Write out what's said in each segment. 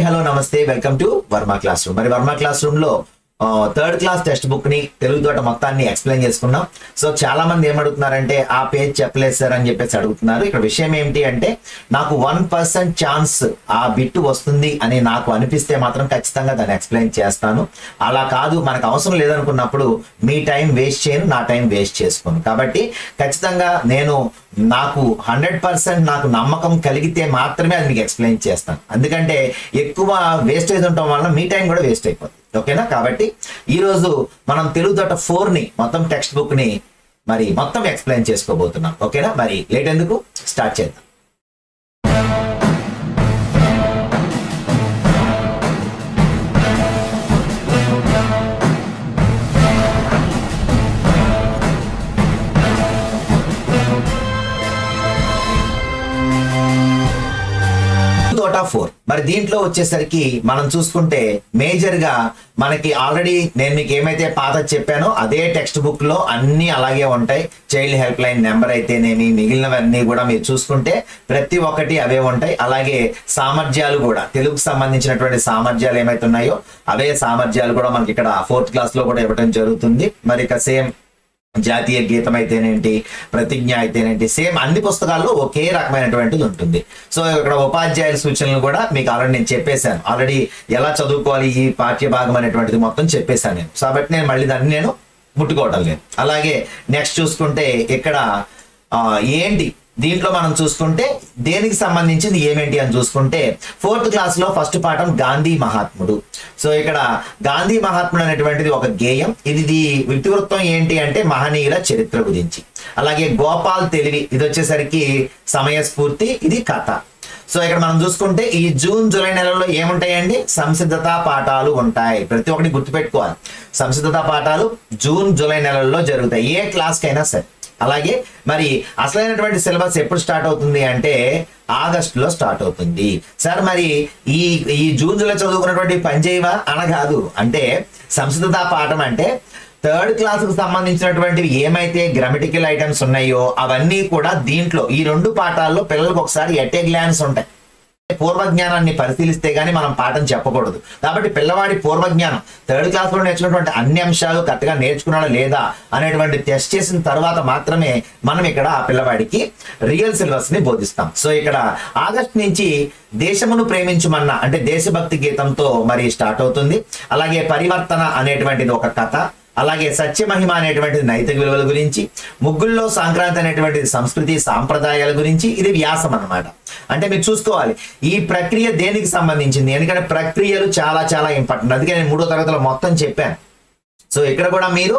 Hello నమస్తే welcome to Varma class room. మరి Varma class room లో థర్డ్ క్లాస్ టెక్స్ట్ బుక్ ని తెలుగు తోట మొత్తాన్ని ఎక్స్ప్లెయిన్ చేసుకున్నాం. సో చాలా మంది ఏమడుగుతున్నారంటే ఆ పేజ్ చెప్పలేదు సార్ అని చెప్పేసి అడుగుతున్నారు. ఇక్కడ విషయం ఏంటి అంటే నాకు 1% ఛాన్స్ ఆ బిట్ వస్తుంది అని నాకు అనిపిస్తే మాత్రం ఖచ్చితంగా దాన్ని ఎక్స్ప్లెయిన్ చేస్తాను. అలా కాదు మనకు అవసరం లేదనుకున్నప్పుడు మీ టైం వేస్ట్ చేయను, నా టైం వేస్ట్ చేసుకోను. కాబట్టి ఖచ్చితంగా నాకు 100% నాకు నమ్మకం కలిగితే మాత్రమే అది మీకు ఎక్స్ప్లెయిన్ చేస్తాను. ఎందుకంటే ఎక్కువ వేస్టేజ్ ఉండటం వల్ల మీ టైం కూడా వేస్ట్ అయిపోతుంది. ఓకేనా? కాబట్టి ఈ రోజు మనం తెలుగు తోట 4 ని మొత్తం టెక్స్ట్ బుక్ ని మరి మొత్తం ఎక్స్ప్లెయిన్ చేసుకోబోతున్నాం. ఓకేనా? మరి లేట్ ఎందుకు, స్టార్ట్ చేద్దాం. తోట 4 మరి దీంట్లో వచ్చేసరికి మనం చూసుకుంటే మేజర్ గా మనకి ఆల్రెడీ నేను మీకు ఏమైతే పాత చెప్పానో అదే టెక్స్ట్ బుక్ లో అన్ని అలాగే ఉంటాయి. చైల్డ్ హెల్ప్ లైన్ నెంబర్ అయితేనేమి మిగిలినవన్నీ కూడా మీరు చూసుకుంటే ప్రతి ఒక్కటి అవే ఉంటాయి. అలాగే సామర్థ్యాలు కూడా తెలుగుకు సంబంధించినటువంటి సామర్థ్యాలు ఏమైతే ఉన్నాయో అవే సామర్థ్యాలు కూడా మనకి ఇక్కడ 4th క్లాస్ లో కూడా ఇవ్వడం జరుగుతుంది. మరి ఇక సేమ్ జాతీయ గీతం అయితేనేంటి, ప్రతిజ్ఞ అయితేనేంటి, సేమ్ అన్ని పుస్తకాల్లో ఒకే రకమైనటువంటిది ఉంటుంది. సో ఇక్కడ ఉపాధ్యాయుల సూచనలు కూడా మీకు ఆల్రెడీ నేను చెప్పేశాను. ఆల్రెడీ ఎలా చదువుకోవాలి ఈ పాఠ్య భాగం అనేటువంటిది మొత్తం చెప్పేశాను నేను. కాబట్టి నేను మళ్ళీ దాన్ని నేను ముట్టుకోవటం లేదు. అలాగే నెక్స్ట్ చూసుకుంటే ఇక్కడ ఏంటి దీంట్లో మనం చూసుకుంటే దేనికి సంబంధించింది ఏమేంటి అని చూసుకుంటే 4th క్లాస్ లో ఫస్ట్ పాఠం గాంధీ మహాత్ముడు. సో ఇక్కడ గాంధీ మహాత్ముడు అనేటువంటిది ఒక గేయం. ఇది ఇతివృత్తం ఏంటి అంటే మహనీయుల చరిత్ర గురించి. అలాగే గోపాల్ తెలివి ఇది వచ్చేసరికి సమయస్ఫూర్తి, ఇది కథ. సో ఇక్కడ మనం చూసుకుంటే ఈ జూన్ జూలై నెలల్లో ఏముంటాయండి, సంసిద్ధత పాఠాలు ఉంటాయి. ప్రతి ఒక్కటి గుర్తుపెట్టుకోవాలి. సంసిద్ధత పాఠాలు జూన్ జూలై నెలల్లో జరుగుతాయి ఏ క్లాస్ కైనా సరే. అలాగే మరి అసలైనటువంటి సిలబస్ ఎప్పుడు స్టార్ట్ అవుతుంది అంటే ఆగస్టులో స్టార్ట్ అవుతుంది. సార్ మరి ఈ జూన్ జూలై చదువుకున్నటువంటి పనిచేయవా అనగాదు. అంటే సంస్కృత పాఠం అంటే 3rd క్లాస్ కు సంబంధించినటువంటివి ఏమైతే గ్రామటికల్ ఐటమ్స్ ఉన్నాయో అవన్నీ కూడా దీంట్లో ఈ 2 పాఠాల్లో పిల్లలకు ఒకసారి ఎట్ ఏ గ్లాన్స్ ఉంటాయి. పూర్వజ్ఞానాన్ని పరిశీలిస్తే గానీ మనం పాఠం చెప్పకూడదు. కాబట్టి పిల్లవాడి పూర్వజ్ఞానం 3rd క్లాస్ లో నేర్చుకున్నటువంటి అన్ని అంశాలు కరెక్ట్గా నేర్చుకున్నాడా లేదా అనేటువంటి టెస్ట్ చేసిన తర్వాత మాత్రమే మనం ఇక్కడ ఆ పిల్లవాడికి రియల్ సిలబస్ ని బోధిస్తాం. సో ఇక్కడ ఆగస్ట్ నుంచి దేశమును ప్రేమించుమన్న అంటే దేశభక్తి గీతంతో మరి స్టార్ట్ అవుతుంది. అలాగే పరివర్తన అనేటువంటిది ఒక కథ. అలాగే సత్యమహిమ అనేటువంటిది నైతిక విలువల గురించి. ముగ్గుల్లో సంక్రాంతి అనేటువంటిది సంస్కృతి సాంప్రదాయాల గురించి. ఇది వ్యాసం అన్నమాట. అంటే మీరు చూసుకోవాలి ఈ ప్రక్రియ దేనికి సంబంధించింది, ఎందుకంటే ప్రక్రియలు చాలా చాలా ఇంపార్టెంట్. అందుకే నేను 3వ తరగతిలో మొత్తం చెప్పాను. సో ఇక్కడ కూడా మీరు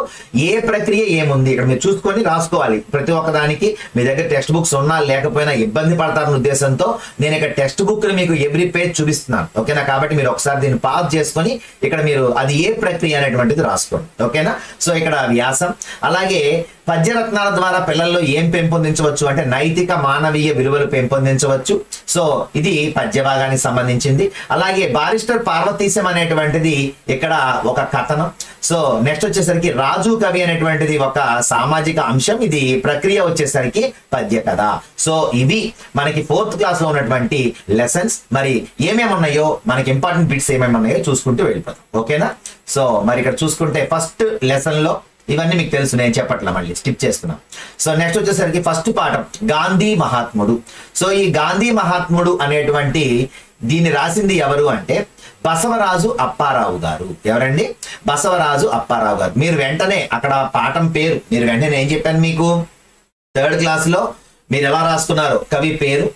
ఏ ప్రక్రియ ఏముంది ఇక్కడ మీరు చూసుకొని రాసుకోవాలి. ప్రతి ఒక్కదానికి మీ దగ్గర టెక్స్ట్ బుక్స్ ఉన్నా లేకపోయినా ఇబ్బంది పడతారన్న ఉద్దేశంతో నేను ఇక్కడ టెక్స్ట్ బుక్ మీకు ఎవ్రీ పేజ్ చూపిస్తున్నాను. ఓకేనా? కాబట్టి మీరు ఒకసారి దీన్ని పాజ్ చేసుకొని ఇక్కడ మీరు అది ఏ ప్రక్రియ అనేటువంటిది రాసుకోండి. ఓకేనా? సో ఇక్కడ వ్యాసం. అలాగే పద్యరత్నాల ద్వారా పిల్లల్లో ఏం పెంపొందించవచ్చు అంటే నైతిక మానవీయ విలువలు పెంపొందించవచ్చు. సో ఇది పద్య భాగానికి సంబంధించింది. అలాగే బారిస్టర్ పార్వతీశం అనేటువంటిది ఇక్కడ ఒక కథనం. సో నెక్స్ట్ వచ్చేసరికి రాజు కవి అనేటువంటిది ఒక సామాజిక అంశం. ఇది ప్రక్రియ వచ్చేసరికి పద్య కథ. సో ఇవి మనకి 4th క్లాస్ లో ఉన్నటువంటి లెసన్స్. మరి ఏమేమి ఉన్నాయో మనకి ఇంపార్టెంట్ బిట్స్ ఏమేమి ఉన్నాయో చూసుకుంటూ వెళ్ళిపోతాం. ఓకేనా? సో మరి ఇక్కడ చూసుకుంటే ఫస్ట్ లెసన్ లో ఇవన్నీ మీకు తెలుసు, నేను చెప్పట్లా, మళ్ళీ స్కిప్ చేస్తున్నాం. సో నెక్స్ట్ వచ్చేసరికి ఫస్ట్ పాఠం గాంధీ మహాత్ముడు. సో ఈ గాంధీ మహాత్ముడు అనేటువంటి దీన్ని రాసింది ఎవరు అంటే బసవరాజు అప్పారావు గారు. ఎవరండి? బసవరాజు అప్పారావు గారు. మీరు వెంటనే అక్కడ పాఠం పేరు మీరు వెంటనే ఏం చెప్పాను మీకు 3rd క్లాస్ లో మీరు ఎలా రాసుకున్నారు కవి పేరు.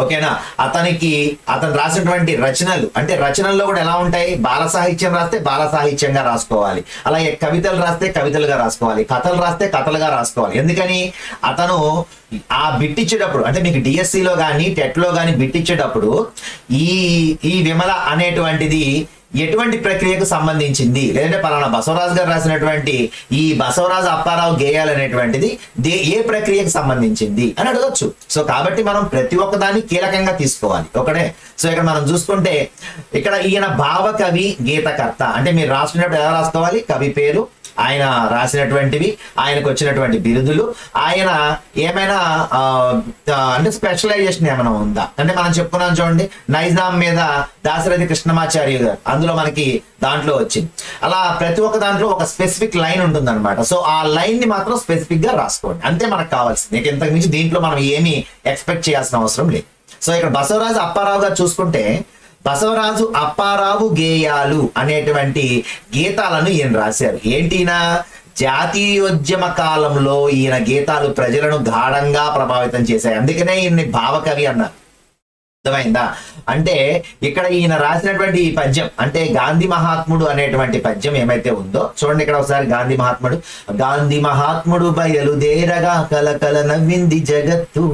ఓకేనా? అతను రాసినటువంటి రచనలు అంటే రచనల్లో కూడా ఎలా ఉంటాయి, బాల సాహిత్యం రాస్తే బాల సాహిత్యంగా రాసుకోవాలి. అలాగే కవితలు రాస్తే కవితలుగా రాసుకోవాలి, కథలు రాస్తే కథలుగా రాసుకోవాలి. ఎందుకని అతను ఆ బిట్ ఇచ్చేటప్పుడు అంటే మీకు డిఎస్సిలో కానీ టెట్లో కానీ బిట్ ఇచ్చేటప్పుడు ఈ విమల అనేటువంటిది ఎటువంటి ప్రక్రియకు సంబంధించింది, లేదంటే పలానా బసవరాజు గారు రాసినటువంటి ఈ బసవరాజు అప్పారావు గేయాలు అనేటువంటిది ఏ ప్రక్రియకు సంబంధించింది అని అడగచ్చు. సో కాబట్టి మనం ప్రతి ఒక్కదాన్ని కీలకంగా తీసుకోవాలి. ఒకటే. సో ఇక్కడ మనం చూసుకుంటే ఇక్కడ ఈయన భావకవి గీతకర్త అంటే మీరు రాసుకునేటప్పుడు ఎలా రాసుకోవాలి, కవి పేరు, ఆయన రాసినటువంటివి, ఆయనకు వచ్చినటువంటి బిరుదులు, ఆయన ఏమైనా అంటే స్పెషలైజేషన్ ఏమైనా ఉందా అంటే మనం చెప్పుకున్నాం చూడండి, నైజాం మీద దాశరథి కృష్ణమాచార్య గారు, అందులో మనకి దాంట్లో వచ్చింది. అలా ప్రతి ఒక్క దాంట్లో ఒక స్పెసిఫిక్ లైన్ ఉంటుంది అనమాట. సో ఆ లైన్ ని మాత్రం స్పెసిఫిక్ గా రాసుకోండి, అంతే మనకు కావాల్సింది. ఇంతకు మించి దీంట్లో మనం ఏమీ ఎక్స్పెక్ట్ చేయాల్సిన అవసరం లేదు. సో ఇక్కడ బసవరాజు అప్పారావు గారు చూసుకుంటే బసవరాజు అప్పారావు గేయాలు అనేటువంటి గీతాలను ఈయన రాశారు. ఏంటినా జాతీయోద్యమ కాలంలో ఈయన గీతాలు ప్రజలను గాఢంగా ప్రభావితం చేశాయి, అందుకనే ఈయన్ని భావకవి అన్నారు. అర్థమైందా? అంటే ఇక్కడ ఈయన రాసినటువంటి ఈ పద్యం అంటే గాంధీ మహాత్ముడు అనేటువంటి పద్యం ఏమైతే ఉందో చూడండి. ఇక్కడ ఒకసారి గాంధీ మహాత్ముడు బయలుదేరగా కలకల నవ్వింది జగత్తు,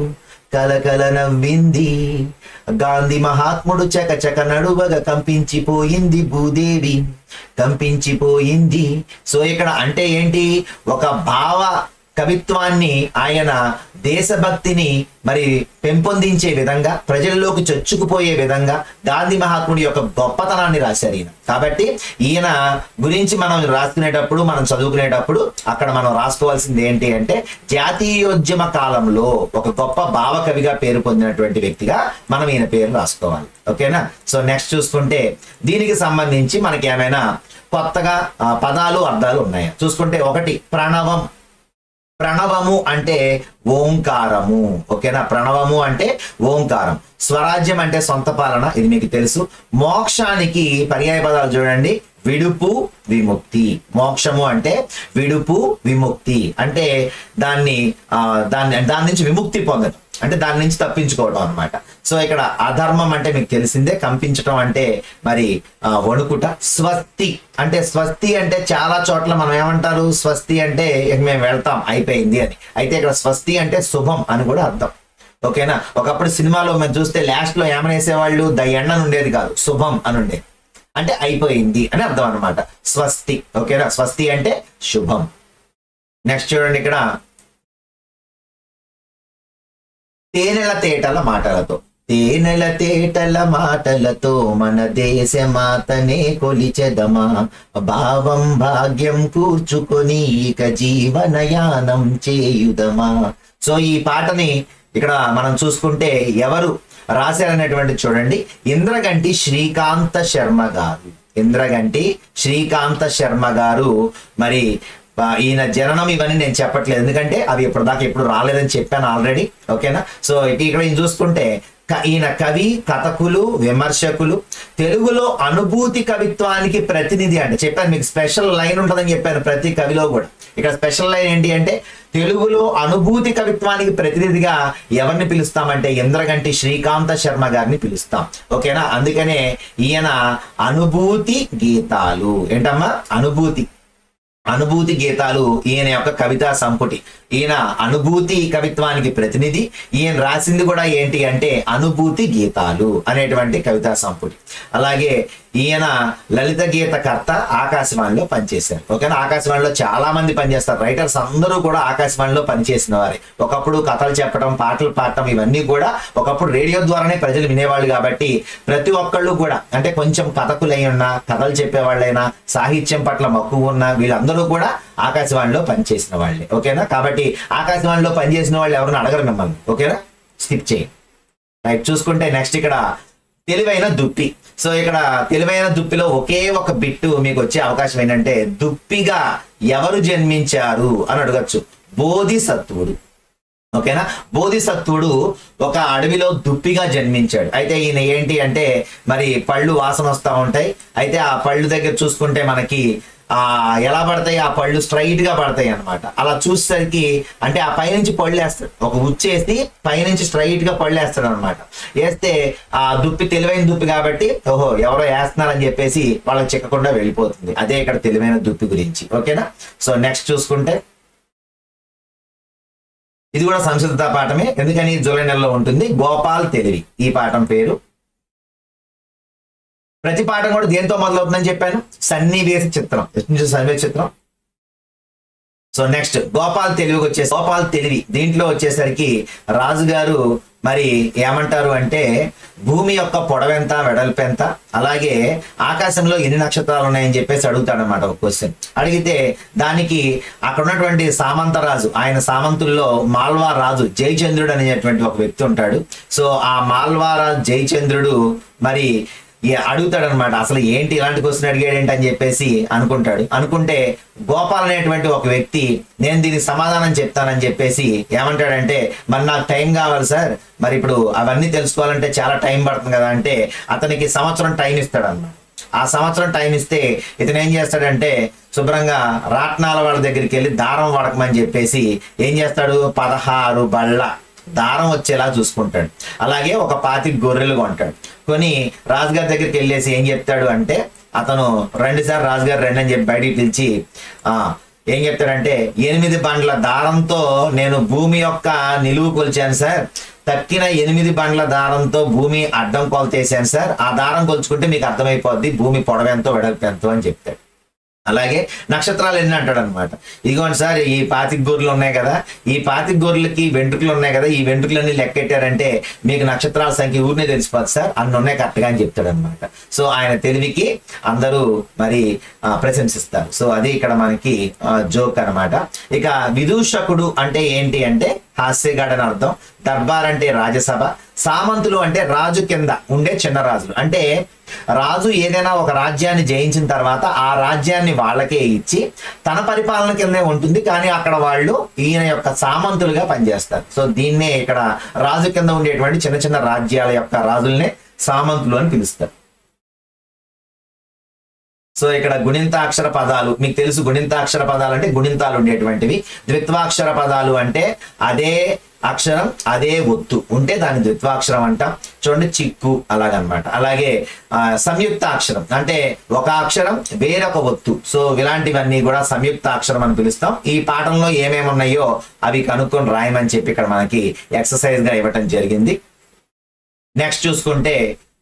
కలకల నవ్వింది. గాంధీ మహాత్ముడు చకచక నడువగా కంపించిపోయింది భూదేవి, కంపించిపోయింది. సో ఇక్కడ అంటే ఏంటి, ఒక భావ కవిత్వాన్ని, ఆయన దేశభక్తిని మరి పెంపొందించే విధంగా, ప్రజల్లోకి చొచ్చుకుపోయే విధంగా గాంధీ మహాత్ముడి యొక్క గొప్పతనాన్ని రాశారు ఈయన. కాబట్టి ఈయన గురించి మనం రాసుకునేటప్పుడు, మనం చదువుకునేటప్పుడు అక్కడ మనం రాసుకోవాల్సింది ఏంటి అంటే జాతీయోద్యమ కాలంలో ఒక గొప్ప భావ కవిగా పేరు పొందినటువంటి వ్యక్తిగా మనం ఈయన పేరు రాసుకోవాలి. ఓకేనా? సో నెక్స్ట్ చూసుకుంటే దీనికి సంబంధించి మనకి ఏమైనా కొత్తగా పదాలు అర్థాలు ఉన్నాయా చూసుకుంటే, ఒకటి ప్రణవం. ప్రణవము అంటే ఓంకారము. ఓకేనా? ప్రణవము అంటే ఓంకారం. స్వరాజ్యం అంటే సొంత పాలన, ఇది మీకు తెలుసు. మోక్షానికి పర్యాయ పదాలు చూడండి, విడుపు, విముక్తి. మోక్షము అంటే విడుపు, విముక్తి అంటే దాని నుంచి విముక్తి పొందడం, అంటే దాని నుంచి తప్పించుకోవడం అనమాట. సో ఇక్కడ అధర్మం అంటే మీకు తెలిసిందే, కంపించడం అంటే మరి వణుకుట. స్వస్తి అంటే చాలా చోట్ల మనం ఏమంటారు, స్వస్తి అంటే మేము వెళ్తాం అయిపోయింది అని. అయితే ఇక్కడ స్వస్తి అంటే శుభం అని కూడా అర్థం. ఓకేనా? ఒకప్పుడు సినిమాలో మేము చూస్తే లాస్ట్ లో ఏమనేసేవాళ్ళు, ద ఎండ్ అని ఉండేది కాదు, శుభం అని ఉండేది, అంటే అయిపోయింది అని అర్థం అనమాట స్వస్తి. ఓకేనా? స్వస్తి అంటే శుభం. నెక్స్ట్ చూడండి, ఇక్కడ తేనెల తేటల మాటలతో. తేనెల తేటల మాటలతో మన దేశమాతనే కొలిచెదమా, భావం భాగ్యం కూర్చుకొని ఇక జీవనయానం చేయుదమా. సో ఈ పాటని ఇక్కడ మనం చూసుకుంటే ఎవరు రాశారనేటువంటి చూడండి, ఇంద్రగంటి శ్రీకాంత శర్మ గారు. ఇంద్రగంటి శ్రీకాంత శర్మ గారు మరి ఈయన జననం ఇవన్నీ నేను చెప్పట్లేదు, ఎందుకంటే అవి ఇప్పటిదాకా ఎప్పుడు రాలేదని చెప్పాను ఆల్రెడీ. ఓకేనా? సో ఇక్కడ ఈయన చూసుకుంటే ఈయన కవి, కథకులు, విమర్శకులు, తెలుగులో అనుభూతి కవిత్వానికి ప్రతినిధి. అంటే చెప్పాను మీకు స్పెషల్ లైన్ ఉంటుందని చెప్పాను ప్రతి కవిలో కూడా. ఇక్కడ స్పెషల్ లైన్ ఏంటి అంటే తెలుగులో అనుభూతి కవిత్వానికి ప్రతినిధిగా ఎవరిని పిలుస్తామంటే ఇంద్రగంటి శ్రీకాంత శర్మ గారిని పిలుస్తాం. ఓకేనా? అందుకనే ఈయన అనుభూతి గీతాలు. ఏంటమ్మా? అనుభూతి గీతాలు ఈయన యొక్క కవితా సంపుటి. ఈయన అనుభూతి కవిత్వానికి ప్రతినిధి. ఈయన రాసింది కూడా ఏంటి అంటే అనుభూతి గీతాలు అనేటువంటి కవితా సంపుటి. అలాగే ఈయన లలిత గీతకర్త, ఆకాశవాణిలో పనిచేశారు. ఓకేనా? ఆకాశవాణిలో చాలా మంది పనిచేస్తారు, రైటర్స్ అందరూ కూడా ఆకాశవాణిలో పనిచేసిన వారే. ఒకప్పుడు కథలు చెప్పడం, పాటలు పాడటం ఇవన్నీ కూడా ఒకప్పుడు రేడియో ద్వారానే ప్రజలు వినేవాళ్ళు. కాబట్టి ప్రతి ఒక్కళ్ళు కూడా అంటే కొంచెం కథకులై ఉన్నా, కథలు చెప్పేవాళ్ళైనా, సాహిత్యం పట్ల మక్కువ ఉన్న వీళ్ళందరూ కూడా ఆకాశవాణిలో పనిచేసిన వాళ్ళే. ఓకేనా? కాబట్టి ఆకాశవాణిలో పనిచేసిన వాళ్ళు ఎవరిని అడగరు మిమ్మల్ని. ఓకేనా? స్కిప్ చేయండి. రైట్, చూసుకుంటే నెక్స్ట్ ఇక్కడ తెలివైన దుప్పి. సో ఇక్కడ తెలివైన దుప్పిలో ఒకే ఒక బిట్టు మీకు వచ్చే అవకాశం ఏంటంటే దుప్పిగా ఎవరు జన్మించారు అని అడగచ్చు. బోధిసత్వుడు. ఓకేనా? బోధిసత్వుడు ఒక అడవిలో దుప్పిగా జన్మించాడు. అయితే ఈయన ఏంటి అంటే మరి పళ్ళు వాసన వస్తూ ఉంటాయి. అయితే ఆ పళ్ళు దగ్గర చూసుకుంటే మనకి ఎలా పడతాయి, ఆ పళ్ళు స్ట్రైట్ గా పడతాయి అనమాట. అలా చూసేసరికి అంటే ఆ పైనుంచి పళ్ళు వేస్తాడు, ఒక ఉచ్చేసి పైనుంచి స్ట్రైట్ గా పళ్ళు వేస్తాడు అనమాట. వేస్తే ఆ దుప్పి తెలివైన దుప్పి కాబట్టి ఓహో ఎవరో వేస్తున్నారని చెప్పేసి వాళ్ళకి చిక్కకుండా వెళ్ళిపోతుంది. అదే ఇక్కడ తెలివైన దుప్పి గురించి. ఓకేనా? సో నెక్స్ట్ చూసుకుంటే ఇది కూడా సంస్కృత పాఠమే, ఎందుకని జూలై నెలలో ఉంటుంది. గోపాల్ తెలివి ఈ పాఠం పేరు. ప్రతి పాఠం కూడా దేంతో మొదలవుతుందని చెప్పాను, సన్నివేశ చిత్రం. సన్నివేశ చిత్రం. సో నెక్స్ట్ గోపాల్ తెలివికి వచ్చేసి గోపాల్ తెలివి దీంట్లో వచ్చేసరికి రాజుగారు మరి ఏమంటారు అంటే భూమి యొక్క పొడవెంత వెడల్పెంత, అలాగే ఆకాశంలో ఎన్ని నక్షత్రాలు ఉన్నాయని చెప్పేసి అడుగుతాడు అనమాట ఒక క్వశ్చన్. అడిగితే దానికి అక్కడ ఉన్నటువంటి సామంతరాజు, ఆయన సామంతుల్లో మాల్వా రాజు జయచంద్రుడు అనేటువంటి ఒక వ్యక్తి ఉంటాడు. సో ఆ మాల్వా రాజు జయచంద్రుడు మరి అడుగుతాడనమాట, అసలు ఏంటి ఇలాంటి క్వశ్చన్ అడిగాడు ఏంటి అని చెప్పేసి అనుకుంటే గోపాల్ అనేటువంటి ఒక వ్యక్తి నేను దీనికి సమాధానం చెప్తానని చెప్పేసి ఏమంటాడంటే, మరి నాకు టైం కావాలి సార్, మరి ఇప్పుడు అవన్నీ తెలుసుకోవాలంటే చాలా టైం పడుతుంది కదా అంటే అతనికి సంవత్సరం టైం ఇస్తాడన్నమాట. ఆ సంవత్సరం టైం ఇస్తే ఇతను ఏం చేస్తాడంటే శుభ్రంగా రాట్నాల వాళ్ళ దగ్గరికి వెళ్ళి దారం వడకమని చెప్పేసి ఏం చేస్తాడు, 16 బళ్ళ దారం వచ్చేలా చూసుకుంటాడు. అలాగే ఒక 25 గొర్రెలు కొంటాడు. కొని రాజుగారి దగ్గరికి వెళ్ళేసి ఏం చెప్తాడు అంటే, అతను రండి సార్ రాజుగారు రండి అని చెప్పి బయటికి పిలిచి ఏం చెప్తాడంటే 8 బండ్ల దారంతో నేను భూమి యొక్క నిలువు కొలిచాను సార్, తక్కిన 8 బండ్ల దారంతో భూమి అడ్డం కొలతేసాను సార్, ఆ దారం కొలుచుకుంటే మీకు అర్థమైపోద్ది భూమి పొడవెంతో వెడల్పు ఎంతో అని చెప్తాడు. అలాగే నక్షత్రాలు ఎన్ని అంటాడు అనమాట. ఇదిగోండి సార్ ఈ 25 గొర్రెలు ఉన్నాయి కదా, ఈ 25 గొర్రెలకి వెంట్రుకలు ఉన్నాయి కదా, ఈ వెంట్రుకలన్నీ లెక్కెట్టారంటే మీకు నక్షత్రాల సంఖ్య ఊరినే తెలిసిపోతుంది సార్, అన్ని ఉన్నాయి కరెక్ట్గా అని చెప్తాడు అనమాట. సో ఆయన తెలివికి అందరూ మరి ప్రశంసిస్తారు. సో అది ఇక్కడ మనకి జోక్ అనమాట. ఇక విదూషకుడు అంటే ఏంటి అంటే హాస్యగాడు అని అర్థం. దర్బార్ అంటే రాజసభ. సామంతులు అంటే రాజు కింద ఉండే చిన్న రాజులు. అంటే రాజు ఏదైనా ఒక రాజ్యాన్ని జయించిన తర్వాత ఆ రాజ్యాన్ని వాళ్ళకే ఇచ్చి తన పరిపాలన కిందే ఉంటుంది, కానీ అక్కడ వాళ్ళు ఈయన యొక్క సామంతులుగా పనిచేస్తారు. సో దీన్నే ఇక్కడ రాజు కింద ఉండేటువంటి చిన్న చిన్న రాజ్యాల యొక్క రాజుల్నే సామంతులు అని పిలుస్తారు. సో ఇక్కడ గుణింతాక్షర పదాలు మీకు తెలుసు. గుణింతాక్షర పదాలు అంటే గుణింతాలు ఉండేటువంటివి. ద్విత్వాక్షర పదాలు అంటే అదే అక్షరం అదే ఒత్తు ఉంటే దాన్ని ద్విత్వాక్షరం అంటాం. చూడండి చిక్కు అలాగనమాట. అలాగే సంయుక్తాక్షరం అంటే ఒక అక్షరం వేరొక ఒత్తు. సో ఇలాంటివన్నీ కూడా సంయుక్తాక్షరం అని పిలుస్తాం. ఈ పాఠంలో ఏమేమి ఉన్నాయో అవి కనుక్కొని రాయమని చెప్పి ఇక్కడ మనకి ఎక్సర్సైజ్ గా ఇవ్వటం జరిగింది. నెక్స్ట్ చూసుకుంటే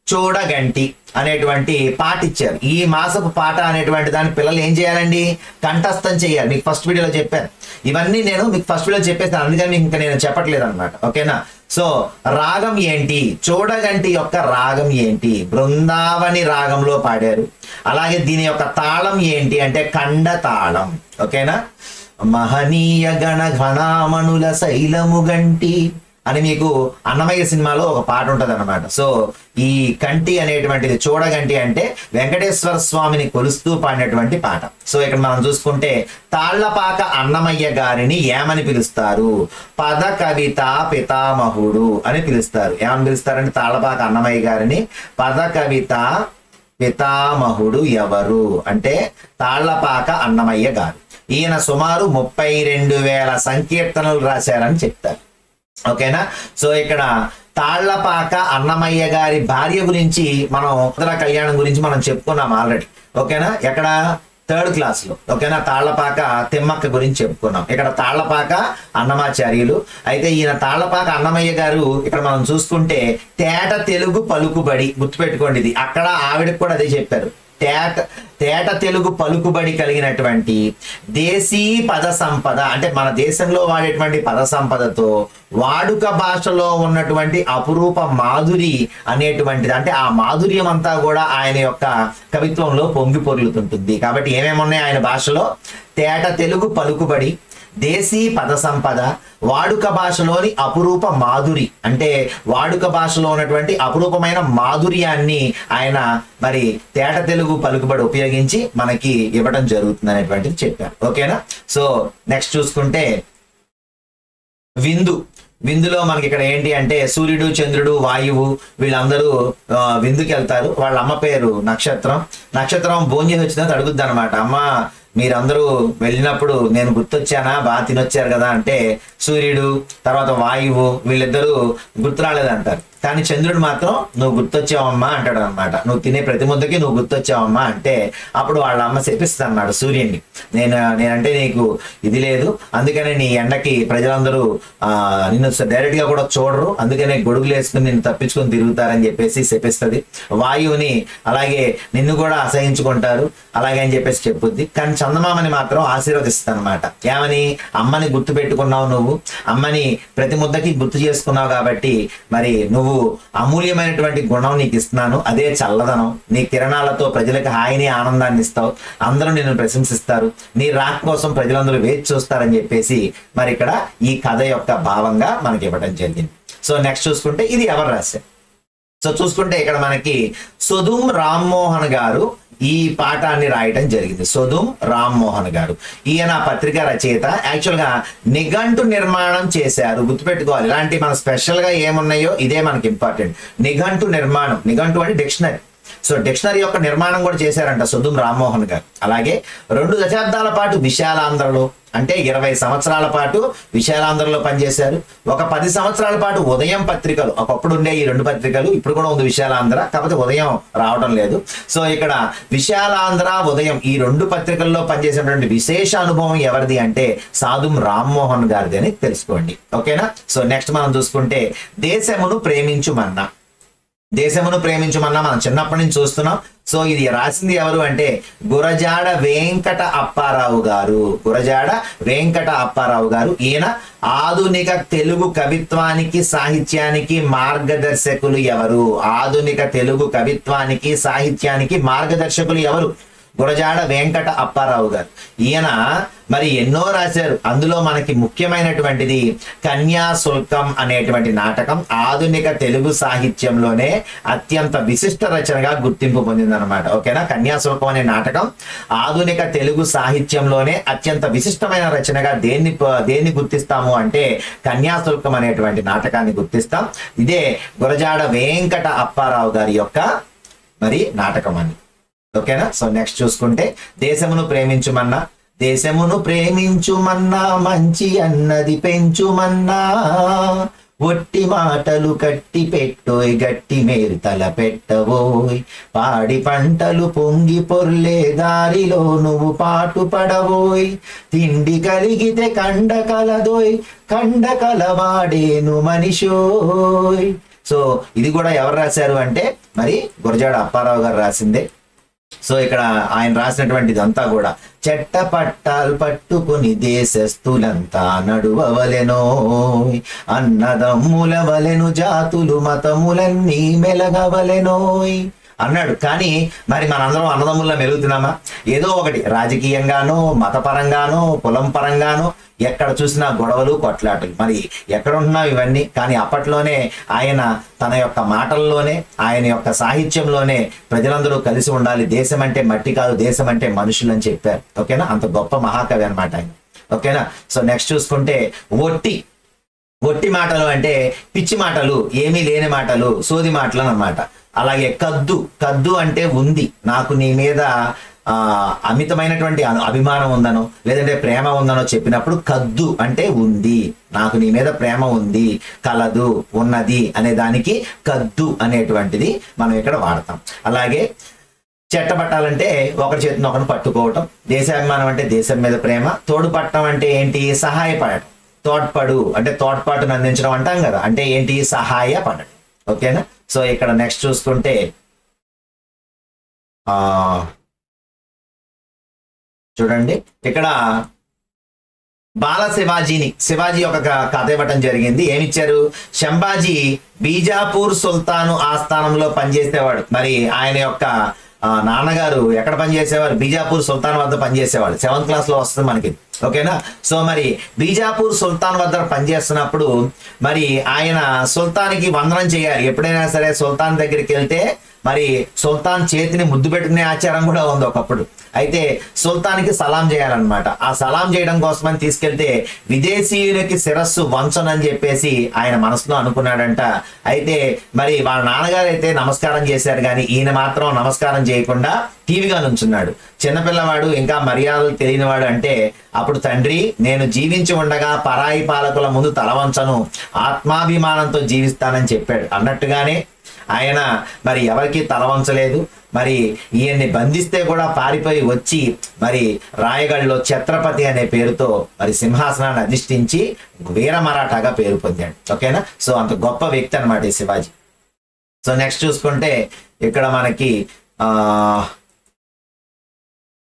చూడగంటి అనేటువంటి పాట ఇచ్చారు. ఈ మాసపు పాట అనేటువంటి దాని పిల్లలు ఏం చేయాలండి, కంఠస్థం చేయాలి. మీకు ఫస్ట్ వీడియోలో చెప్పాను, ఇవన్నీ నేను మీకు ఫస్ట్ వీడియో చెప్పేస్తాను, అందుకని మీకు ఇంకా నేను చెప్పట్లేదు అనమాట. ఓకేనా. సో రాగం ఏంటి, చూడగంటి యొక్క రాగం ఏంటి, బృందావని రాగంలో పాడారు. అలాగే దీని యొక్క తాళం ఏంటి అంటే ఖండ తాళం. ఓకేనా. మహనీయ గణ ఘనామణుల శైలము గంటి అని మీకు అన్నమయ్య సినిమాలో ఒక పాట ఉంటది అనమాట. సో ఈ కంటి అనేటువంటిది చూడగంటి అంటే వెంకటేశ్వర స్వామిని కొలుస్తూ పాడినటువంటి పాట. సో ఇక్కడ మనం చూసుకుంటే తాళ్లపాక అన్నమయ్య గారిని ఏమని పిలుస్తారు, పద కవిత పితామహుడు అని పిలుస్తారు. ఏమని పిలుస్తారంటే తాళ్లపాక అన్నమయ్య గారిని పద కవిత పితామహుడు ఎవరు అంటే తాళ్లపాక అన్నమయ్య గారు. ఈయన సుమారు 32,000 సంకీర్తనలు రాశారని చెప్తారు. ఓకేనా. సో ఇక్కడ తాళ్లపాక అన్నమయ్య గారి భార్య గురించి మనం ఉత్తర కళ్యాణం గురించి మనం చెప్పుకున్నాం ఆల్రెడీ. ఓకేనా. ఎక్కడ 3rd క్లాస్లో. ఓకేనా. తాళ్లపాక తిమ్మక్క గురించి చెప్పుకున్నాం. ఇక్కడ తాళ్లపాక అన్నమాచార్యులు. అయితే ఈయన తాళ్లపాక అన్నమయ్య గారు ఇక్కడ మనం చూసుకుంటే తేట తెలుగు పలుకుబడి, గుర్తుపెట్టుకోండి ఇది, అక్కడ ఆవిడకి కూడా అదే చెప్పారు. తేట తెలుగు పలుకుబడి కలిగినటువంటి దేశీ పద సంపద అంటే మన దేశంలో వాడేటువంటి పద సంపదతో వాడుక భాషలో ఉన్నటువంటి అపురూప మాధురి అనేటువంటిది, అంటే ఆ మాధుర్యం అంతా కూడా ఆయన యొక్క కవిత్వంలో పొంగి పొర్లుతుంటుంది. కాబట్టి ఏమేమి ఉన్నాయి ఆయన భాషలో, తేట తెలుగు పలుకుబడి, దేశీ పద సంపద, వాడుక భాషలోని అపురూప మాధురి అంటే వాడుక భాషలో ఉన్నటువంటి అపురూపమైన మాధుర్యాన్ని ఆయన మరి తేట తెలుగు పలుకుబడి ఉపయోగించి మనకి ఇవ్వడం జరుగుతుంది అనేటువంటిది చెప్పారు. ఓకేనా. సో నెక్స్ట్ చూసుకుంటే విందులో మనకి ఇక్కడ ఏంటి అంటే సూర్యుడు చంద్రుడు వాయువు వీళ్ళందరూ విందుకి వెళ్తారు. వాళ్ళ అమ్మ పేరు నక్షత్రం భోజనం వచ్చిందని అడుగుద్ది అనమాట. అమ్మ మీరందరూ వెళ్ళినప్పుడు నేను గుర్తొచ్చానా, బాగా తినొచ్చారు కదా అంటే సూర్యుడు తర్వాత వాయువు వీళ్ళిద్దరూ గుర్తు రాలేదంటారు. కానీ చంద్రుడు మాత్రం నువ్వు గుర్తొచ్చావమ్మా అంటాడు అనమాట. నువ్వు తినే ప్రతి ముద్దకి నువ్వు గుర్తొచ్చావమ్మా అంటే అప్పుడు వాళ్ళ అమ్మ శపిస్తాను అన్నాడు సూర్యుడిని, నేనంటే నీకు ఇది లేదు, అందుకనే నీ ఎండకి ప్రజలందరూ నిన్ను డైరెక్ట్ గా కూడా చూడరు, అందుకనే గొడుగులు వేసుకుని నిన్ను తప్పించుకొని తిరుగుతారని చెప్పేసి శపిస్తుంది. వాయువుని అలాగే నిన్ను కూడా అసహించుకుంటారు అలాగే అని చెప్పేసి చెప్పుద్ది. కానీ చందమామని మాత్రం ఆశీర్వదిస్తుంది అనమాట. ఏమని? అమ్మని గుర్తు పెట్టుకున్నావు, నువ్వు అమ్మని ప్రతి ముద్దకి గుర్తు చేసుకున్నావు కాబట్టి మరి నువ్వు అమూల్యమైనటువంటి గుణం నీకు ఇస్తున్నాను, అదే చల్లదనం. నీ కిరణాలతో ప్రజలకు హాయిని ఆనందాన్ని ఇస్తావు, అందరూ నిన్ను ప్రశంసిస్తారు, నీ రాక్ కోసం ప్రజలందరూ వేచి చూస్తారని చెప్పేసి మరి ఇక్కడ ఈ కథ యొక్క భావంగా మనకి ఇవ్వడం జరిగింది. సో నెక్స్ట్ చూసుకుంటే ఇది ఎవరు రాశారు? సో చూసుకుంటే ఇక్కడ మనకి సొదుం రామ్మోహన్ గారు ఈ పాఠాన్ని రాయటం జరిగింది. సొదుం రామ్మోహన్ గారు ఈయన పత్రికా రచయిత. యాక్చువల్ గా నిఘంటు నిర్మాణం చేశారు, గుర్తుపెట్టుకోవాలి. ఇలాంటి మన స్పెషల్ గా ఏమున్నాయో ఇదే మనకి ఇంపార్టెంట్. నిఘంటు నిర్మాణం, నిఘంటు అంటే డిక్షనరీ. సో డిక్షనరీ యొక్క నిర్మాణం కూడా చేశారంట సొదుం రామ్మోహన్ గారు. అలాగే 2 దశాబ్దాల పాటు విశాలాంధ్రలో, అంటే 20 సంవత్సరాల పాటు విశాలాంధ్రలో పనిచేశారు. ఒక 10 సంవత్సరాల పాటు ఉదయం పత్రికలు, ఒకప్పుడు ఉండే ఈ 2 పత్రికలు, ఇప్పుడు కూడా ఉంది విశాలాంధ్ర, కాకపోతే ఉదయం రావడం లేదు. సో ఇక్కడ విశాలాంధ్ర, ఉదయం ఈ 2 పత్రికల్లో పనిచేసినటువంటి విశేష అనుభవం ఎవరిది అంటే సాధుం రామ్మోహన్ గారిది అని తెలుసుకోండి. ఓకేనా? సో నెక్స్ట్ మనం చూసుకుంటే దేశమును ప్రేమించుమన్నా. దేశమును ప్రేమించమన్నా మనం చిన్నప్పటి నుంచి చూస్తున్నాం. సో ఇది రాసింది ఎవరు అంటే గురజాడ వెంకట అప్పారావు గారు. గురజాడ వెంకట అప్పారావు గారు. ఈయన ఆధునిక తెలుగు కవిత్వానికి సాహిత్యానికి మార్గదర్శకులు ఎవరు? ఆధునిక తెలుగు కవిత్వానికి సాహిత్యానికి మార్గదర్శకులు ఎవరు? గురజాడ వెంకట అప్పారావు గారు. ఈయన మరి ఎన్నో రాశారు. అందులో మనకి ముఖ్యమైనటువంటిది కన్యాశుల్కం అనేటువంటి నాటకం ఆధునిక తెలుగు సాహిత్యంలోనే అత్యంత విశిష్ట రచనగా గుర్తింపు పొందిందనమాట. ఓకేనా? కన్యాశుల్కం అనే నాటకం ఆధునిక తెలుగు సాహిత్యంలోనే అత్యంత విశిష్టమైన రచనగా దేన్ని గుర్తిస్తాము అంటే కన్యాశుల్కం అనేటువంటి నాటకాన్ని గుర్తిస్తాం. ఇదే గురజాడ వెంకట అప్పారావు గారి యొక్క మరి నాటకం అని. ఓకేనా? సో నెక్స్ట్ చూసుకుంటే దేశమును ప్రేమించుమన్నా. దేశమును ప్రేమించుమన్నా మంచి అన్నది పెంచుమన్నా, ఒట్టి మాటలు కట్టి పెట్టోయ్ గట్టి మేరు తల పెట్టవోయ్, పాడి పంటలు పొంగి పొర్లే దారిలో నువ్వు పాటు పడవోయ్, తిండి కలిగితే కండ కలదోయ్ కండ కలవాడేను మనిషోయ్. సో ఇది కూడా ఎవరు రాశారు అంటే మరి గురజాడ అప్పారావు గారు రాసిందే. సో ఇక్కడ ఆయన రాసినటువంటిది అంతా కూడా చెట్ట పట్టాలు పట్టుకుని దేశస్థులంతా నడువవలెనో, అన్నదమ్ముల వలెను జాతులు మతములన్నీ మెలగవలెనోయ్ అన్నాడు. కానీ మరి మనందరం అన్నదమ్ముల్లా మెలుగుతున్నామా? ఏదో ఒకటి రాజకీయంగానో మతపరంగానో కులం పరంగానో ఎక్కడ చూసినా గొడవలు కొట్లాటలు. మరి ఎక్కడ ఉంటున్నావు ఇవన్నీ? కానీ అప్పట్లోనే ఆయన తన యొక్క మాటల్లోనే ఆయన యొక్క సాహిత్యంలోనే ప్రజలందరూ కలిసి ఉండాలి, దేశం అంటే మట్టి కాదు దేశం అంటే మనుషులు అని చెప్పారు. ఓకేనా? అంత గొప్ప మహాకవి అనమాట ఆయన. ఓకేనా? సో నెక్స్ట్ చూసుకుంటే ఒట్టి మాటలు అంటే పిచ్చి మాటలు, ఏమీ లేని మాటలు, సోది మాటలు అన్నమాట. అలాగే కద్దు అంటే ఉంది, నాకు నీ మీద అమితమైనటువంటి అభిమానం ఉందనో లేదంటే ప్రేమ ఉందనో చెప్పినప్పుడు కద్దు అంటే ఉంది, నాకు నీ మీద ప్రేమ ఉంది, కలదు, ఉన్నది అనే దానికి కద్దు అనేటువంటిది మనం ఇక్కడ వాడతాం. అలాగే చెట్టపట్టాలంటే ఒకరి చేతిని ఒకరిని పట్టుకోవటం, దేశాభిమానం అంటే దేశం మీద ప్రేమ, తోడుపట్టడం అంటే ఏంటి? సహాయపడటం, తోడ్పడు అంటే తోడ్పాటును అందించడం అంటాం కదా, అంటే ఏంటి? సహాయపడటం. ఓకేనా? సో ఇక్కడ నెక్స్ట్ చూసుకుంటే చూడండి, ఇక్కడ బాల శివాజీ ఒక కథ ఇవ్వటం జరిగింది. ఏమిచ్చారు? శంభాజీ బీజాపూర్ సుల్తాను ఆస్థానంలో పనిచేసేవాడు. మరి ఆయన యొక్క నాన్నగారు ఎక్కడ పనిచేసేవారు? బీజాపూర్ సుల్తాన్ వద్ద పనిచేసేవాడు. 7th క్లాస్ లో వస్తుంది మనకి. ఓకేనా? సో మరి బీజాపూర్ సుల్తాన్ వద్ద పనిచేస్తున్నప్పుడు మరి ఆయన సుల్తాన్కి వందనం చేయాలి. ఎప్పుడైనా సరే సుల్తాన్ దగ్గరికి వెళ్తే మరి సుల్తాన్ చేతిని ముద్దు పెట్టుకునే ఆచారం కూడా ఉంది ఒకప్పుడు. అయితే సుల్తాన్కి సలాం చేయాలన్నమాట. ఆ సలాం చేయడం కోసమని తీసుకెళ్తే విదేశీయులకి శిరస్సు వంచనని చెప్పేసి ఆయన మనసులో అనుకున్నాడంట. అయితే మరి వాళ్ళ నాన్నగారు అయితే నమస్కారం చేశారు, కానీ ఈయన మాత్రం నమస్కారం చేయకుండా టీవీగా నుంచున్నాడు. చిన్నపిల్లవాడు, ఇంకా మర్యాదలు తెలియనివాడు. అంటే అప్పుడు తండ్రి, నేను జీవించి ఉండగా పరాయి పాలకుల ముందు తల వంచను, ఆత్మాభిమానంతో జీవిస్తానని చెప్పాడు. అన్నట్టుగానే ఆయన మరి ఎవరికి తల వంచలేదు. మరి ఈయన్ని బంధిస్తే కూడా పారిపోయి వచ్చి మరి రాయగఢ్లో ఛత్రపతి అనే పేరుతో మరి సింహాసనాన్ని అధిష్ఠించి వీర మరాఠాగా పేరు పొందాడు. ఓకేనా? సో అంత గొప్ప వ్యక్తి అనమాట ఈ శివాజీ. సో నెక్స్ట్ చూసుకుంటే ఇక్కడ మనకి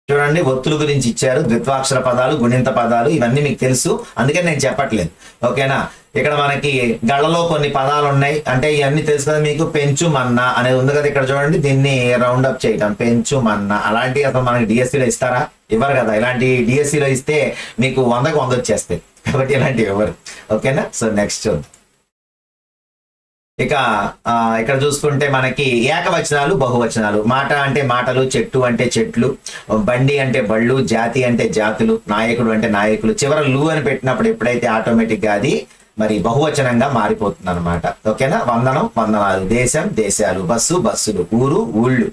చూడండి, ఒత్తుల గురించి ఇచ్చారు. ద్విత్వాక్షర పదాలు, గుణింత పదాలు, ఇవన్నీ మీకు తెలుసు, అందుకని నేను చెప్పట్లేదు. ఓకేనా? ఇక్కడ మనకి గళ్ళలో కొన్ని పదాలు ఉన్నాయి. అంటే ఇవన్నీ తెలుసు కదా మీకు. పెంచు మన్నా అనేది ఉంది కదా ఇక్కడ చూడండి. దీన్ని రౌండ్ అప్ చేయటం, పెంచు మన్నా. అలాంటివి అసలు మనకి డిఎస్సిలో ఇస్తారా? ఇవ్వరు కదా. ఇలాంటి డిఎస్సిలో ఇస్తే మీకు 100కి 100 వచ్చేస్తాయి. కాబట్టి ఇలాంటివి ఇవ్వరు. ఓకేనా? సో నెక్స్ట్ ఇక ఇక్కడ చూసుకుంటే మనకి ఏకవచనాలు, బహువచనాలు. మాట అంటే మాటలు, చెట్టు అంటే చెట్లు, బండి అంటే బళ్ళు, జాతి అంటే జాతులు, నాయకుడు అంటే నాయకులు. చివర లు అని పెట్టినప్పుడు ఎప్పుడైతే ఆటోమేటిక్ గా అది మరి బహువచనంగా మారిపోతుంది అనమాట. ఓకేనా? వందనం, వందనాలు, దేశం, దేశాలు, బస్సు, బస్సులు, ఊరు, ఊళ్ళు.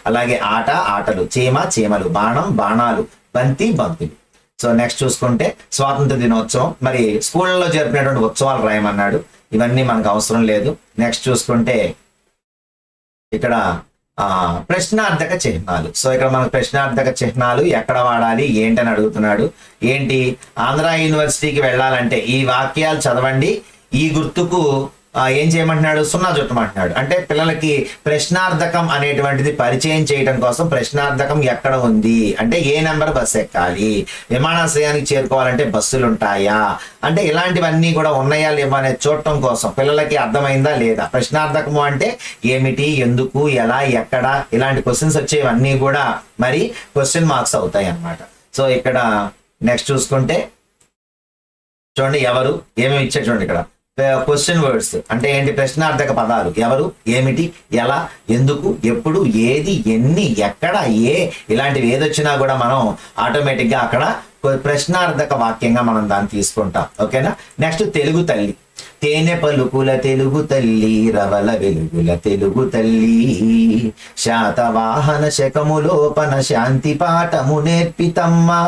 అలాగే ఆట, ఆటలు, చీమ, చీమలు, బాణం, బాణాలు, బంతి, బంతులు. సో నెక్స్ట్ చూసుకుంటే స్వాతంత్ర దినోత్సవం. మరి స్కూళ్ళలో జరిపినటువంటి ఉత్సవాలు రాయమన్నాడు. ఇవన్నీ మనకు అవసరం లేదు. నెక్స్ట్ చూసుకుంటే ఇక్కడ ప్రశ్నార్థక చిహ్నాలు. సో ఇక్కడ మనకు ప్రశ్నార్థక చిహ్నాలు ఎక్కడ వాడాలి ఏంటని అడుగుతున్నాడు. ఏంటి? ఆంధ్ర యూనివర్సిటీకి వెళ్ళాలంటే ఈ వాక్యాలు చదవండి, ఈ గుర్తుకు ఏం చేయమంటున్నాడు? 0 చుట్టమంటున్నాడు. అంటే పిల్లలకి ప్రశ్నార్థకం అనేటువంటిది పరిచయం చేయడం కోసం ప్రశ్నార్థకం ఎక్కడ ఉంది అంటే ఏ నెంబర్ బస్సు ఎక్కాలి, విమానాశ్రయానికి చేరుకోవాలంటే బస్సులు ఉంటాయా, అంటే ఇలాంటివన్నీ కూడా ఉన్నాయా లేవా అనేది చూడటం కోసం పిల్లలకి అర్థమైందా లేదా. ప్రశ్నార్థకము అంటే ఏమిటి, ఎందుకు, ఎలా, ఎక్కడ, ఇలాంటి క్వశ్చన్స్ వచ్చేవన్నీ కూడా మరి క్వశ్చన్ మార్క్స్ అవుతాయి అన్నమాట. సో ఇక్కడ నెక్స్ట్ చూసుకుంటే చూడండి, ఎవరు, ఏమేమి ఇచ్చారు చూడండి. ఇక్కడ క్వశ్చన్ వర్డ్స్ అంటే ఏంటి? ప్రశ్నార్థక పదాలు. ఎవరు, ఏమిటి, ఎలా, ఎందుకు, ఎప్పుడు, ఏది, ఎన్ని, ఎక్కడ, ఏ, ఇలాంటివి ఏదొచ్చినా కూడా మనం ఆటోమేటిక్ గా అక్కడ ప్రశ్నార్థక వాక్యంగా మనం దాన్ని తీసుకుంటాం. ఓకేనా? నెక్స్ట్ తెలుగు తల్లి. తేనె పలుకుల తెలుగు తల్లి, రవల వెలుగుల తెలుగు తల్లి, శాతవాహన శకములోపన శాంతి పాఠము నేర్పితమ్మా.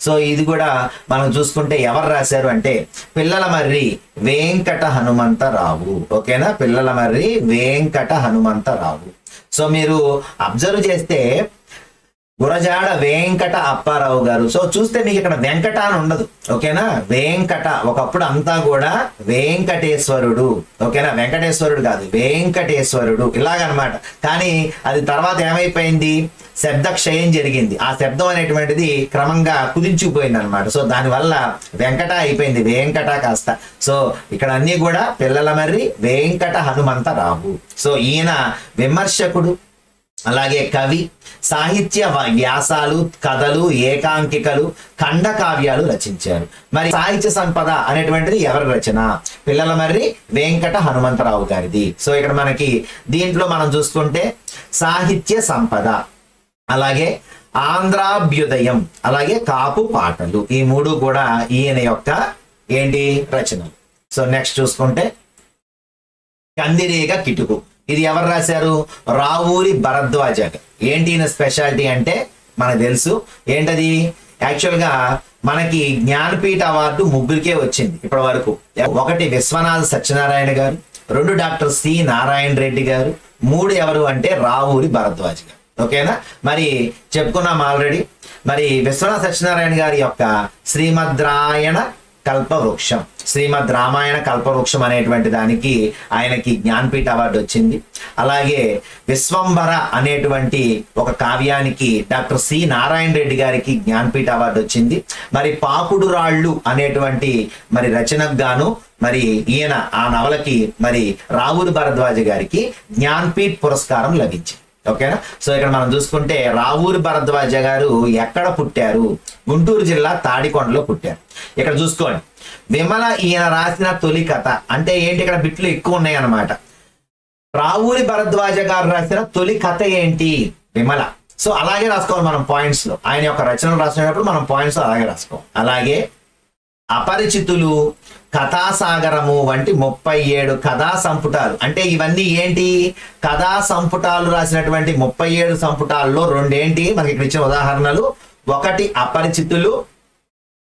సో ఇది కూడా మనం చూసుకుంటే ఎవరు రాశారు అంటే పిల్లల మర్రి వెంకట హనుమంతరావు. ఓకేనా? పిల్లల మర్రి వెంకట హనుమంతరావు. సో మీరు అబ్జర్వ్ చేస్తే గురజాడ వెంకట అప్పారావు గారు. సో చూస్తే మీకు ఇక్కడ వెంకట అని ఉండదు. ఓకేనా? వెంకట ఒకప్పుడు అంతా కూడా వెంకటేశ్వరుడు. ఓకేనా? వెంకటేశ్వరుడు కాదు, వెంకటేశ్వరుడు ఇలాగనమాట. కానీ అది తర్వాత ఏమైపోయింది? శబ్ద క్షయం జరిగింది. ఆ శబ్దం అనేటువంటిది క్రమంగా కుదించుకుపోయింది అనమాట. సో దానివల్ల వెంకట అయిపోయింది, వెంకట కాస్త. సో ఇక్కడ అన్ని కూడా పిల్లల మర్రి వెంకట హనుమంతరావు. సో ఈయన విమర్శకుడు, అలాగే కవి, సాహిత్య వ్యాసాలు, కథలు, ఏకాంకికలు, ఖండ కావ్యాలు రచించారు. మరి సాహిత్య సంపద అనేటువంటిది ఎవరి రచన? పిల్లల మర్రి వెంకట హనుమంతరావు గారిది. సో ఇక్కడ మనకి దీంట్లో మనం చూసుకుంటే సాహిత్య సంపద, అలాగే ఆంధ్రాభ్యుదయం, అలాగే కాపు పాటలు, ఈ 3 కూడా ఈయన యొక్క ఏంటి రచనలు. సో నెక్స్ట్ చూసుకుంటే కందిరీగ కిటుకు. ఇది ఎవరు రాశారు? రావూరి భరద్వాజ. ఏంటి ఈయన స్పెషాలిటీ అంటే మనకు తెలుసు. ఏంటది? యాక్చువల్గా మనకి జ్ఞానపీఠ అవార్డు 3కే వచ్చింది ఇప్పటి వరకు. 1 విశ్వనాథ సత్యనారాయణ గారు, 2 డాక్టర్ సి నారాయణ రెడ్డి గారు, 3 ఎవరు అంటే రావూరి భరద్వాజ గారు. ఓకేనా? మరి చెప్పుకున్నాం ఆల్రెడీ. మరి విశ్వనాథ సత్యనారాయణ గారి యొక్క శ్రీమద్రాయణ కల్పవృక్షం, శ్రీమద్ రామాయణ కల్పవృక్షం అనేటువంటి దానికి ఆయనకి జ్ఞానపీఠ అవార్డు వచ్చింది. అలాగే విశ్వంబర అనేటువంటి ఒక కావ్యానికి డాక్టర్ సి నారాయణ రెడ్డి గారికి జ్ఞానపీఠ అవార్డు వచ్చింది. మరి పాకుడు రాళ్ళు అనేటువంటి మరి రచనకు గాను మరి ఈయన ఆ నవలకి మరి రావూరి భరద్వాజ గారికి జ్ఞానపీఠ్ పురస్కారం లభించింది. ఓకేనా? సో ఇక్కడ మనం చూసుకుంటే రావూరి భరద్వాజ గారు ఎక్కడ పుట్టారు? గుంటూరు జిల్లా తాడికొండలో పుట్టారు. ఇక్కడ చూసుకోండి, విమల ఈయన రాసిన తొలి కథ అంటే ఏంటి? ఇక్కడ బిట్లు ఎక్కువ ఉన్నాయి అన్నమాట. రావూరి భరద్వాజ గారు రాసిన తొలి కథ ఏంటి? విమల. సో అలాగే రాసుకోవాలి మనం పాయింట్స్ లో. ఆయన యొక్క రచనలు రాసినప్పుడు మనం పాయింట్స్ లో అలాగే రాసుకోవాలి. అలాగే అపరిచితులు, కథాసాగరము వంటి 37 కథా సంపుటాలు. అంటే ఇవన్నీ ఏంటి? కథా సంపుటాలు రాసినటువంటి 37 సంపుటాల్లో రెండేంటి మనకి ఇక్కడ ఇచ్చిన ఉదాహరణలు. ఒకటి అపరిచితులు,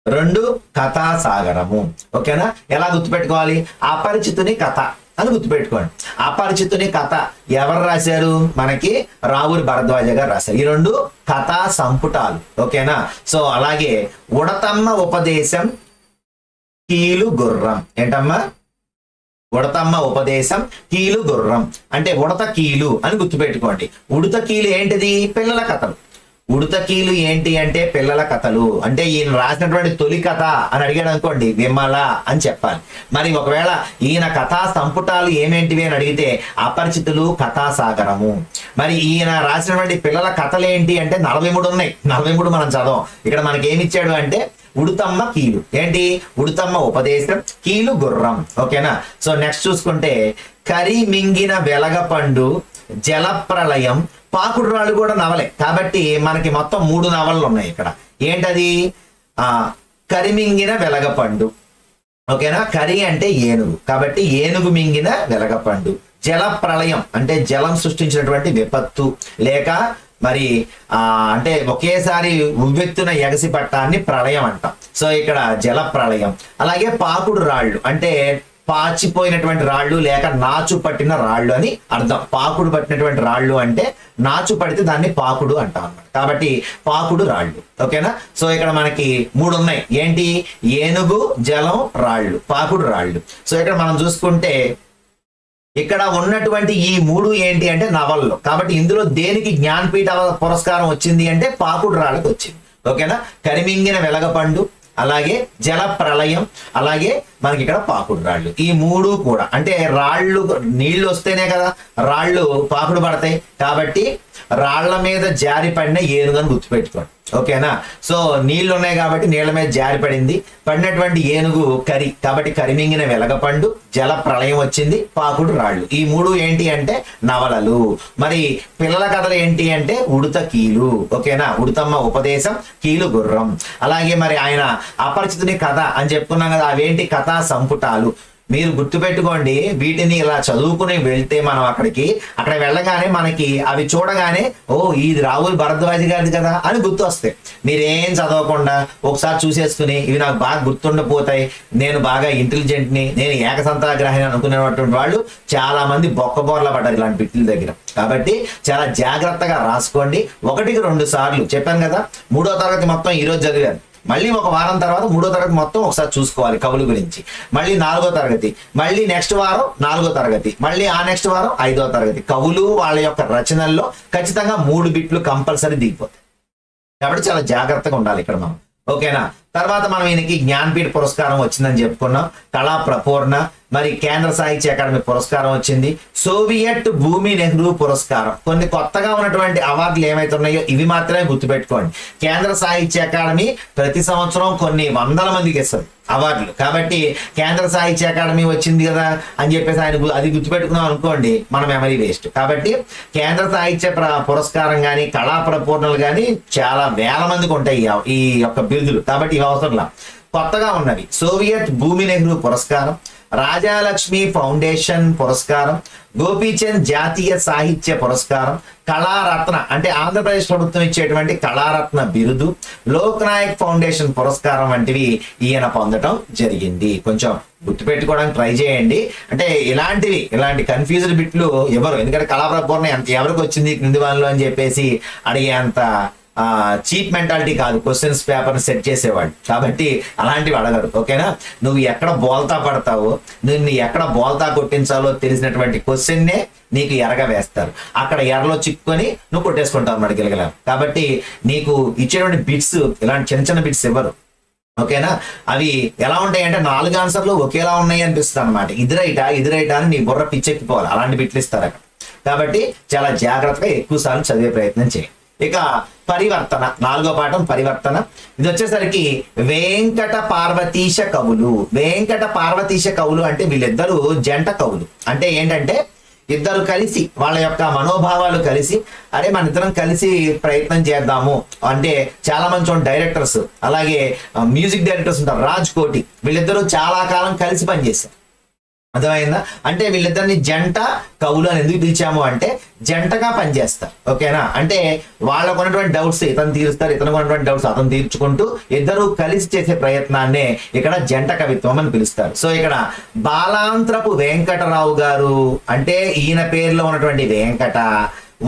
2 కథాసాగరము. ఓకేనా? ఎలా గుర్తుపెట్టుకోవాలి? అపరిచితుని కథ అని గుర్తుపెట్టుకోండి. అపరిచితుని కథ ఎవరు రాశారు? మనకి రావూరి భరద్వాజ గారు రాశారు. ఈ 2 కథా సంపుటాలు. ఓకేనా? సో అలాగే ఉడతమ్మ ఉపదేశం, కీలు గుర్రం. ఏంటమ్మా? ఉడతమ్మ ఉపదేశం, కీలు గుర్రం. అంటే ఉడత కీలు అని గుర్తుపెట్టుకోండి. ఉడత కీలు ఏంటిది? పిల్లల కథలు. ఉడత కీలు ఏంటి అంటే పిల్లల కథలు. అంటే ఈయన రాసినటువంటి తొలి కథ అని అడిగాడు అనుకోండి, విమల అని చెప్పాలి. మరి ఒకవేళ ఈయన కథా సంపుటాలు ఏమేంటివి అని అడిగితే అపరిచితులు, కథాసాగరము. మరి ఈయన రాసినటువంటి పిల్లల కథలు ఏంటి అంటే 43 ఉన్నాయి. 43 మనం చదవం. ఇక్కడ మనకి ఏమి ఇచ్చాడు అంటే ఉడతమ్మ కీలు. ఏంటి? ఉడతమ్మ ఉపదేశం, కీలు గుర్రం. ఓకేనా? సో నెక్స్ట్ చూసుకుంటే కరి మింగిన వెలగపండు, జలప్రళయం, పాకుడు రాళ్ళు కూడా నవలే. కాబట్టి మనకి మొత్తం 3 నవలలు ఉన్నాయి ఇక్కడ. ఏంటది? కరిమింగిన వెలగపండు. ఓకేనా? కరి అంటే ఏనుగు, కాబట్టి ఏనుగు మింగిన వెలగపండు. జల ప్రళయం అంటే జలం సృష్టించినటువంటి విపత్తు, లేక మరి అంటే ఒకేసారి ఉవ్వెత్తున ఎగసి పట్టాన్ని ప్రళయం అంటాం. సో ఇక్కడ జల ప్రళయం. అలాగే పాకుడు రాళ్ళు అంటే పాచిపోయినటువంటి రాళ్ళు లేక నాచు పట్టిన రాళ్ళు అని అర్థం. పాకుడు పట్టినటువంటి రాళ్ళు అంటే నాచు పడితే దాన్ని పాకుడు అంటాం అన్నమాట. కాబట్టి పాకుడు రాళ్ళు. ఓకేనా? సో ఇక్కడ మనకి 3 ఉన్నాయి. ఏంటి? ఏనుగు, జలం, రాళ్ళు, పాకుడు రాళ్ళు. సో ఇక్కడ మనం చూసుకుంటే ఇక్కడ ఉన్నటువంటి ఈ 3 ఏంటి అంటే నవల్లో. కాబట్టి ఇందులో దేనికి జ్ఞానపీఠ పురస్కారం వచ్చింది అంటే పాకుడు రాళ్ళకి వచ్చింది. ఓకేనా? కరిమింగిన వెలగపండు, అలాగే జల ప్రళయం, అలాగే మనకి ఇక్కడ పాకుడు రాళ్ళు. ఈ 3 కూడా అంటే రాళ్ళు, నీళ్లు వస్తేనే కదా రాళ్ళు పాకుడు పడతాయి. కాబట్టి రాళ్ల మీద జారి పడిన ఏనుగని గుర్తుపెట్టుకోండి. ఓకేనా? సో నీళ్లు ఉన్నాయి కాబట్టి నీళ్ల మీద జారి పడింది. పడినటువంటి ఏనుగు కరి, కాబట్టి కరిమింగిన వెలగపండు, జల ప్రళయం వచ్చింది, పాకుడు రాళ్ళు. ఈ 3 ఏంటి అంటే నవలలు. మరి పిల్లల కథలు ఏంటి అంటే ఉడత కీలు. ఓకేనా? ఉడతమ్మ ఉపదేశం, కీలు గుర్రం. అలాగే మరి ఆయన అపరిచితుని కథ అని చెప్పుకున్నాం కదా, అవేంటి? కథా సంపుటాలు. మీరు గుర్తుపెట్టుకోండి. వీటిని ఇలా చదువుకుని వెళ్తే మనం అక్కడ వెళ్ళగానే మనకి అవి చూడగానే ఓ ఇది రావూరి భరద్వాజ గారిది కదా అని గుర్తు వస్తాయి. మీరేం చదవకుండా ఒకసారి చూసేసుకుని ఇవి నాకు బాగా గుర్తుండిపోతాయి, నేను బాగా ఇంటెలిజెంట్ని, నేను ఏకసంతాగ్రహిని అనుకునేటువంటి వాళ్ళు చాలా మంది బొక్కబోర్ల పడ్డారు ఇలాంటి బిట్ల దగ్గర. కాబట్టి చాలా జాగ్రత్తగా రాసుకోండి. 1-2 సార్లు చెప్పాను కదా. 3వ తరగతి మొత్తం ఈరోజు చదివాను. మళ్ళీ ఒక వారం తర్వాత 3వ తరగతి మొత్తం ఒకసారి చూసుకోవాలి కవుల గురించి. మళ్ళీ 4వ తరగతి, మళ్ళీ నెక్స్ట్ వారం 4వ తరగతి, మళ్ళీ ఆ నెక్స్ట్ వారం 5వ తరగతి. కవులు వాళ్ళ యొక్క రచనల్లో ఖచ్చితంగా 3 బిట్లు కంపల్సరీ దిగిపోతాయి. కాబట్టి చాలా జాగ్రత్తగా ఉండాలి ఇక్కడ మనం. ఓకేనా? తర్వాత మనం ఈయనకి జ్ఞానపీఠ పురస్కారం వచ్చిందని చెప్పుకున్నాం. కళా ప్రపూర్ణ, మరి కేంద్ర సాహిత్య అకాడమీ పురస్కారం వచ్చింది. సోవియట్ భూమి నెహ్రూ పురస్కారం. కొన్ని కొత్తగా ఉన్నటువంటి అవార్డులు ఏమైతే ఉన్నాయో ఇవి మాత్రమే గుర్తుపెట్టుకోండి. కేంద్ర సాహిత్య అకాడమీ ప్రతి సంవత్సరం కొన్ని 100 మందికి ఇస్తారు అవార్డులు. కాబట్టి కేంద్ర సాహిత్య అకాడమీ వచ్చింది కదా అని చెప్పేసి ఆయన అది గుర్తుపెట్టుకున్నాం అనుకోండి, మన మెమరీ వేస్ట్. కాబట్టి కేంద్ర సాహిత్య పురస్కారం కానీ కళా ప్రపూర్ణలు కానీ చాలా వేల మందికి ఉంటాయి ఈ యొక్క బిరుదులు. కాబట్టి ఇవి అవసరంలా. కొత్తగా ఉన్నవి సోవియట్ భూమి నెహ్రూ పురస్కారం, రాజాలక్ష్మి ఫౌండేషన్ పురస్కారం, గోపీచంద్ జాతీయ సాహిత్య పురస్కారం, కళారత్న అంటే ఆంధ్రప్రదేశ్ ప్రభుత్వం ఇచ్చేటువంటి కళారత్న బిరుదు, లోక్ నాయక్ ఫౌండేషన్ పురస్కారం వంటివి ఈయన పొందడం జరిగింది. కొంచెం గుర్తుపెట్టుకోవడానికి ట్రై చేయండి. అంటే ఇలాంటి కన్ఫ్యూజ్డ్ బిట్లు ఎవరు, ఎందుకంటే కళాప్రపూర్ణ ఎవరికి వచ్చింది క్రింది వాళ్ళలో అని చెప్పేసి అడిగే అంత చీప్ మెంటాలిటీ కాదు క్వశ్చన్స్ పేపర్ సెట్ చేసేవాడు. కాబట్టి అలాంటివి అడగరు. ఓకేనా? నువ్వు ఎక్కడ బోల్తా పడతావో, నిన్ను ఎక్కడ బోల్తా కొట్టించాలో తెలిసినటువంటి క్వశ్చన్నే నీకు ఎరగా వేస్తారు. అక్కడ ఎరలో చిక్కుకొని నువ్వు కొట్టేసుకుంటావు అన్నమాట గిలగల. కాబట్టి నీకు ఇచ్చేటువంటి బిట్స్ ఇలాంటి చిన్న చిన్న బిట్స్ ఇవ్వరు. ఓకేనా? అవి ఎలా ఉంటాయి అంటే 4 ఆన్సర్లు ఒకేలా ఉన్నాయి అనిపిస్తుంది అనమాట. ఇది రైటా అని నీ బుర్ర పిచ్చెక్కిపోవాలి. అలాంటి బిట్లు ఇస్తారు అక్కడ. కాబట్టి చాలా జాగ్రత్తగా ఎక్కువ సార్లు చదివే ప్రయత్నం చేయండి. ఇక పరివర్తన, 4వ పాఠం పరివర్తన. ఇది వచ్చేసరికి వెంకట పార్వతీశ కవులు. వెంకట పార్వతీశ కవులు అంటే వీళ్ళిద్దరూ జంట కవులు. అంటే ఏంటంటే ఇద్దరు కలిసి వాళ్ళ యొక్క మనోభావాలు కలిసి అరే మన ఇద్దరం కలిసి ప్రయత్నం చేద్దాము అంటే చాలా మంది డైరెక్టర్స్ అలాగే మ్యూజిక్ డైరెక్టర్స్ ఉంటారు, రాజ్ కోటి, వీళ్ళిద్దరూ చాలా కాలం కలిసి పనిచేశారు. అర్థమైందా? అంటే వీళ్ళిద్దరిని జంట కవులు అని ఎందుకు పిలిచాము అంటే జంటగా పనిచేస్తారు. ఓకేనా? అంటే వాళ్ళకు ఉన్నటువంటి డౌట్స్ ఇతను తీరుస్తారు, ఇతను ఉన్నటువంటి డౌట్స్ అతను తీర్చుకుంటూ ఇద్దరు కలిసి చేసే ప్రయత్నాన్నే ఇక్కడ జంట కవిత్వం అని పిలుస్తారు. సో ఇక్కడ బాలాంత్రపు వెంకటరావు గారు అంటే ఈయన పేరులో ఉన్నటువంటి వెంకట,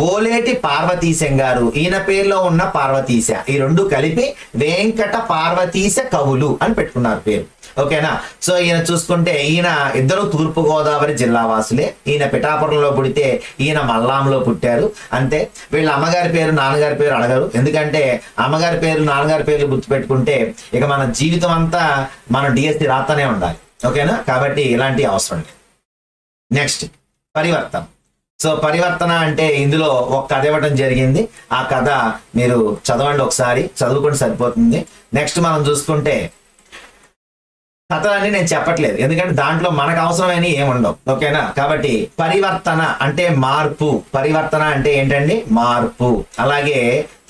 ఓలేటి పార్వతీశం గారు ఈయన పేరులో ఉన్న పార్వతీశ, ఈ రెండు కలిపి వెంకట పార్వతీశ కవులు అని పెట్టుకున్నారు పేరు. ఓకేనా? సో ఈయన చూసుకుంటే ఈయన ఇద్దరు తూర్పు గోదావరి జిల్లా వాసులే. ఈయన పిఠాపురంలో పుడితే ఈయన మల్లాంలో పుట్టారు. అంతే. వీళ్ళ అమ్మగారి పేరు నాన్నగారి పేరు అడగరు, ఎందుకంటే అమ్మగారి పేరు నాన్నగారి పేర్లు గుర్తుపెట్టుకుంటే ఇక మన జీవితం అంతా మనం డిఎస్సి రాస్తానే ఉండాలి. ఓకేనా? కాబట్టి ఇలాంటి అవసరం లేదు. నెక్స్ట్ పరివర్తన. సో పరివర్తన అంటే ఇందులో ఒక కథ ఇవ్వడం జరిగింది. ఆ కథ మీరు చదవండి, ఒకసారి చదువుకుంటే సరిపోతుంది. నెక్స్ట్ మనం చూసుకుంటే కథలన్నీ నేను చెప్పట్లేదు, ఎందుకంటే దాంట్లో మనకు అవసరమైన ఏముండవు. ఓకేనా? కాబట్టి పరివర్తన అంటే మార్పు. పరివర్తన అంటే ఏంటండి? మార్పు. అలాగే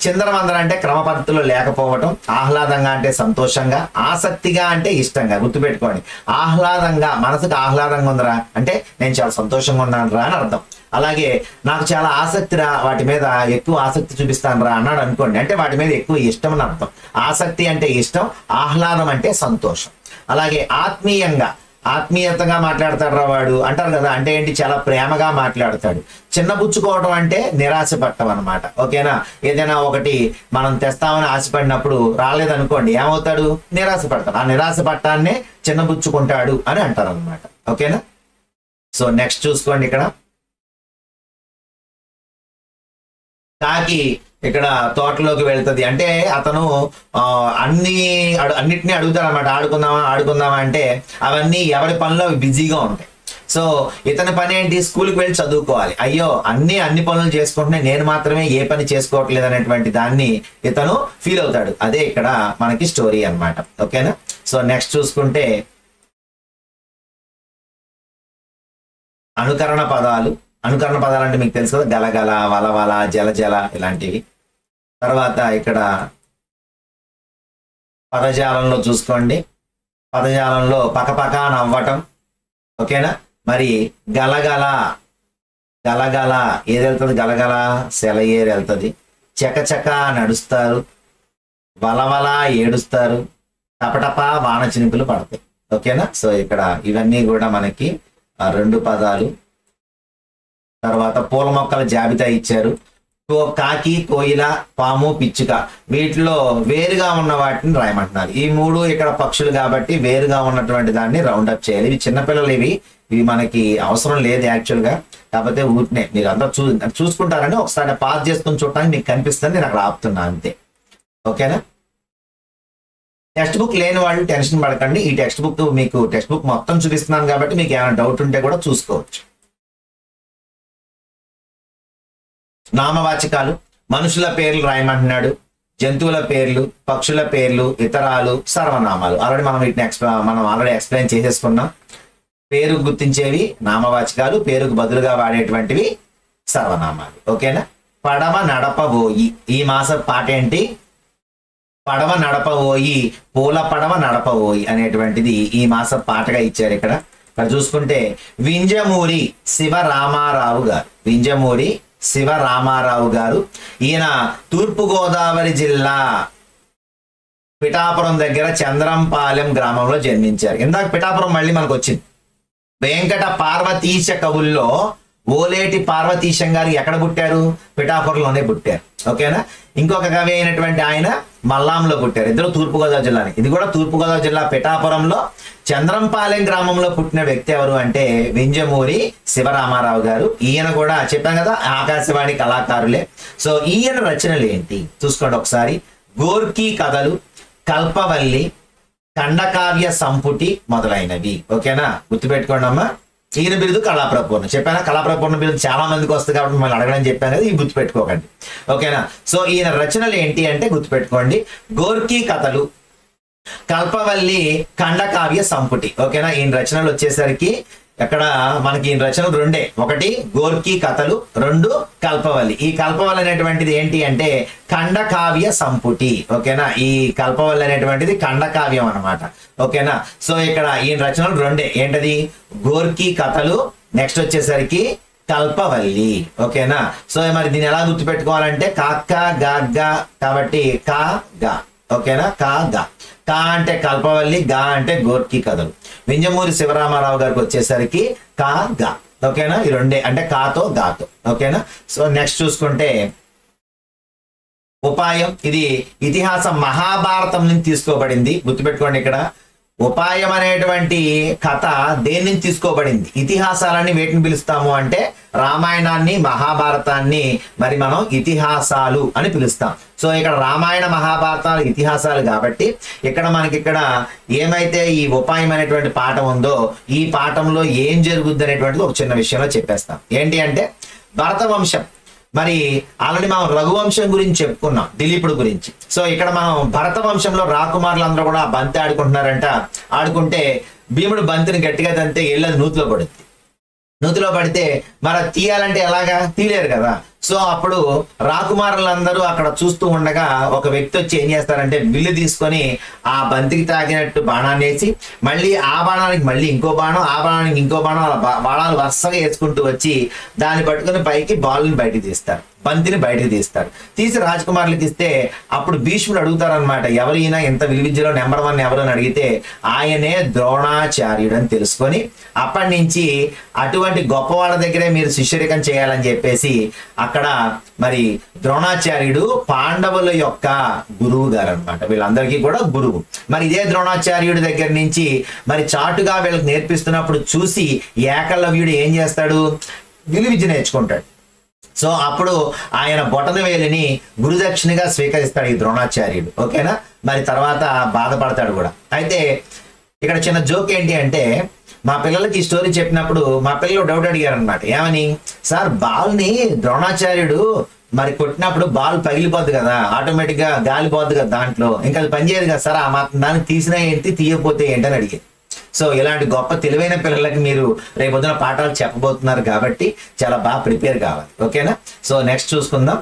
చిందరవందర అంటే క్రమ పద్ధతిలో లేకపోవటం, ఆహ్లాదంగా అంటే సంతోషంగా, ఆసక్తిగా అంటే ఇష్టంగా. గుర్తుపెట్టుకోండి, ఆహ్లాదంగా మనసుకు ఆహ్లాదంగా ఉందరా అంటే నేను చాలా సంతోషంగా ఉన్నాను రా అని అర్థం. అలాగే నాకు చాలా ఆసక్తి రా, వాటి మీద ఎక్కువ ఆసక్తి చూపిస్తాను రా అన్నాడు అనుకోండి, అంటే వాటి మీద ఎక్కువ ఇష్టం అని అర్థం. ఆసక్తి అంటే ఇష్టం, ఆహ్లాదం అంటే సంతోషం. అలాగే ఆత్మీయంగా, ఆత్మీయతగా మాట్లాడతాడు రా వాడు అంటారు కదా, అంటే ఏంటి? చాలా ప్రేమగా మాట్లాడతాడు. చిన్నబుచ్చుకోవడం అంటే నిరాశ పట్టం అనమాట. ఓకేనా? ఏదైనా ఒకటి మనం తెస్తామని ఆశపడినప్పుడు రాలేదనుకోండి, ఏమవుతాడు? నిరాశ పడతాడు. ఆ నిరాశ పట్టాన్నే చిన్నబుచ్చుకుంటాడు అని అంటారు అనమాట. ఓకేనా? సో నెక్స్ట్ చూసుకోండి, ఇక్కడ కాకి ఇక్కడ తోటలోకి వెళ్తుంది అంటే అతను అన్నిటినీ అడుగుతాడు అనమాట. ఆడుకుందామా అంటే అవన్నీ ఎవరి పనిలో బిజీగా ఉంటాయి. సో ఇతని పని ఏంటి? స్కూల్కి వెళ్ళి చదువుకోవాలి. అయ్యో అన్ని పనులు చేసుకుంటున్నా, నేను మాత్రమే ఏ pని చేసుకోవట్లేదు అనేటువంటి దాన్ని ఇతను ఫీల్ అవుతాడు. అదే ఇక్కడ మనకి స్టోరీ అన్నమాట. ఓకేనా? సో నెక్స్ట్ చూసుకుంటే అనుకరణ పదాలు. అనుకరణ పదాలు అంటే మీకు తెలుసు కదా, గలగల, వలవల, జలజల ఇలాంటివి. తర్వాత ఇక్కడ పదజాలంలో చూసుకోండి. పదజాలంలో పకపక నవ్వటం. ఓకేనా? మరి గలగల, గలగల ఏది వెళ్తుంది? గలగల సెలయేరు వెళ్తుంది. చకచక నడుస్తారు, వలవల ఏడుస్తారు, టపటప వాన చినుకులు పడతాయి. ఓకేనా? సో ఇక్కడ ఇవన్నీ కూడా మనకి రెండు పదాలు. తర్వాత పూల మొక్కల జాబితా ఇచ్చారు. కాకి, కోయిల, పాము, పిచ్చుక, వీటిలో వేరుగా ఉన్న వాటిని రాయమంటున్నారు. ఈ మూడు ఇక్కడ పక్షులు కాబట్టి వేరుగా ఉన్నటువంటి దాన్ని రౌండప్ చేయాలి. ఇవి చిన్నపిల్లలు, ఇవి మనకి అవసరం లేదు యాక్చువల్గా. కాకపోతే ఊరినే మీరు అందరూ చూసుకుంటారని ఒకసారి పాస్ చేసుకుని చూడటానికి మీకు కనిపిస్తుంది, నేను అక్కడ ఆపుతున్నా అంతే. ఓకేనా? టెక్స్ట్ బుక్ లేని వాళ్ళు టెన్షన్ పడకండి. ఈ టెక్స్ట్ బుక్ మొత్తం చూపిస్తున్నాను కాబట్టి మీకు ఏమైనా డౌట్ ఉంటే కూడా చూసుకోవచ్చు. నామవాచకాలు, మనుషుల పేర్లు రాయమంటున్నాడు, జంతువుల పేర్లు, పక్షుల పేర్లు, ఇతరాలు, సర్వనామాలు. ఆల్రెడీ మనం ఆల్రెడీ ఎక్స్ప్లెయిన్ చేసేసుకున్నాం. పేరు గుర్తించేవి నామవాచకాలు, పేరుకు బదులుగా వాడేటువంటివి సర్వనామాలు. ఓకేనా? పడవ నడపబోయి, ఈ మాస పాట ఏంటి? పడవ నడపబోయి, పూల పడవ నడపబోయి అనేటువంటిది ఈ మాస పాటగా ఇచ్చారు. ఇక్కడ చూసుకుంటే వింజమూరి శివరామారావు గారు, వింజమూరి శివరామారావు గారు, ఈయన తూర్పుగోదావరి జిల్లా పిఠాపురం దగ్గర చంద్రంపాలెం గ్రామంలో జన్మించారు. ఇందాక పిఠాపురం మళ్ళీ మనకు వచ్చింది. వెంకట పార్వతీశ కవుల్లో ఓలేటి పార్వతీశం గారు ఎక్కడ పుట్టారు? పిఠాపురంలోనే పుట్టారు. ఓకేనా? ఇంకొక కవి అయినటువంటి ఆయన మల్లాంలో పుట్టారు. ఇద్దరు తూర్పుగోదావరి జిల్లాని. ఇది కూడా తూర్పుగోదావరి జిల్లా పిఠాపురంలో చంద్రంపాలెం గ్రామంలో పుట్టిన వ్యక్తి ఎవరు అంటే వింజమూరి శివరామారావు గారు. ఈయన కూడా చెప్పాం కదా ఆకాశవాణి కళాకారులే. సో ఈయన రచనలు ఏంటి చూసుకోండి ఒకసారి. గోర్కీ కథలు, కల్పవల్లి, ఖండకావ్య సంపుటి మొదలైనవి. ఓకేనా? గుర్తుపెట్టుకోండి అమ్మా. ఈయన బిరుదు కళాప్రపూర్ణ. చెప్పానా? కళాప్రపూర్ణ బిరుదు చాలా మందికి వస్తుంది కాబట్టి మిమ్మల్ని అడగడం చెప్పాను కదా, ఈ గుర్తుపెట్టుకోకండి. ఓకేనా? సో ఈయన రచనలు ఏంటి అంటే గుర్తుపెట్టుకోండి. గోర్కీ కథలు, కల్పవల్లి, ఖండకావ్య సంపుటి. ఓకేనా? ఈయన రచనలు వచ్చేసరికి ఎక్కడ మనకి ఈ రచనలు రెండే, ఒకటి గోర్కీ కథలు, రెండు కల్పవల్లి. ఈ కల్పవల్లి అనేటువంటిది ఏంటి అంటే ఖండకావ్య సంపుటి. ఓకేనా, ఈ కల్పవల్లి అనేటువంటిది ఖండకావ్యం అన్నమాట. ఓకేనా, సో ఇక్కడ ఈ రచనలు రెండే, ఏంటది గోర్కీ కథలు, నెక్స్ట్ వచ్చేసరికి కల్పవల్లి. ఓకేనా, సో మరి దీన్ని ఎలా గుర్తుపెట్టుకోవాలంటే కాక్క గా కాబట్టి కా గా. ఓకేనా, కా గా. కా అంటే కల్పవల్లి, గా అంటే గోర్కీ కథలు. వింజమూరి శివరామారావు గారికి వచ్చేసరికి కా గా. ఓకేనా, ఈ రెండే, అంటే కాతో గాతో. ఓకేనా, సో నెక్స్ట్ చూసుకుంటే ఉపాయం. ఇది ఇతిహాసం మహాభారతం నుంచి తీసుకోబడింది, గుర్తుపెట్టుకోండి. ఇక్కడ ఉపాయం అనేటువంటి కథ దేని నుంచి తీసుకోబడింది? ఇతిహాసాలని వేటిని పిలుస్తాము అంటే రామాయణాన్ని, మహాభారతాన్ని మరి మనం ఇతిహాసాలు అని పిలుస్తాం. సో ఇక్కడ రామాయణ మహాభారతాలు ఇతిహాసాలు కాబట్టి ఇక్కడ మనకి ఇక్కడ ఏమైతే ఈ ఉపాయం అనేటువంటి పాఠం ఉందో ఈ పాఠంలో ఏం జరుగుద్ది అనేటువంటిది ఒక చిన్న విషయంలో చెప్పేస్తాం. ఏంటి అంటే భరత వంశం, మరి ఆల్రెడీ మనం రఘువంశం గురించి చెప్పుకున్నాం, దిలీపుడు గురించి. సో ఇక్కడ మనం భరత వంశంలో రాకుమారులు అందరూ కూడా బంతి ఆడుకుంటున్నారంట. ఆడుకుంటే భీముడు బంతిని గట్టిగా తంతే ఎల్లది నూతిలో పడుద్ది. నూతిలో పడితే మరి తీయాలంటే ఎలాగా, తీయలేరు కదా. సో అప్పుడు రాకుమారులందరూ అక్కడ చూస్తూ ఉండగా ఒక వ్యక్తి వచ్చి ఏం చేస్తారంటే విల్లు తీసుకొని ఆ బంతికి తాకినట్టు బాణాన్ని వేసి మళ్ళీ ఆ బాణానికి మళ్ళీ ఇంకో బాణం, ఆ బాణానికి ఇంకో బాణం, అలా బాణాలు వరుసగా వేసుకుంటూ వచ్చి దాన్ని పట్టుకుని పైకి బాల్ని బయటికి తీస్తారు, బంతిని బయటకు తీస్తారు. తీసి రాజకుమారులకి ఇస్తే అప్పుడు భీష్ముడు అడుగుతారనమాట, ఎవరైనా ఎంత విలువిద్యలో నెంబర్ 1 ఎవరు అని అడిగితే ఆయనే ద్రోణాచార్యుడు అని తెలుసుకొని అప్పటి నుంచి అటువంటి గొప్ప వాళ్ళ దగ్గరే మీరు శిష్యరికం చేయాలని చెప్పేసి అక్కడ మరి ద్రోణాచార్యుడు పాండవుల యొక్క గురువు గారు అనమాట. వీళ్ళందరికీ కూడా గురువు. మరి ఇదే ద్రోణాచార్యుడి దగ్గర నుంచి మరి చాటుగా వీళ్ళకి నేర్పిస్తున్నప్పుడు చూసి ఏకలవ్యుడు ఏం చేస్తాడు, విలువిద్య నేర్చుకుంటాడు. సో అప్పుడు ఆయన బొటనవేలిని గురుదక్షిణగా స్వీకరిస్తాడు ఈ ద్రోణాచార్యుడు. ఓకేనా, మరి తర్వాత బాధపడతాడు కూడా. అయితే ఇక్కడ చిన్న జోక్ ఏంటి అంటే మా పిల్లలకి ఈ స్టోరీ చెప్పినప్పుడు మా పిల్లలు డౌట్ అడిగారు అనమాట. ఏమని, సార్ బాల్ని ద్రోణాచార్యుడు మరి కొట్టినప్పుడు బాల్ పగిలిపోద్ది కదా, ఆటోమేటిక్ గా గాలిపోద్ది కదా, దాంట్లో ఇంకా అది పనిచేయదు కదా సార్, ఆ మాత్రం దానికి తీసినా ఏంటి తీయకపోతే ఏంటని అడిగారు. సో ఇలాంటి గొప్ప తెలివైన పిల్లలకి మీరు రేపొద్దున పాఠాలు చెప్పబోతున్నారు కాబట్టి చాలా బాగా ప్రిపేర్ కావాలి. ఓకేనా, సో నెక్స్ట్ చూసుకుందాం.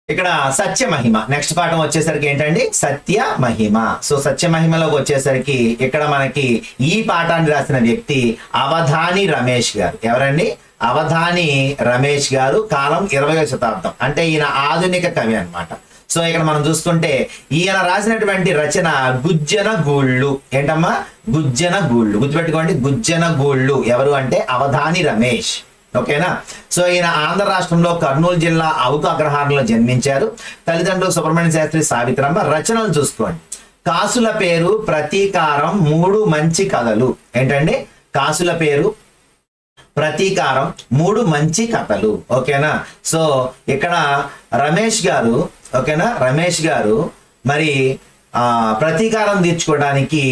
ఇక్కడ సత్య మహిమ నెక్స్ట్ పాఠం వచ్చేసరికి ఏంటండి, సత్య మహిమ. సో సత్య మహిమలోకి వచ్చేసరికి ఇక్కడ మనకి ఈ పాఠాన్ని రాసిన వ్యక్తి అవధాని రమేష్ గారు. ఎవరండి, అవధాని రమేష్ గారు. కాలం 20వ శతాబ్దం, అంటే ఈయన ఆధునిక కవి అన్నమాట. సో ఇక్కడ మనం చూసుకుంటే ఈయన రాసినటువంటి రచన గుజ్జన గూళ్ళు. ఏంటమ్మా, గుజ్జన గూళ్ళు. గుర్తుపెట్టుకోండి, గుజ్జన గూళ్ళు ఎవరు అంటే అవధాని రమేష్. ఓకేనా, సో ఈయన ఆంధ్ర రాష్ట్రంలో కర్నూలు జిల్లా అవుకు అగ్రహారంలో జన్మించారు. తల్లిదండ్రులు సుబ్రహ్మణ్య శాస్త్రి, సావిత్రమ్మ. రచనలు చూసుకోండి, కాసుల పేరు, ప్రతీకారం, 3 మంచి కథలు. ఏంటండి, కాసుల పేరు, ప్రతీకారం, 3 మంచి కథలు. ఓకేనా, సో ఇక్కడ రమేష్ గారు, ఓకేనా, రమేష్ గారు మరి ప్రతీకారం తీర్చుకోవడానికి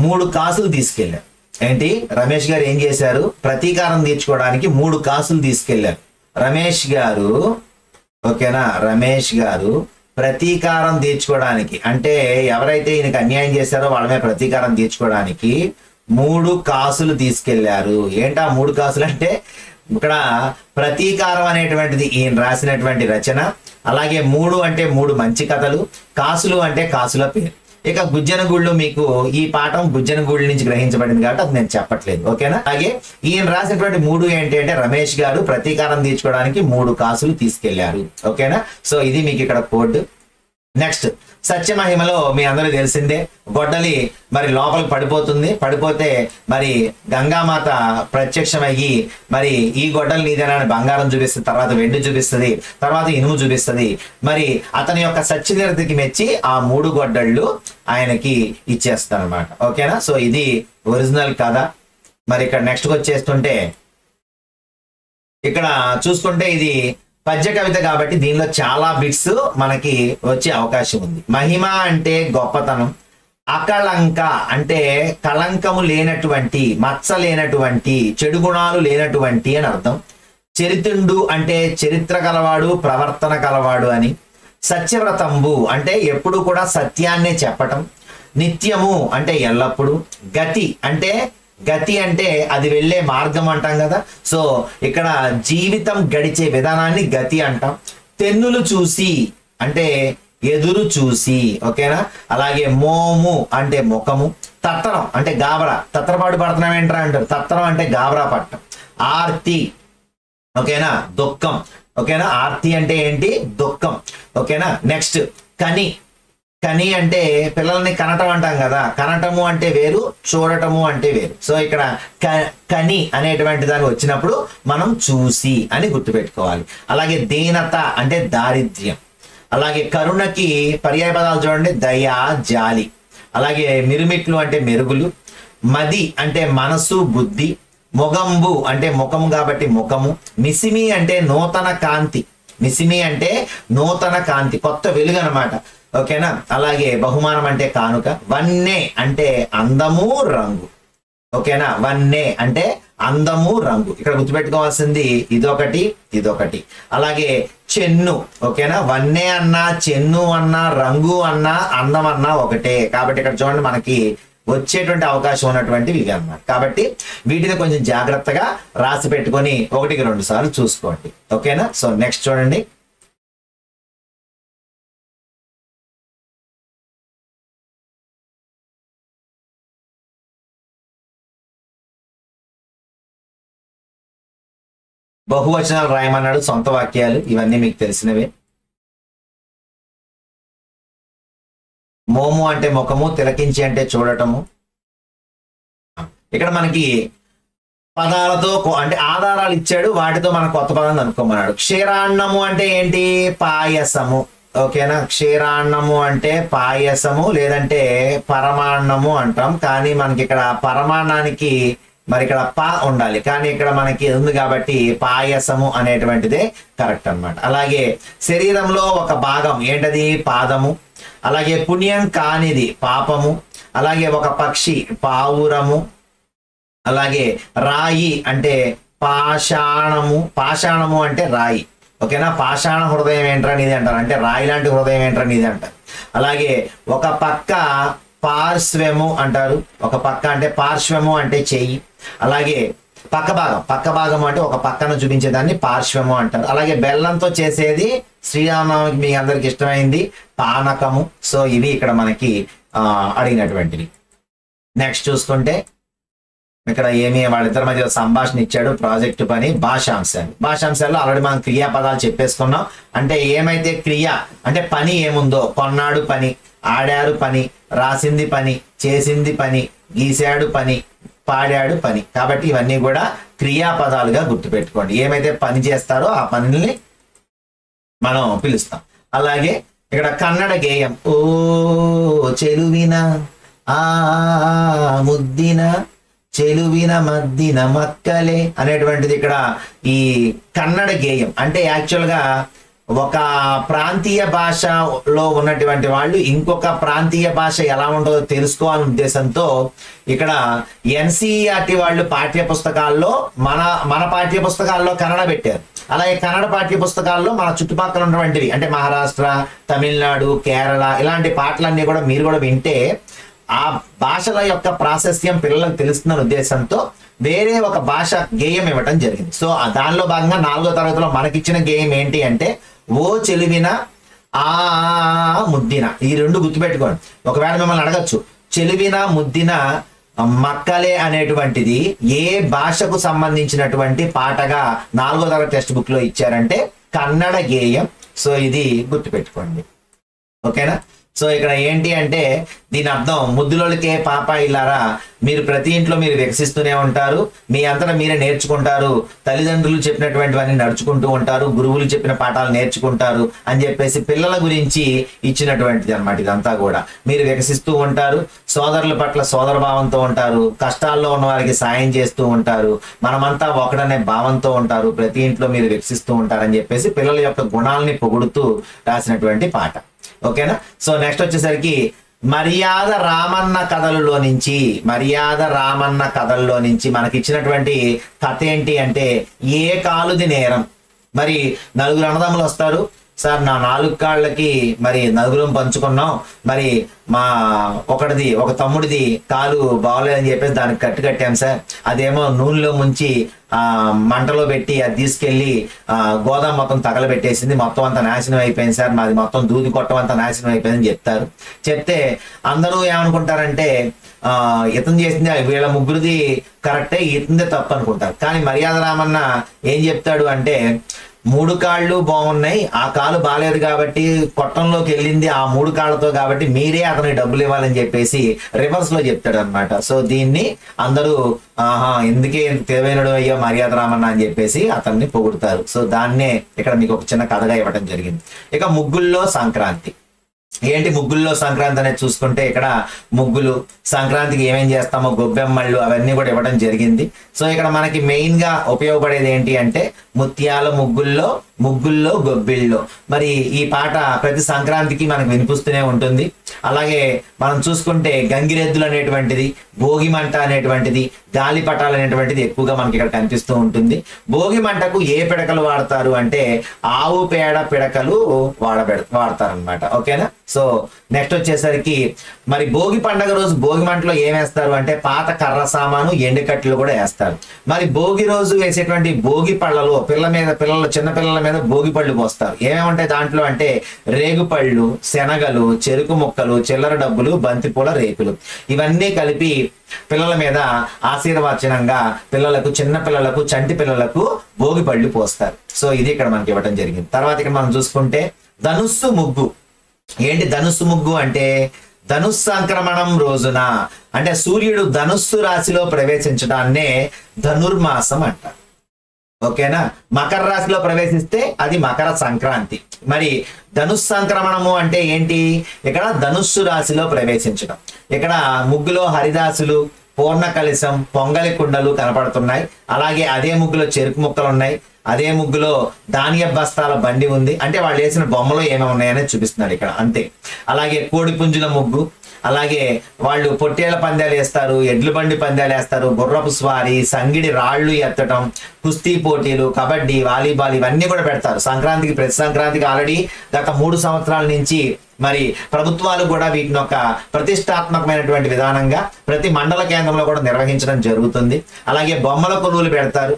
3 కాసులు తీసుకెళ్ళారు. ఏంటి, రమేష్ గారు ఏం చేశారు, ప్రతీకారం తీర్చుకోవడానికి 3 కాసులు తీసుకెళ్లారు రమేష్ గారు. ఓకేనా, రమేష్ గారు ప్రతీకారం తీర్చుకోవడానికి, అంటే ఎవరైతే ఈయనకి అన్యాయం చేశారో వాళ్ళ మీద ప్రతీకారం తీర్చుకోవడానికి 3 కాసులు తీసుకెళ్లారు. ఏంటా 3 కాసులు అంటే ఇక్కడ ప్రతీకారం అనేటువంటిది ఈయన రాసినటువంటి రచన. అలాగే 3 అంటే 3 మంచి కథలు, కాసులు అంటే కాసుల పేరు. ఇక గుజ్జనగూళ్ళు మీకు ఈ పాఠం గుజ్జనగూళ్ళ నుంచి గ్రహించబడింది కాబట్టి అది నేను చెప్పట్లేదు. ఓకేనా, అలాగే ఈయన రాసినటువంటి 3 ఏంటి అంటే రమేష్ గారు ప్రతీకారం తీర్చుకోవడానికి 3 కాసులు తీసుకెళ్లారు. ఓకేనా, సో ఇది మీకు ఇక్కడ కోడ్. నెక్స్ట్ సత్యమహిమలో మీ అందరూ తెలిసిందే, గొడ్డలి మరి లోపలికి పడిపోతుంది. పడిపోతే మరి గంగామాత ప్రత్యక్షమయ్యి మరి ఈ గొడ్డలి నీదేనా అని బంగారం చూపిస్తుంది, తర్వాత వెండి చూపిస్తుంది, తర్వాత ఇనుము చూపిస్తుంది. మరి అతని యొక్క సత్యనిరతికి మెచ్చి ఆ 3 గొడ్డళ్ళు ఆయనకి ఇచ్చేస్తారు అనమాట. ఓకేనా, సో ఇది ఒరిజినల్ కథ. మరి ఇక్కడ నెక్స్ట్ వచ్చేస్తుంటే ఇక్కడ చూసుకుంటే ఇది పద్య కవిత కాబట్టి దీనిలో చాలా బిట్స్ మనకి వచ్చే అవకాశం ఉంది. మహిమ అంటే గొప్పతనం, అకళంక అంటే కళంకము లేనటువంటి, మచ్చ లేనటువంటి, చెడు గుణాలు లేనటువంటి అని అర్థం. చరితుండు అంటే చరిత్ర కలవాడు, ప్రవర్తన కలవాడు అని. సత్యవ్రతంబు అంటే ఎప్పుడు కూడా సత్యాన్నే చెప్పటం. నిత్యము అంటే ఎల్లప్పుడు. గతి అంటే గతి అంటే అది వెళ్ళే మార్గం అంటాం కదా. సో ఇక్కడ జీవితం గడిచే విధానాన్ని గతి అంటాం. తెన్నులు చూసి అంటే ఎదురు చూసి, ఓకేనా. అలాగే మోము అంటే ముఖము, తత్తరం అంటే గాబరా, తత్తరపాటు పడుతున్నాం ఏంట్రా అంటారు, తత్తరం అంటే గాబరా పట్టం. ఆర్తి, ఓకేనా, దుఃఖం, ఓకేనా. ఆర్తి అంటే ఏంటి, దుఃఖం, ఓకేనా. నెక్స్ట్ కని, కని అంటే పిల్లల్ని కనటం అంటాం కదా, కనటము అంటే వేరు, చూడటము అంటే వేరు. సో ఇక్కడ కని అనేటువంటి దాన్ని వచ్చినప్పుడు మనం చూసి అని గుర్తుపెట్టుకోవాలి. అలాగే దీనత అంటే దారిద్ర్యం. అలాగే కరుణకి పర్యాయ పదాలు చూడండి, దయ, జాలి. అలాగే మిరుమిట్లు అంటే మెరుగులు. మది అంటే మనసు, బుద్ధి. మొగంబు అంటే ముఖము కాబట్టి ముఖము. మిసిమి అంటే నూతన కాంతి, మిసిమి అంటే నూతన కాంతి, కొత్త వెలుగు అనమాట, ఓకేనా. అలాగే బహుమానం అంటే కానుక. వన్నె అంటే అందము, రంగు, ఓకేనా. వన్నె అంటే అందము, రంగు. ఇక్కడ గుర్తుపెట్టుకోవాల్సింది ఇదొకటి, ఇదొకటి. అలాగే చెన్ను, ఓకేనా. వన్నె అన్నా, చెన్ను అన్నా, రంగు అన్నా, అందం అన్నా ఒకటే. కాబట్టి ఇక్కడ చూడండి మనకి వచ్చేటువంటి అవకాశం ఉన్నటువంటివి ఇవి అన్నమాట. కాబట్టి వీటిని కొంచెం జాగ్రత్తగా రాసి పెట్టుకొని 1-2 సార్లు చూసుకోండి, ఓకేనా. సో నెక్స్ట్ చూడండి. బహువచనాలు రాయమన్నాడు, సొంత వాక్యాలు, ఇవన్నీ మీకు తెలిసినవే. మోము అంటే ముఖము, తిలకించి అంటే చూడటము. ఇక్కడ మనకి పదాలతో అంటే ఆధారాలు ఇచ్చాడు, వాటితో మనం కొత్త పదాన్ని అనుకోమన్నాడు. క్షీరాన్నము అంటే ఏంటి, పాయసము, ఓకేనా. క్షీరాన్నము అంటే పాయసము లేదంటే పరమాన్నము అంటాం. కానీ మనకి ఇక్కడ పరమాన్నానికి మరి ఇక్కడ పా ఉండాలి, కానీ ఇక్కడ మనకి ఉంది కాబట్టి పాయసము అనేటువంటిదే కరెక్ట్ అన్నమాట. అలాగే శరీరంలో ఒక భాగం ఏంటది, పాదము. అలాగే పుణ్యం కానిది పాపము. అలాగే ఒక పక్షి పావురము. అలాగే రాయి అంటే పాషాణము, పాషాణము అంటే రాయి, ఓకేనా. పాషాణ హృదయం ఏంట్రా నీది అంటారు, అంటే రాయి లాంటి హృదయం ఏంట్రా నీది అంటారు. అలాగే ఒక పక్క పార్శ్వము అంటారు, ఒక పక్క అంటే పార్శ్వము అంటే చెయ్యి. అలాగే పక్క భాగం, పక్క భాగం అంటే ఒక పక్కన చూపించేదాన్ని పార్శ్వము అంటారు. అలాగే బెల్లంతో చేసేది శ్రీరామనవమికి మీ అందరికి ఇష్టమైంది పానకము. సో ఇవి ఇక్కడ మనకి అడిగినటువంటివి. నెక్స్ట్ చూసుకుంటే ఇక్కడ ఏమి వాళ్ళిద్దరి మధ్య సంభాషణ ఇచ్చాడు, ప్రాజెక్టు పని, భాషాంశాలు. భాషాంశాల్లో ఆల్రెడీ మనం క్రియాపదాలు చెప్పేసుకున్నాం. అంటే ఏమైతే క్రియ అంటే పని ఏముందో, కొన్నాడు పని, ఆడారు పని, రాసింది పని, చేసింది పని, గీశాడు పని, పాడాడు పని. కాబట్టి ఇవన్నీ కూడా క్రియాపదాలుగా గుర్తుపెట్టుకోండి. ఏమైతే పని చేస్తారో ఆ పనిని మనం పిలుస్తాం. అలాగే ఇక్కడ కన్నడ గేయం, ఓ చెలువిన ఆ ముద్దిన చెలువిన మద్దిన మక్కలే అనేటువంటిది ఇక్కడ ఈ కన్నడ గేయం. అంటే యాక్చువల్గా ఒక ప్రాంతీయ భాషలో ఉన్నటువంటి వాళ్ళు ఇంకొక ప్రాంతీయ భాష ఎలా ఉంటుందో తెలుసుకోవాలనే ఉద్దేశంతో ఇక్కడ ఎన్సీఈఆర్టీ వాళ్ళు పాఠ్య పుస్తకాల్లో మన పాఠ్య పుస్తకాల్లో కన్నడ పెట్టారు. అలాగే కన్నడ పాఠ్య పుస్తకాల్లో మన చుట్టుపక్కల ఉన్నటువంటివి అంటే మహారాష్ట్ర, తమిళనాడు, కేరళ ఇలాంటి పాటలన్నీ కూడా మీరు కూడా వింటే ఆ భాషల యొక్క ప్రాశస్త్యం పిల్లలకు తెలుస్తున్న ఉద్దేశంతో వేరే ఒక భాష గేయం ఇవ్వటం జరిగింది. సో దానిలో భాగంగా 4వ తరగతిలో మనకిచ్చిన గేయం ఏంటి అంటే ఓ చెలువిన ఆ ముద్దిన. ఈ రెండు గుర్తుపెట్టుకోండి. ఒకవేళ మిమ్మల్ని అడగచ్చు చెలువిన ముద్దిన మక్కలే అనేటువంటిది ఏ భాషకు సంబంధించినటువంటి పాటగా 4వ తరగతి టెక్స్ట్ బుక్ లో ఇచ్చారంటే కన్నడ గేయం. సో ఇది గుర్తుపెట్టుకోండి, ఓకేనా. సో ఇక్కడ ఏంటి అంటే దీని అర్థం ముద్దులోకే పాప ఇల్లారా, మీరు ప్రతి ఇంట్లో మీరు వికసిస్తూనే ఉంటారు, మీ అంతటా మీరే నేర్చుకుంటారు, తల్లిదండ్రులు చెప్పినటువంటివన్నీ నడుచుకుంటూ ఉంటారు, గురువులు చెప్పిన పాఠాలు నేర్చుకుంటారు అని చెప్పేసి పిల్లల గురించి ఇచ్చినటువంటిది అన్నమాట. ఇదంతా కూడా మీరు వికసిస్తూ ఉంటారు, సోదరుల పట్ల సోదర భావంతో ఉంటారు, కష్టాల్లో ఉన్న వారికి సాయం చేస్తూ ఉంటారు, మనమంతా ఒకడనే భావంతో ఉంటారు, ప్రతి ఇంట్లో మీరు వికసిస్తూ ఉంటారని చెప్పేసి పిల్లల యొక్క గుణాలని పొగుడుతూ రాసినటువంటి పాట, ఓకేనా. సో నెక్స్ట్ వచ్చేసరికి మర్యాద రామన్న కథలలో నుంచి, మర్యాద రామన్న కథల్లో నుంచి మనకి ఇచ్చినటువంటి కథ ఏంటి అంటే ఏ కాలుది నేరం. మరి 4 అన్నదమ్ములు వస్తారు, సార్ నా 4 కాళ్ళకి మరి నలుగురం పంచుకున్నాం, మరి మా ఒక తమ్ముడిది కాలు బాగోలేదని చెప్పేసి దానికి కట్టాం సార్, అదేమో నూనెలో ముంచి మంటలో పెట్టి అది తీసుకెళ్లి గోదాం మొత్తం తగలబెట్టేసింది, మొత్తం అంతా నాశనం అయిపోయింది సార్, మాది మొత్తం దూది కొట్టం అంతా నాశనం అయిపోయిందని చెప్తారు. చెప్తే అందరూ ఏమనుకుంటారంటే ఇతను చేసింది వీళ్ళ ముగ్గురిది కరెక్టే, ఇతందే తప్పు అనుకుంటారు. కానీ మర్యాద రామన్న ఏం చెప్తాడు అంటే 3 కాళ్ళు బాగున్నాయి, ఆ కాలు బాగాలేదు కాబట్టి కొట్టంలోకి వెళ్ళింది ఆ 3 కాళ్ళతో, కాబట్టి మీరే అతనికి డబ్బులు ఇవ్వాలని చెప్పేసి రివర్స్ లో చెప్తాడు అనమాట. సో దీన్ని అందరూ ఎందుకే తెలివైనడు అయ్యో మర్యాద రామన్న అని చెప్పేసి అతన్ని పొగుడుతారు. సో దాన్నే ఇక్కడ మీకు ఒక చిన్న కథగా ఇవ్వడం జరిగింది. ఇక ముగ్గుల్లో సంక్రాంతి ఏంటి, ముగ్గుల్లో సంక్రాంతి అనేది చూసుకుంటే ఇక్కడ ముగ్గులు సంక్రాంతికి ఏమేం చేస్తామో గొబ్బెమ్మళ్ళు అవన్నీ కూడా ఇవ్వడం జరిగింది. సో ఇక్కడ మనకి మెయిన్ గా ఉపయోగపడేది ఏంటి అంటే ముత్యాల ముగ్గుల్లో గొబ్బిళ్ళలో. మరి ఈ పాట ప్రతి సంక్రాంతికి మనకు వినిపిస్తూనే ఉంటుంది. అలాగే మనం చూసుకుంటే గంగిరెద్దులు అనేటువంటిది, భోగి మంట అనేటువంటిది, గాలిపటాలు అనేటువంటిది ఎక్కువగా మనకి ఇక్కడ కనిపిస్తూ ఉంటుంది. భోగి మంటకు ఏ పిడకలు వాడతారు అంటే ఆవు పేడ పిడకలు వాడతారనమాట. ఓకేనా. సో నెక్స్ట్ వచ్చేసరికి మరి భోగి పండగ రోజు భోగి మంటలో ఏం వేస్తారు అంటే పాత కర్ర సామాను ఎండుకట్లు కూడా వేస్తారు. మరి భోగి రోజు వేసేటువంటి భోగి పళ్ళలో చిన్న పిల్లల మీద భోగి పళ్ళు పోస్తారు. ఏమేముంటాయి దాంట్లో అంటే రేగుపళ్ళు, శనగలు, చెరుకు ముక్కలు, చిల్లర డబ్బులు, బంతిపూల రేకులు, ఇవన్నీ కలిపి పిల్లల మీద ఆశీర్వచనంగా చిన్న పిల్లలకు చంటి పిల్లలకు భోగి పళ్ళు పోస్తారు. సో ఇది ఇక్కడ మనకి ఇవ్వడం జరిగింది. తర్వాత ఇక్కడ మనం చూసుకుంటే ధనుస్సు ముగ్గు. ఏంటి ధనుస్సు ముగ్గు అంటే ధనుస్సు సంక్రమణం రోజున, అంటే సూర్యుడు ధనుస్సు రాశిలో ప్రవేశించడాన్నే ధనుర్మాసం అంటారు. ఓకేనా. మకర రాశిలో ప్రవేశిస్తే అది మకర సంక్రాంతి. మరి ధనుస్సు సంక్రమణము అంటే ఏంటి, ఇక్కడ ధనుస్సు రాశిలో ప్రవేశించడం. ఇక్కడ ముగ్గులో హరిదాసులు, పూర్ణ కలశం, పొంగలి కుండలు కనపడుతున్నాయి. అలాగే అదే ముగ్గులో చెరుకు ముక్కలు ఉన్నాయి, అదే ముగ్గులో ధాన్య బస్తాల బండి ఉంది. అంటే వాళ్ళు వేసిన బొమ్మలో ఏమేమి ఉన్నాయని చూపిస్తున్నారు ఇక్కడ, అంతే. అలాగే కోడి పుంజుల ముగ్గు, అలాగే వాళ్ళు పొట్టేళ్ల పందాలు వేస్తారు, ఎడ్ల బండి పందాలు వేస్తారు, గుర్రపు స్వారీ, సంగిడి రాళ్లు ఎత్తడం, కుస్తీ పోటీలు, కబడ్డీ, వాలీబాల్ ఇవన్నీ కూడా పెడతారు సంక్రాంతికి. ప్రతి సంక్రాంతికి ఆల్రెడీ గత 3 సంవత్సరాల నుంచి మరి ప్రభుత్వాలు కూడా వీటిని ఒక ప్రతిష్టాత్మకమైనటువంటి విధానంగా ప్రతి మండల కేంద్రంలో కూడా నిర్వహించడం జరుగుతుంది. అలాగే బొమ్మల కొలువులు పెడతారు.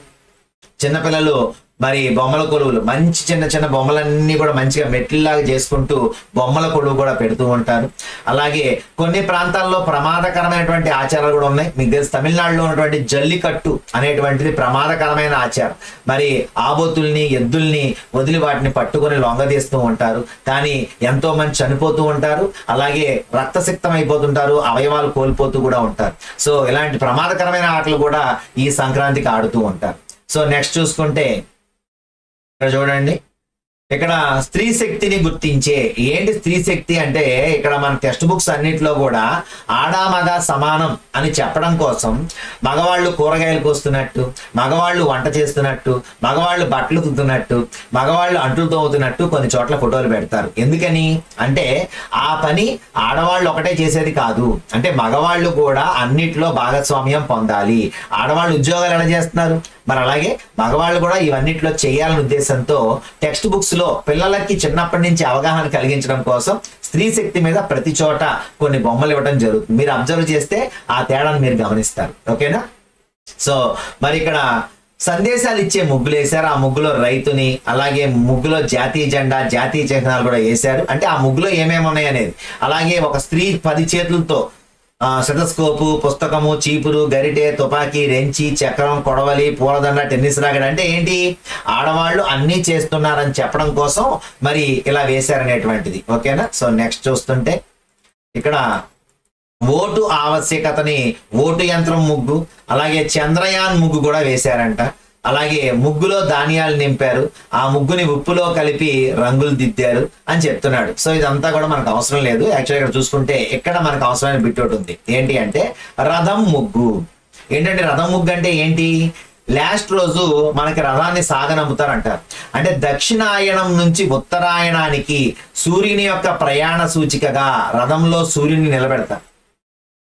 చిన్నపిల్లలు మరి బొమ్మల కొలువులు మంచి చిన్న బొమ్మలన్నీ కూడా మంచిగా మెట్లలాగా చేసుకుంటూ బొమ్మల కొలువు కూడా పెడుతూ ఉంటారు. అలాగే కొన్ని ప్రాంతాల్లో ప్రమాదకరమైనటువంటి ఆచారాలు కూడా ఉన్నాయి. మీకు తెలుసు తమిళనాడులో ఉన్నటువంటి జల్లికట్టు అనేటువంటిది ప్రమాదకరమైన ఆచారం. మరి ఆబోతుల్ని ఎద్దుల్ని వదిలి వాటిని పట్టుకొని లొంగదీస్తూ ఉంటారు. కానీ ఎంతో మంది చనిపోతూ ఉంటారు, అలాగే రక్తసిక్తం అయిపోతుంటారు, అవయవాలు కోల్పోతూ కూడా ఉంటారు. సో ఇలాంటి ప్రమాదకరమైన ఆటలు కూడా ఈ సంక్రాంతికి ఆడుతూ ఉంటారు. సో నెక్స్ట్ చూసుకుంటే ఇక్కడ చూడండి, ఇక్కడ స్త్రీ శక్తిని గుర్తించే. ఏంటి స్త్రీ శక్తి అంటే ఇక్కడ మన టెక్స్ట్ బుక్స్ అన్నిట్లో కూడా ఆడామగ సమానం అని చెప్పడం కోసం మగవాళ్ళు కూరగాయలు కోస్తున్నట్టు, మగవాళ్ళు వంట చేస్తున్నట్టు, మగవాళ్ళు బట్టలు ఉతుకుతున్నట్టు, మగవాళ్ళు అంట్లు తోముతున్నట్టు కొన్ని చోట్ల ఫోటోలు పెడతారు. ఎందుకని అంటే ఆ పని ఆడవాళ్ళు ఒకటే చేసేది కాదు, అంటే మగవాళ్ళు కూడా అన్నిట్లో భాగస్వామ్యం పొందాలి. ఆడవాళ్ళు ఉద్యోగాలు ఎలా చేస్తున్నారు, మరి అలాగే మగవాళ్ళు కూడా ఇవన్నిట్లో చేయాలనే ఉద్దేశంతో టెక్స్ట్ బుక్స్ లో పిల్లలకి చిన్నప్పటి నుంచి అవగాహన కలిగించడం కోసం స్త్రీ శక్తి మీద ప్రతి చోట కొన్ని బొమ్మలు ఇవ్వడం జరుగుతుంది. మీరు అబ్జర్వ్ చేస్తే ఆ తేడాను మీరు గమనిస్తారు. ఓకేనా. సో మరి ఇక్కడ సందేశాలు ఇచ్చే ముగ్గులు వేశారు. ఆ ముగ్గులో రైతుని, అలాగే ముగ్గులో జాతీయ జెండా, జాతీయ చిహ్నాలు కూడా వేశారు. అంటే ఆ ముగ్గులో ఏమేమి ఉన్నాయి అనేది. అలాగే ఒక స్త్రీ 10 చేతులతో స్టెథోస్కోపు, పుస్తకము, చీపురు, గరిటె, తుపాకీ, రెంచి, చక్రం, కొడవలి, పూలదండ, టెన్నిస్ రాకెట్, అంటే ఏంటి ఆడవాళ్ళు అన్నీ చేస్తున్నారని చెప్పడం కోసం మరి ఇలా వేశారనేటువంటిది. ఓకేనా. సో నెక్స్ట్ చూస్తుంటే ఇక్కడ ఓటు ఆవశ్యకతని ఓటు యంత్రం ముగ్గు, అలాగే చంద్రయాన్ ముగ్గు కూడా వేశారంట. అలాగే ముగ్గులో ధాన్యాలు నింపారు, ఆ ముగ్గుని ఉప్పులో కలిపి రంగులు దిద్దారు అని చెప్తున్నాడు. సో ఇదంతా కూడా మనకు అవసరం లేదు. యాక్చువల్గా ఇక్కడ చూసుకుంటే ఇక్కడ మనకు అవసరమైన బిట్ ఒకటి ఉంది. ఏంటి అంటే రథం ముగ్గు. ఏంటంటే రథం ముగ్గు అంటే ఏంటి, లాస్ట్ రోజు మనకి రథాన్ని సాగనంపుతారు అంటారు. అంటే దక్షిణాయనం నుంచి ఉత్తరాయణానికి సూర్యుని యొక్క ప్రయాణ సూచికగా రథంలో సూర్యుని నిలబెడతారు.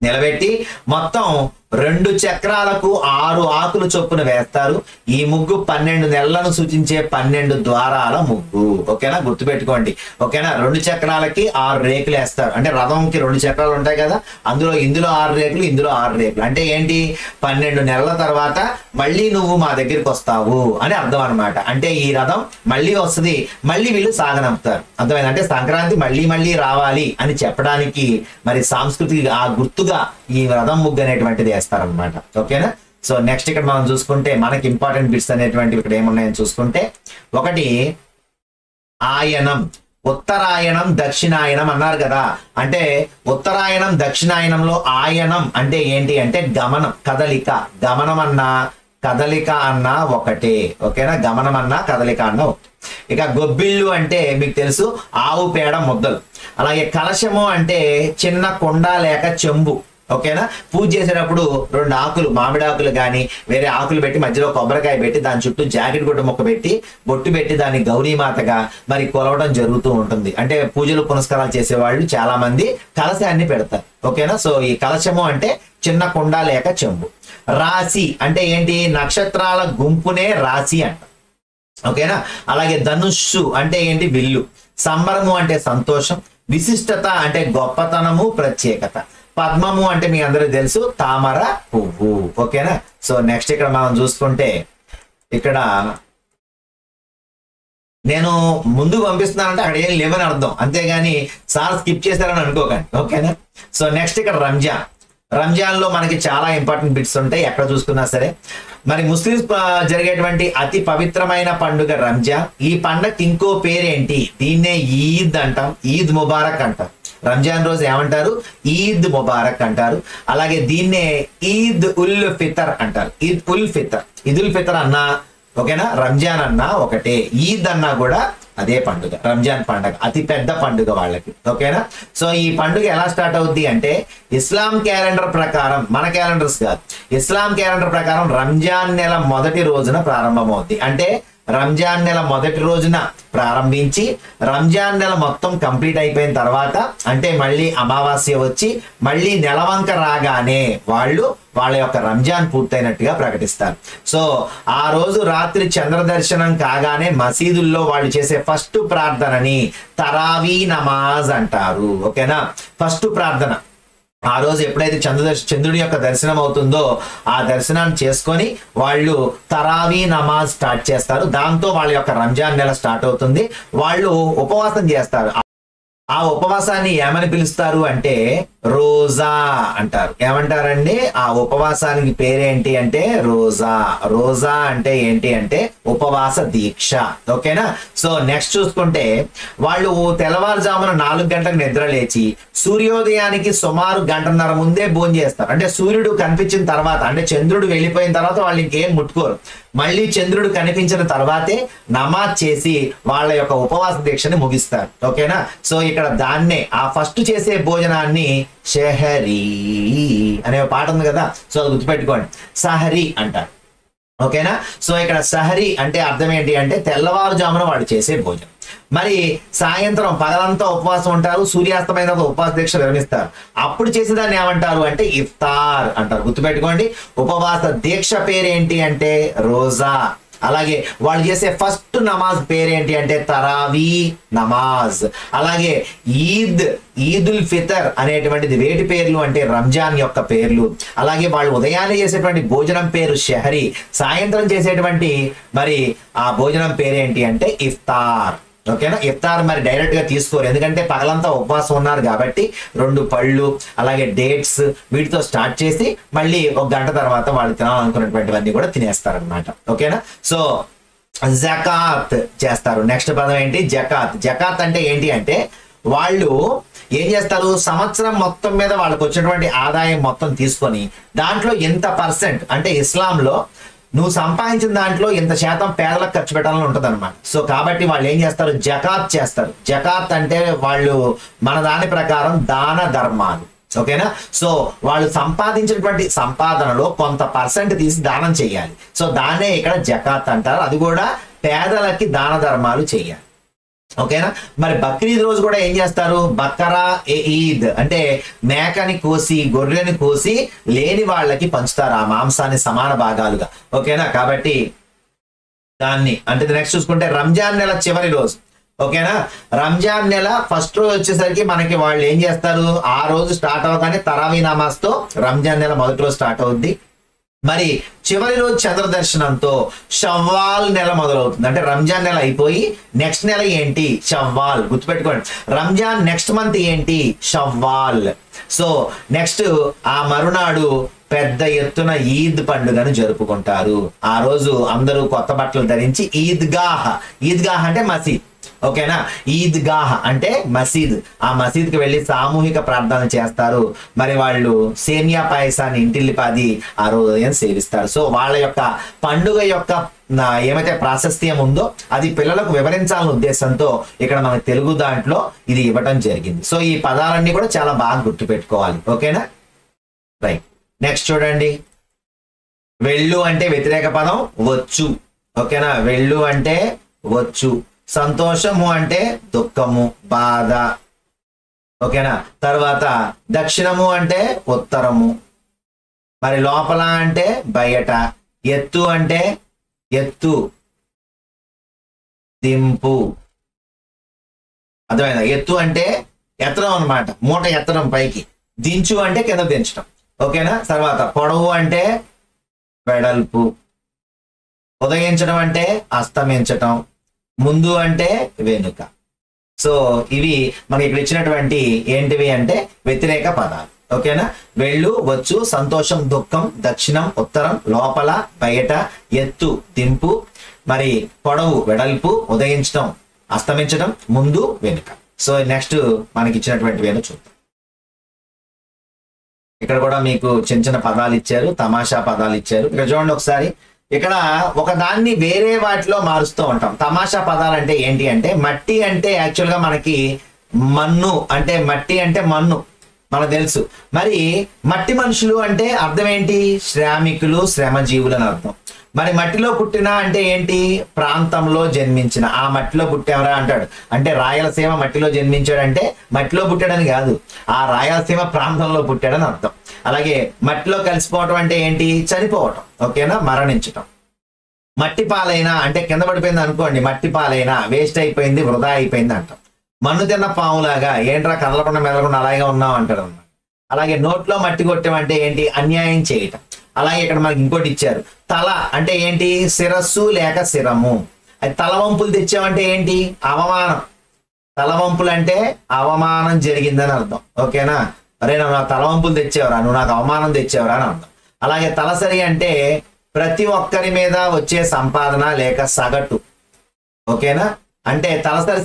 నిలబెట్టి మొత్తం 2 చక్రాలకు 6 ఆకులు చొప్పున వేస్తారు. ఈ ముగ్గు 12 నెలలను సూచించే 12 ద్వారాల ముగ్గు. ఓకేనా, గుర్తుపెట్టుకోండి. ఓకేనా, 2 చక్రాలకి 6 రేకులు వేస్తారు. అంటే రథంకి 2 చక్రాలు ఉంటాయి కదా, ఇందులో 6 రేకులు, ఇందులో 6 రేకులు. అంటే ఏంటి, 12 నెలల తర్వాత మళ్ళీ నువ్వు మా దగ్గరికి వస్తావు అని అర్థం అనమాట. అంటే ఈ రథం మళ్ళీ వస్తుంది, మళ్ళీ వీళ్ళు సాగనంపుతారు. అర్థమైంది. అంటే సంక్రాంతి మళ్ళీ మళ్ళీ రావాలి అని చెప్పడానికి మరి సాంస్కృతిక ఆ గుర్తుగా ఈ రథం ముగ్గు అనేటువంటిది వేస్తారనమాట. ఓకేనా. సో నెక్స్ట్ ఇక్కడ మనం చూసుకుంటే మనకి ఇంపార్టెంట్ బిట్స్ అనేటువంటివి ఇక్కడ ఏమున్నాయని చూసుకుంటే, ఒకటి ఆయనం, ఉత్తరాయణం దక్షిణాయనం అన్నారు కదా. అంటే ఉత్తరాయణం దక్షిణాయనంలో ఆయనం అంటే ఏంటి అంటే గమనం, కదలిక. గమనం అన్నా కదలిక అన్నా ఒకటే. ఓకేనా, గమనం అన్నా కదలిక అన్నా ఒకటి. ఇక గొబ్బిళ్ళు అంటే మీకు తెలుసు, ఆవు పేడ ముద్దలు. అలాగే కలశము అంటే చిన్న కుండ లేక చెంబు. ఓకేనా, పూజ చేసేటప్పుడు 2 ఆకులు, మామిడి ఆకులు కానీ వేరే ఆకులు పెట్టి మధ్యలో కొబ్బరికాయ పెట్టి దాని చుట్టూ జాకెట్ గుడ్డ మొక్క పెట్టి బొట్టు పెట్టి దాన్ని గౌరీమాతగా మరి కొలవడం జరుగుతూ ఉంటుంది. అంటే పూజలు పునస్కారాలు చేసేవాళ్ళు చాలా మంది కలశాన్ని పెడతారు. ఓకేనా, సో ఈ కలశము అంటే చిన్న కుండ లేక చెంబు. రాశి అంటే ఏంటి, నక్షత్రాల గుంపునే రాశి అంట. ఓకేనా, అలాగే ధనుస్సు అంటే ఏంటి, విల్లు. సంబరము అంటే సంతోషం. విశిష్టత అంటే గొప్పతనము, ప్రత్యేకత. పద్మము అంటే మీ అందరికీ తెలుసు, తామర పువ్వు. ఓకేనా, సో నెక్స్ట్ ఇక్కడ మనం చూసుకుంటే, ఇక్కడ నేను ముందు పంపిస్తున్నానంటే అక్కడ ఏం లేవని అర్థం, అంతేగాని సార్ స్కిప్ చేశారని అనుకోకండి. ఓకేనా, సో నెక్స్ట్ ఇక్కడ రంజాన్. రంజాన్ లో మనకి చాలా ఇంపార్టెంట్ బిట్స్ ఉంటాయి ఎక్కడ చూసుకున్నా సరే. మరి ముస్లిమ్స్ జరిగేటువంటి అతి పవిత్రమైన పండుగ రంజాన్. ఈ పండుగకి ఇంకో పేరేంటి, దీన్నే ఈద్ అంటాం, ఈద్ ముబారక్ అంటాం. రంజాన్ రోజు ఏమంటారు, ఈద్ ముబారక్ అంటారు. అలాగే దీన్నే ఈద్ ఉల్ ఫితర్ అంటారు. ఈద్ ఉల్ ఫితర్, ఈద్ ఉల్ ఫితర్ అన్నా ఓకేనా, రంజాన్ అన్నా ఒకటే. ఈద్ అన్నా కూడా అదే పండుగ. రంజాన్ పండుగ అతి పెద్ద పండుగ వాళ్ళకి. ఓకేనా, సో ఈ పండుగ ఎలా స్టార్ట్ అవుద్ది అంటే ఇస్లాం క్యాలెండర్ ప్రకారం, మన క్యాలెండర్స్ కాదు, ఇస్లాం క్యాలెండర్ ప్రకారం రంజాన్ నెల మొదటి రోజున ప్రారంభమవుద్ది. అంటే రంజాన్ నెల మొదటి రోజున ప్రారంభించి రంజాన్ నెల మొత్తం కంప్లీట్ అయిపోయిన తర్వాత, అంటే మళ్ళీ అమావాస్య వచ్చి మళ్ళీ నెలవంక రాగానే వాళ్ళ యొక్క రంజాన్ పూర్తయినట్టుగా ప్రకటిస్తారు. సో ఆ రోజు రాత్రి చంద్ర దర్శనం కాగానే మసీదుల్లో వాళ్ళు చేసే ఫస్ట్ ప్రార్థనని తరావీ నమాజ్ అంటారు. ఓకేనా, ఫస్ట్ ప్రార్థన ఆ రోజు ఎప్పుడైతే చంద్రుడి యొక్క దర్శనం అవుతుందో ఆ దర్శనాన్ని చేసుకొని వాళ్ళు తరావీ నమాజ్ స్టార్ట్ చేస్తారు. దాంతో వాళ్ళ యొక్క రంజాన్ నెల స్టార్ట్ అవుతుంది. వాళ్ళు ఉపవాసం చేస్తారు. ఆ ఉపవాసాన్ని ఏమని పిలుస్తారు అంటే రోజా అంటారు. ఏమంటారండి, ఆ ఉపవాసానికి పేరేంటి అంటే రోజా. రోజా అంటే ఏంటి అంటే ఉపవాస దీక్ష. ఓకేనా, సో నెక్స్ట్ చూసుకుంటే వాళ్ళు తెల్లవారుజామున 4 గంటలకు నిద్ర లేచి సూర్యోదయానికి సుమారు 1.5 గంటల ముందే భోజనం చేస్తారు. అంటే సూర్యుడు కనిపించిన తర్వాత, అంటే చంద్రుడు వెళ్ళిపోయిన తర్వాత వాళ్ళు ఇంకేం ముట్టుకోరు. మళ్ళీ చంద్రుడు కనిపించిన తర్వాతే నమాజ్ చేసి వాళ్ళ యొక్క ఉపవాస దీక్షని ముగిస్తారు. ఓకేనా, సో ఇక్కడ దాన్నే ఆ ఫస్ట్ చేసే భోజనాన్ని షహరీ అనే పాట ఉంది కదా, సో అది గుర్తుపెట్టుకోండి, సహరీ అంటారు. ఓకేనా, సో ఇక్కడ సహరీ అంటే అర్థం ఏంటి అంటే తెల్లవారుజామున వాళ్ళు చేసే భోజనం. మరి సాయంత్రం పగలంతా ఉపవాసం ఉంటారు, సూర్యాస్తమైన ఉపవాస దీక్ష విరమిస్తారు. అప్పుడు చేసేదాన్ని ఏమంటారు అంటే ఇఫ్తార్ అంటారు. గుర్తుపెట్టుకోండి, ఉపవాస దీక్ష పేరేంటి అంటే రోజా. అలాగే వాళ్ళు చేసే ఫస్ట్ నమాజ్ పేరేంటి అంటే తరావీ నమాజ్. అలాగే ఈదుల్ ఫితర్ అనేటువంటిది వేటి పేర్లు అంటే రంజాన్ యొక్క పేర్లు. అలాగే వాళ్ళు ఉదయాన్నే చేసేటువంటి భోజనం పేరు షహరీ, సాయంత్రం చేసేటువంటి మరి ఆ భోజనం పేరేంటి అంటే ఇఫ్తార్. ఓకేనా, ఇఫ్తార్ మరి డైరెక్ట్ గా తీసుకోరు, ఎందుకంటే పగలంతా ఉపవాసం ఉన్నారు కాబట్టి 2 పళ్ళు అలాగే డేట్స్ వీటితో స్టార్ట్ చేసి మళ్ళీ 1 గంట తర్వాత వాళ్ళు తినాలనుకున్నటువంటివన్నీ కూడా తినేస్తారనమాట. ఓకేనా, సో జకాత్ చేస్తారు. నెక్స్ట్ పదం ఏంటి, జకాత్. జకాత్ అంటే ఏంటి అంటే వాళ్ళు ఏం చేస్తారు, సంవత్సరం మొత్తం మీద వాళ్ళకి వచ్చినటువంటి ఆదాయం మొత్తం తీసుకొని దాంట్లో ఎంత పర్సెంట్ అంటే ఇస్లాంలో నువ్వు సంపాదించిన దాంట్లో ఎంత శాతం పేదలకు ఖర్చు పెట్టాలని ఉంటుంది అనమాట. సో కాబట్టి వాళ్ళు ఏం చేస్తారు, జకాత్ చేస్తారు. జకాత్ అంటే వాళ్ళు మన దాని ప్రకారం దాన ధర్మాలు. ఓకేనా, సో వాళ్ళు సంపాదించినటువంటి సంపాదనలో కొంత పర్సెంట్ తీసి దానం చేయాలి. సో దాన్నే ఇక్కడ జకాత్ అంటారు. అది కూడా పేదలకి దాన ధర్మాలు చేయాలి. ఓకేనా. మరి బక్రీద్ రోజు కూడా ఏం చేస్తారు, బకరా ఈద్ అంటే మేకని కోసి గొర్రెని కోసి లేని వాళ్ళకి పంచుతారు ఆ మాంసాన్ని సమాన భాగాలుగా. ఓకేనా. కాబట్టి దాన్ని అంటే నెక్స్ట్ చూసుకుంటే రంజాన్ నెల చివరి రోజు. ఓకేనా. రంజాన్ నెల ఫస్ట్ రోజు వచ్చేసరికి మనకి వాళ్ళు ఏం చేస్తారు, ఆ రోజు స్టార్ట్ అవగానే తరావీ నమాజ్ తో రంజాన్ నెల మొదటి రోజు స్టార్ట్ అవుద్ది. మరి చివరి రోజు చంద్ర దర్శనంతో షవ్వాల్ నెల మొదలవుతుంది. అంటే రంజాన్ నెల అయిపోయి నెక్స్ట్ నెల ఏంటి, షవ్వాల్. గుర్తుపెట్టుకోండి, రంజాన్ నెక్స్ట్ మంత్ ఏంటి, షవ్వాల్. సో నెక్స్ట్ ఆ మరునాడు పెద్ద ఎత్తున ఈద్ పండుగను జరుపుకుంటారు. ఆ రోజు అందరూ కొత్త బట్టలు ధరించి ఈద్గాహ్, ఈద్గాహ్ అంటే మసీద్. ఓకేనా. ఈద్గాహ్ అంటే మసీద్. ఆ మసీద్కి వెళ్ళి సామూహిక ప్రార్థన చేస్తారు. మరి వాళ్ళు సేమియా పాయసాన్ని ఇంటిల్లిపాది ఆ రోజు ఉదయం సేవిస్తారు. సో వాళ్ళ యొక్క పండుగ యొక్క ఏమైతే ప్రాశస్త్యం ఉందో అది పిల్లలకు వివరించాలనే ఉద్దేశంతో ఇక్కడ మన తెలుగు దాంట్లో ఇది ఇవ్వటం జరిగింది. సో ఈ పదాలన్నీ కూడా చాలా బాగా గుర్తుపెట్టుకోవాలి. ఓకేనా. రైట్. నెక్స్ట్ చూడండి, వెళ్ళు అంటే వ్యతిరేక పదం వచ్చు. ఓకేనా. వెళ్ళు అంటే వచ్చు. సంతోషము అంటే దుఃఖము, బాధ. ఓకేనా. తర్వాత దక్షిణము అంటే ఉత్తరము. మరి లోపల అంటే బయట. ఎత్తు అంటే ఎత్తు, దింపు. అర్థమైందా. ఎత్తు అంటే ఎత్తడం అన్నమాట, మూట ఎత్తడం పైకి. దించు అంటే కింద దించడం. ఓకేనా. తర్వాత పొడవు అంటే వెడల్పు. ఉదయించడం అంటే అస్తమించటం. ముందు అంటే వెనుక. సో ఇవి మనకి ఇక్కడ ఇచ్చినటువంటి ఏంటివి అంటే వ్యతిరేక పదాలు. ఓకేనా. వెళ్ళు, వచ్చు, సంతోషం, దుఃఖం, దక్షిణం, ఉత్తరం, లోపల, బయట, ఎత్తు, దింపు, మరి పొడవు, వెడల్పు, ఉదయించడం, అస్తమించడం, ముందు, వెనుక. సో నెక్స్ట్ మనకి ఇచ్చినటువంటి వేను చూద్దాం. ఇక్కడ కూడా మీకు చిన్న చిన్న పదాలు ఇచ్చారు, తమాషా పదాలు ఇచ్చారు. ఇక్కడ చూడండి ఒకసారి. ఇక్కడ ఒక దాన్ని వేరే వాటిలో మారుస్తూ ఉంటాం. తమాషా పదాలు అంటే ఏంటి అంటే, మట్టి అంటే యాక్చువల్ గా మనకి మన్ను అంటే, మట్టి అంటే మన్ను మనకు తెలుసు. మరి మట్టి మనుషులు అంటే అర్థం ఏంటి, శ్రామికులు, శ్రమజీవులు అని అర్థం. మరి మట్టిలో పుట్టిన అంటే ఏంటి, ప్రాంతంలో జన్మించిన. ఆ మట్టిలో పుట్టేవరా అంటాడు. అంటే రాయలసీమ మట్టిలో జన్మించాడంటే మట్టిలో పుట్టాడని కాదు, ఆ రాయలసీమ ప్రాంతంలో పుట్టాడని అర్థం. అలాగే మట్టిలో కలిసిపోవటం అంటే ఏంటి, చనిపోవటం. ఓకేనా, మరణించటం. మట్టి పాలైనా అంటే కింద పడిపోయింది అనుకోండి, మట్టి పాలైనా వేస్ట్ అయిపోయింది, వృధా అయిపోయింది అంటాం. మన్ను తిన్న పాములాగా ఏంట్రా కదలకుండా మెదలకుండా అలాగే ఉన్నాం అంటాడు అన్నమాట. అలాగే నోట్లో మట్టి కొట్టమంటే ఏంటి, అన్యాయం చేయటం. అలాగే ఇక్కడ మనకి ఇంకోటి ఇచ్చారు, తల అంటే ఏంటి, శిరస్సు లేక శిరము. అది తలవంపులు తెచ్చామంటే ఏంటి, అవమానం. తలవంపులు అంటే అవమానం జరిగిందని అర్థం. ఓకేనా, అరే నువ్వు నాకు తలవంపులు తెచ్చేవరా, నువ్వు నాకు అవమానం తెచ్చేవరా అని అర్థం. అలాగే తలసరి అంటే ప్రతి ఒక్కరి మీద వచ్చే సంపాదన లేక సగటు. ఓకేనా, అంటే తలసరి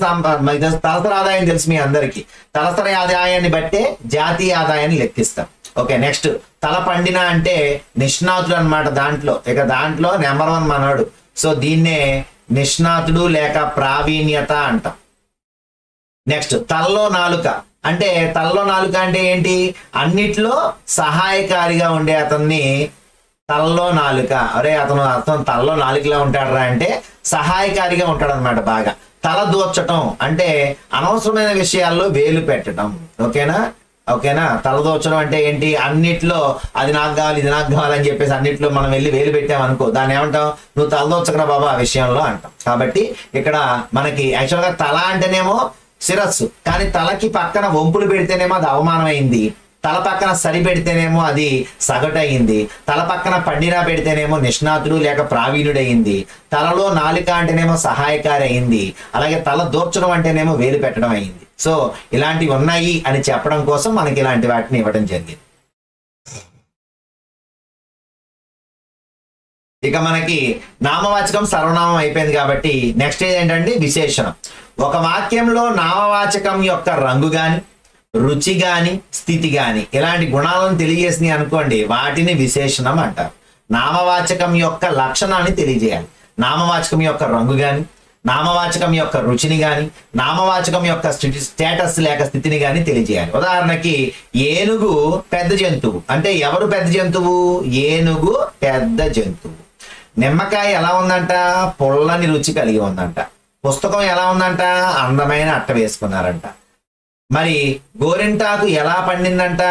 తలసరి ఆదాయం తెలుసు మీ అందరికీ. తలసరి ఆదాయాన్ని బట్టే జాతీయ ఆదాయాన్ని లెక్కిస్తాం. ఓకే, నెక్స్ట్ తల పండిన అంటే నిష్ణాతుడు అన్నమాట. దాంట్లో నెంబర్ 1 మనోడు. సో దీన్నే నిష్ణాతుడు లేక ప్రావీణ్యత అంటాం. నెక్స్ట్ తలలో నాలుక అంటే, తలలో నాలుక అంటే ఏంటి, అన్నిట్లో సహాయకారిగా ఉండే అతన్ని తలలో నాలుక. అరే అతను తలలో నాలుకలా ఉంటాడరా అంటే సహాయకారిగా ఉంటాడు అనమాట బాగా. తల దూర్చటం అంటే అనవసరమైన విషయాల్లో వేలు పెట్టడం. ఓకేనా, తల దూర్చడం అంటే ఏంటి, అన్నిట్లో అది నాకు కావాలి ఇది నాకు కావాలని చెప్పేసి అన్నిట్లో మనం వెళ్ళి వేలు పెట్టామనుకో, దాన్ని ఏమంటాం, నువ్వు తల దూర్చకరా బాబా ఆ విషయంలో అంటాం. కాబట్టి ఇక్కడ మనకి యాక్చువల్గా తల అంటేనేమో శిరస్సు, కానీ తలకి పక్కన వంపులు పెడితేనేమో అది అవమానం అయింది, తల పక్కన సరి పెడితేనేమో అది సగటు అయింది, తల పక్కన పండినా పెడితేనేమో నిష్ణాతుడు లేక ప్రావీణుడు అయింది, తలలో నాలుక అంటేనేమో సహాయకారి అయింది, అలాగే తల దూర్చడం అంటేనేమో వేలు పెట్టడం అయింది. సో ఇలాంటివి ఉన్నాయి అని చెప్పడం కోసం మనకి ఇలాంటి వాటిని ఇవ్వడం జరిగింది. ఇక మనకి నామవాచకం సర్వనామం అయిపోయింది కాబట్టి నెక్స్ట్ ఏంటంటే విశేషణం. ఒక వాక్యంలో నామవాచకం యొక్క రంగు గాని, రుచి గాని, స్థితి గాని ఇలాంటి గుణాలను తెలియజేసినాయి అనుకోండి, వాటిని విశేషణం అంటారు. నామవాచకం యొక్క లక్షణాన్ని తెలియజేయాలి. నామవాచకం యొక్క రంగు గాని, నామవాచకం యొక్క రుచిని గాని, నామవాచకం యొక్క స్టేటస్ లేక స్థితిని గాని తెలియజేయాలి. ఉదాహరణకి ఏనుగు పెద్ద జంతువు అంటే ఎవరు పెద్ద జంతువు, ఏనుగు పెద్ద జంతువు. నిమ్మకాయ ఎలా ఉందంట, పుల్లని రుచి కలిగి ఉందంట. పుస్తకం ఎలా ఉందంట? అందమైన అట్ట వేసుకున్నారంట. మరి గోరింటాకు ఎలా పండిందంట?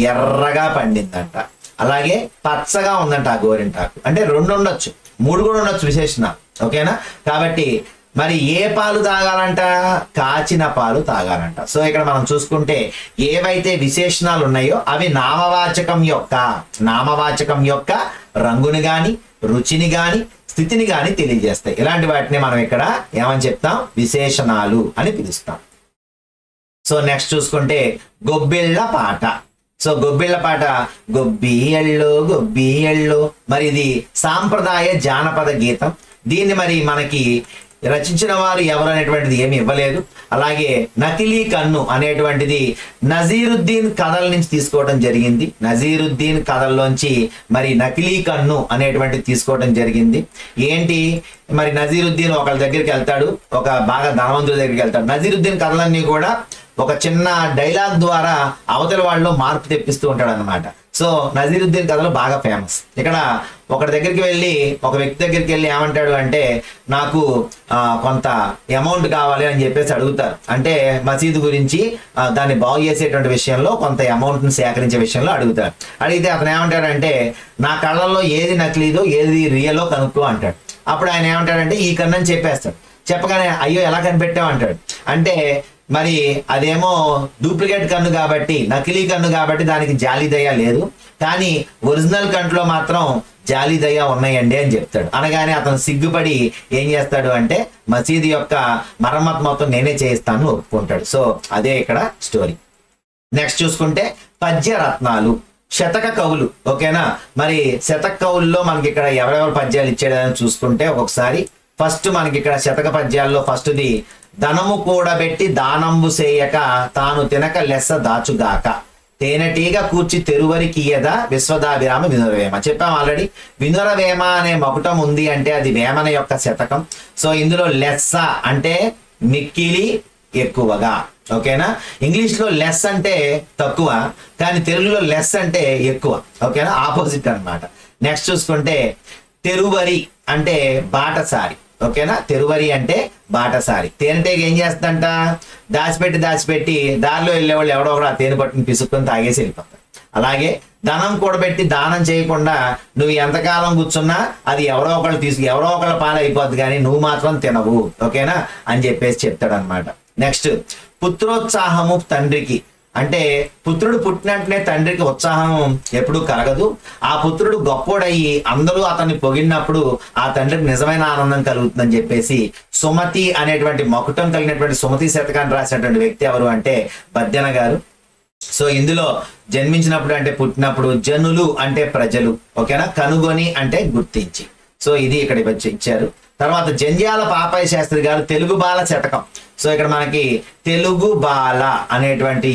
ఎర్రగా పండిందంట. అలాగే పచ్చగా ఉందంట ఆ గోరింటాకు. అంటే 2 ఉండొచ్చు, 3 కూడా ఉండొచ్చు విశేషణ. ఓకేనా? కాబట్టి మరి ఏ పాలు తాగాలంట? కాచిన పాలు తాగాలంట. సో ఇక్కడ మనం చూసుకుంటే ఏవైతే విశేషణాలు ఉన్నాయో అవి నామవాచకం యొక్క రంగుని గాని, రుచిని గాని, స్థితిని గాని తెలియజేస్తాయి. ఇలాంటి వాటిని మనం ఇక్కడ ఏమని చెప్తాం? విశేషణాలు అని పిలుస్తాం. సో నెక్స్ట్ చూసుకుంటే గొబ్బిళ్ళ పాట. సో గొబ్బిళ్ళ పాట గొబ్బి ఎళ్ళు. మరి ఇది సాంప్రదాయ జానపద గీతం. దీన్ని మరి మనకి రచించిన వారు ఎవరు అనేటువంటిది ఏమి ఇవ్వలేదు. అలాగే నకిలీ కన్ను అనేటువంటిది నజీరుద్దీన్ కథల నుంచి తీసుకోవడం జరిగింది. నజీరుద్దీన్ కథల్లోంచి మరి నకిలీ కన్ను అనేటువంటిది తీసుకోవడం జరిగింది. ఏంటి మరి నజీరుద్దీన్ ఒకళ్ళ దగ్గరికి వెళ్తాడు, ఒక బాగా ధనవంతుడి దగ్గరికి వెళ్తాడు. నజీరుద్దీన్ కథలన్నీ కూడా ఒక చిన్న డైలాగ్ ద్వారా అవతల వాళ్ళలో మార్పు తెప్పిస్తూ ఉంటాడు అనమాట. సో నజీరుద్దీన్ కథలు బాగా ఫేమస్. ఇక్కడ ఒకటి దగ్గరికి వెళ్ళి, ఒక వ్యక్తి దగ్గరికి వెళ్ళి ఏమంటాడు అంటే, నాకు కొంత అమౌంట్ కావాలి అని చెప్పేసి అడుగుతారు. అంటే మసీదు గురించి దాన్ని బాగు చేసేటువంటి విషయంలో కొంత అమౌంట్ని సేకరించే విషయంలో అడుగుతాడు. అడిగితే అతను ఏమంటాడంటే, నా కళ్ళల్లో ఏది నకిలీదో ఏది రియలో కనుక్కో అంటాడు. అప్పుడు ఆయన ఏమంటాడంటే ఈ కన్ను అని చెప్పేస్తాడు. చెప్పగానే అయ్యో ఎలా కనిపెట్టావు అంటాడు. అంటే మరి అదేమో డూప్లికేట్ కన్ను కాబట్టి, నకిలీ కన్ను కాబట్టి దానికి జాలి దయ లేదు, కానీ ఒరిజినల్ కంట్లో మాత్రం జాలి దయ ఉన్నాయండి అని చెప్తాడు. అనగానే అతను సిగ్గుపడి ఏం చేస్తాడు అంటే మసీదు యొక్క మరమ్మతు మొత్తం నేనే చేయిస్తాను ఒప్పుకుంటాడు. సో అదే ఇక్కడ స్టోరీ. నెక్స్ట్ చూసుకుంటే పద్య రత్నాలు, శతక కవులు. ఓకేనా? మరి శతక కవుల్లో మనకి ఇక్కడ ఎవరెవరు పద్యాలు ఇచ్చాడని చూసుకుంటే ఒకసారి ఫస్ట్ మనకి ఇక్కడ శతక పద్యాల్లో ఫస్ట్ది ధనము కూడబెట్టి దానంబు సేయక తాను తినక లెస్స దాచుగాక తేనెటీగ కూర్చి తెరువరికియద విశ్వదాభిరామ వినురవేమ. చెప్పాం ఆల్రెడీ. వినురవేమ అనే మకుటం ఉంది అంటే అది వేమన యొక్క శతకం. సో ఇందులో లెస్స అంటే మిక్కిలి, ఎక్కువగా. ఓకేనా? ఇంగ్లీష్ లో లెస్ అంటే తక్కువ, కానీ తెలుగులో లెస్ అంటే ఎక్కువ. ఓకేనా? ఆపోజిట్ అన్నమాట. నెక్స్ట్ చూసుకుంటే తెరువరి అంటే బాటసారి. ఓకేనా? తెరువరి అంటే బాటసారి. తేనెటీగ ఏం చేస్తుందంట? దాచిపెట్టి దారిలో వెళ్ళేవాళ్ళు ఎవడో ఒకడు ఆ తేనె పట్టుని పిసుక్కొని తాగేసి వెళ్ళిపోతారు. అలాగే ధనం కూడబెట్టి దానం చేయకుండా నువ్వు ఎంతకాలం కూర్చున్నా అది ఎవరో ఒకళ్ళ పాలైపోద్ది, కానీ నువ్వు మాత్రం తినవు. ఓకేనా అని చెప్పేసి చెప్తాడు అనమాట. నెక్స్ట్ పుత్రోత్సాహము తండ్రికి. అంటే పుత్రుడు పుట్టినట్టునే తండ్రికి ఉత్సాహం ఎప్పుడూ కలగదు. ఆ పుత్రుడు గొప్పోడయ్యి అందరూ అతన్ని పొగిడినప్పుడు ఆ తండ్రికి నిజమైన ఆనందం కలుగుతుందని చెప్పేసి సుమతి అనేటువంటి మకుటం కలిగినటువంటి సుమతి శతకాన్ని రాసినటువంటి వ్యక్తి ఎవరు అంటే బద్దెన గారు. సో ఇందులో జన్మించినప్పుడు అంటే పుట్టినప్పుడు, జనులు అంటే ప్రజలు. ఓకేనా? కనుగొని అంటే గుర్తించి. సో ఇది ఇక్కడ ఇచ్చారు. తర్వాత జంధ్యాల పాపయ్య శాస్త్రి గారు తెలుగు బాల శతకం. సో ఇక్కడ మనకి తెలుగు బాల అనేటువంటి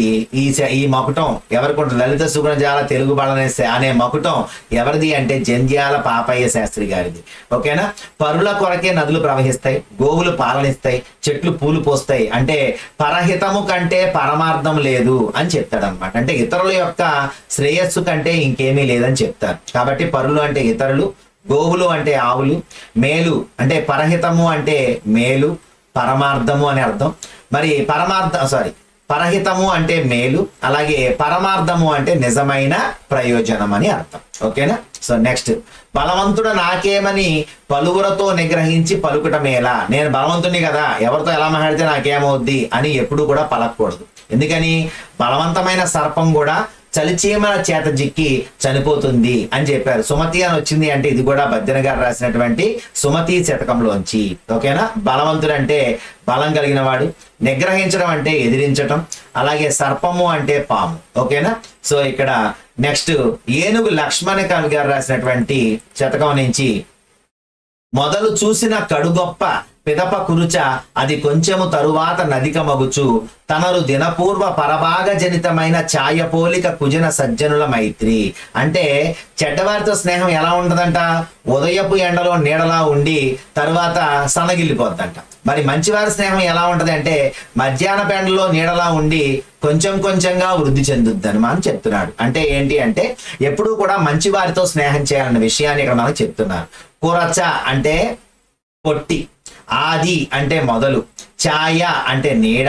ఈ మకుటం ఎవరికి ఉంటుంది? లలిత సుగుణజాల తెలుగు బాల అనే మకుటం ఎవరిది అంటే జంధ్యాల పాపయ్య శాస్త్రి గారిది. ఓకేనా? పరుల కొరకే నదులు ప్రవహిస్తాయి, గోవులు పాలనిస్తాయి, చెట్లు పూలు పోస్తాయి, అంటే పరహితము కంటే పరమార్థం లేదు అని చెప్తాడు అనమాట. అంటే ఇతరుల యొక్క శ్రేయస్సు కంటే ఇంకేమీ లేదని చెప్తారు. కాబట్టి పరులు అంటే ఇతరులు, గోవులు అంటే ఆవులు, మేలు అంటే పరహితము అంటే మేలు, పరమార్థము అని అర్థం. మరి పరహితము అంటే మేలు, అలాగే పరమార్థము అంటే నిజమైన ప్రయోజనం అని అర్థం. ఓకేనా? సో నెక్స్ట్ బలవంతుడు నాకేమని పలువురతో నిగ్రహించి పలుకుటమేలా. నేను బలవంతుని కదా, ఎవరితో ఎలా మాట్లాడితే నాకేమవుద్ది అని ఎప్పుడు కూడా పలకూడదు. ఎందుకని? బలవంతమైన సర్పం కూడా చలిచీమల చేత జిక్కి చనిపోతుంది అని చెప్పారు. సుమతి అని వచ్చింది అంటే ఇది కూడా బద్దెన గారు రాసినటువంటి సుమతి శతకంలోంచి. ఓకేనా? బలవంతుడు అంటే బలం కలిగిన వాడు, నిగ్రహించడం అంటే ఎదిరించటం, అలాగే సర్పము అంటే పాము. ఓకేనా? సో ఇక్కడ నెక్స్ట్ ఏనుగు లక్ష్మణ కవి గారు రాసినటువంటి శతకం నుంచి మొదలు చూసిన కడుగొప్ప పిదప కురుచ అది కొంచెము తరువాత నదిక మగుచు తనరు దినపూర్వ పరభాగ జనితమైన ఛాయపోలిక కుజన సజ్జనుల మైత్రి. అంటే చెడ్డవారితో స్నేహం ఎలా ఉంటదంట? ఉదయపు ఎండలో నీడలా ఉండి తరువాత సన్నగిల్లిపోద్దంట. మరి మంచివారి స్నేహం ఎలా ఉంటది అంటే మధ్యాహ్న ఎండలో నీడలా ఉండి కొంచెం కొంచెంగా వృద్ధి చెందుద్దని మనం చెప్తున్నాడు. అంటే ఏంటి అంటే ఎప్పుడూ కూడా మంచి వారితో స్నేహం చేయాలన్న విషయాన్ని ఇక్కడ మనకు చెప్తున్నారు. కురచ అంటే పొట్టి, ఆది అంటే మొదలు, ఛాయ అంటే నీడ,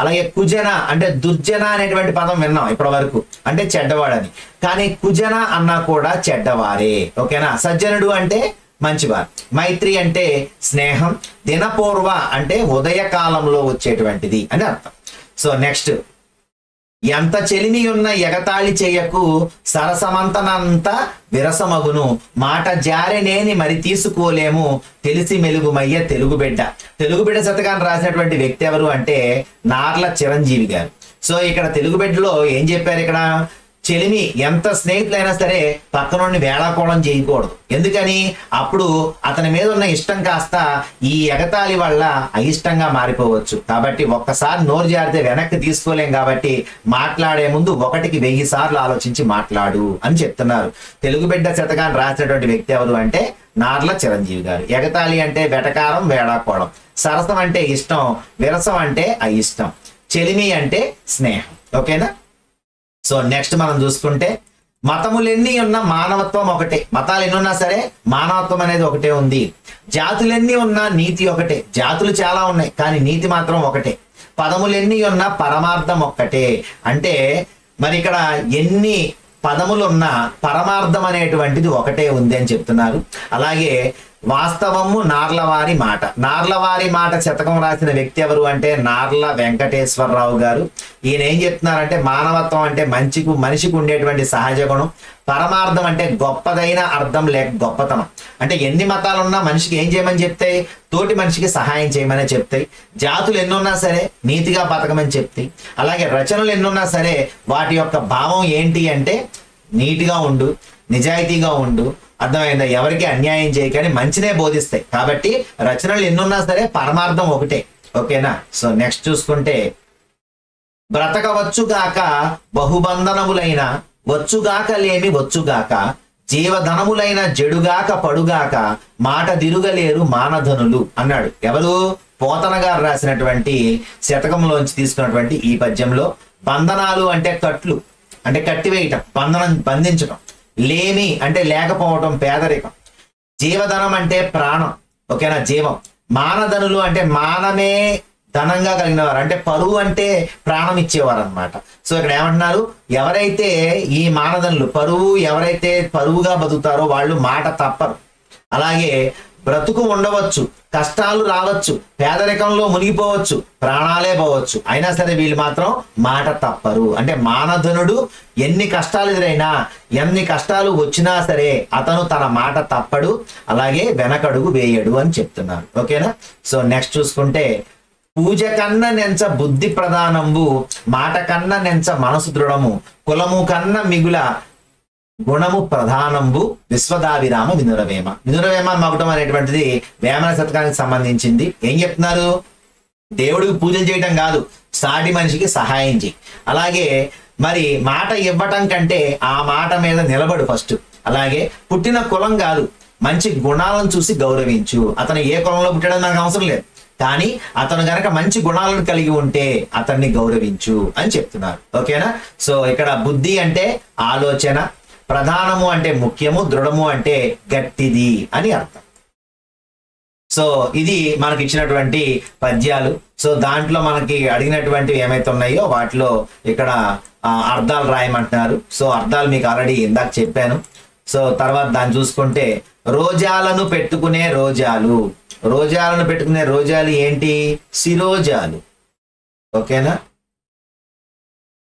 అలాగే కుజన అంటే దుర్జన అనేటువంటి పదం విన్నాం ఇప్పటి వరకు, అంటే చెడ్డవాడని. కానీ కుజన అన్నా కూడా చెడ్డవారే. ఓకేనా. సజ్జనుడు అంటే మంచివారు. మైత్రి అంటే స్నేహం. దినపూర్వ అంటే ఉదయకాలంలో వచ్చేటువంటిది అని అర్థం. సో నెక్స్ట్, ఎంత చెలిమి ఉన్న ఎగతాళి చేయకు, సరసమంతనంత విరసమగును, మాట జారెనేని మరి తీసుకోలేము, తెలిసి మెలుగుమయ్య తెలుగు బిడ్డ. తెలుగు బిడ్డ శతకాన్ని రాసినటువంటి వ్యక్తి ఎవరు అంటే నార్ల చిరంజీవి గారు. సో ఇక్కడ తెలుగు బిడ్డలో ఏం చెప్పారు, ఇక్కడ చెలిమి ఎంత స్నేహితులైనా సరే పక్కనుండి వేళాకోళం చేయకూడదు. ఎందుకని, అప్పుడు అతని మీద ఉన్న ఇష్టం కాస్త ఈ ఎగతాళి వల్ల అయిష్టంగా మారిపోవచ్చు. కాబట్టి ఒక్కసారి నోరు జారితే వెనక్కి తీసుకోలేం. కాబట్టి మాట్లాడే ముందు 1కి 1000 సార్లు ఆలోచించి మాట్లాడు అని చెప్తున్నారు. తెలుగు బిడ్డ శతకాన్ని రాసినటువంటి వ్యక్తి ఎవరు అంటే నార్ల చిరంజీవి గారు. ఎగతాళి అంటే వెటకారం, వేళాకోళం. సరసం అంటే ఇష్టం, విరసం అంటే అయిష్టం, చెలిమి అంటే స్నేహం. ఓకేనా. సో నెక్స్ట్ మనం చూసుకుంటే, మతములెన్ని ఉన్నా మానవత్వం ఒకటే. మతాలు ఎన్ని ఉన్నా సరే మానవత్వం అనేది ఒకటే ఉంది. జాతులెన్ని ఉన్నా నీతి ఒకటే. జాతులు చాలా ఉన్నాయి కానీ నీతి మాత్రం ఒకటే. పదములెన్ని ఉన్నా పరమార్థం ఒక్కటే. అంటే మరి ఇక్కడ ఎన్ని పదములు ఉన్నా పరమార్థం అనేటువంటిది ఒకటే ఉంది అని చెప్తున్నారు. అలాగే వాస్తవము నార్లవారి మాట. నార్లవారి మాట శతకం రాసిన వ్యక్తి ఎవరు అంటే నార్ల వెంకటేశ్వరరావు గారు. ఈయన ఏం చెప్తున్నారంటే మానవత్వం అంటే మనిషికి ఉండేటువంటి సహజ గుణం, పరమార్థం అంటే గొప్పదైన అర్థం లేక గొప్పతనం. అంటే ఎన్ని మతాలు ఉన్నా మనిషికి ఏం చేయమని చెప్తాయి, తోటి మనిషికి సహాయం చేయమని చెప్తాయి. జాతులు ఎన్నున్నా సరే నీతిగా బతకమని చెప్తాయి. అలాగే రచనలు ఎన్నున్నా సరే వాటి యొక్క భావం ఏంటి అంటే నీట్గా ఉండు, నిజాయితీగా ఉండు, అర్థమైందా, ఎవరికి అన్యాయం చేయకని మంచినే బోధిస్తాయి. కాబట్టి రచనలు ఎన్నున్నా సరే పరమార్థం ఒకటే. ఓకేనా. సో నెక్స్ట్ చూసుకుంటే, బ్రతకవచ్చుగాక బహుబంధనములైన, వచ్చుగాక లేమి వచ్చుగాక, జీవధనములైన జడుగాక పడుగాక, మాట దిరుగలేరు మానధనులు అన్నాడు. ఎవరు? పోతన గారు రాసినటువంటి శతకంలోంచి తీసుకున్నటువంటి ఈ పద్యంలో. బంధనాలు అంటే కట్లు, అంటే కట్టివేయటం, బంధించటం. లేమి అంటే లేకపోవటం, పేదరికం. జీవధనం అంటే ప్రాణం. ఓకేనా, జీవం. మానధనులు అంటే మానమే ధనంగా కలిగిన వారు, అంటే పరువు అంటే ప్రాణం ఇచ్చేవారు అనమాట. సో ఇక్కడ ఏమంటున్నారు, ఎవరైతే ఈ మానధనులు ఎవరైతే పరువుగా బతుకుతారో వాళ్ళు మాట తప్పరు. అలాగే బ్రతుకు ఉండవచ్చు, కష్టాలు రావచ్చు, పేదరికంలో మునిగిపోవచ్చు, ప్రాణాలే పోవచ్చు, అయినా సరే వీళ్ళు మాత్రం మాట తప్పరు. అంటే మానధనుడు ఎన్ని కష్టాలు ఎదురైనా, ఎన్ని కష్టాలు వచ్చినా సరే అతను తన మాట తప్పడు, అలాగే వెనకడుగు వేయడు అని చెప్తున్నారు. ఓకేనా. సో నెక్స్ట్ చూసుకుంటే, పూజ కన్న నెంచ బుద్ధి ప్రధానంబు, మాట కన్న నెంచ మనసు దృఢము, కులము కన్న మిగుల గుణము ప్రధానంబు, విశ్వదాభిరామ వినురవేమ. వినురవేమ మగుటం అనేటువంటిది వేమన శతకానికి సంబంధించింది. ఏం చెప్తున్నారు, దేవుడికి పూజలు చేయటం కాదు, సాటి మనిషికి సహాయం చేయి. అలాగే మరి మాట ఇవ్వటం కంటే ఆ మాట మీద నిలబడు ఫస్ట్. అలాగే పుట్టిన కులం కాదు, మంచి గుణాలను చూసి గౌరవించు. అతను ఏ కులంలో పుట్టడం నాకు అవసరం లేదు, కానీ అతను గనక మంచి గుణాలను కలిగి ఉంటే అతన్ని గౌరవించు అని చెప్తున్నారు. ఓకేనా. సో ఇక్కడ బుద్ధి అంటే ఆలోచన, ప్రధానము అంటే ముఖ్యము, దృఢము అంటే గట్టిది అని అర్థం. సో ఇది మనకి ఇచ్చినటువంటి పద్యాలు. సో దాంట్లో మనకి అడిగినటువంటివి ఏమైతే ఉన్నాయో వాటిలో ఇక్కడ అర్థాలు రాయమంటున్నారు. సో అర్థాలు మీకు ఆల్రెడీ ఇందాక చెప్పాను. సో తర్వాత దాన్ని చూసుకుంటే, రోజాలను పెట్టుకునే రోజాలు. రోజాలను పెట్టుకునే రోజాలు ఏంటి? శిరోజాలు. ఓకేనా.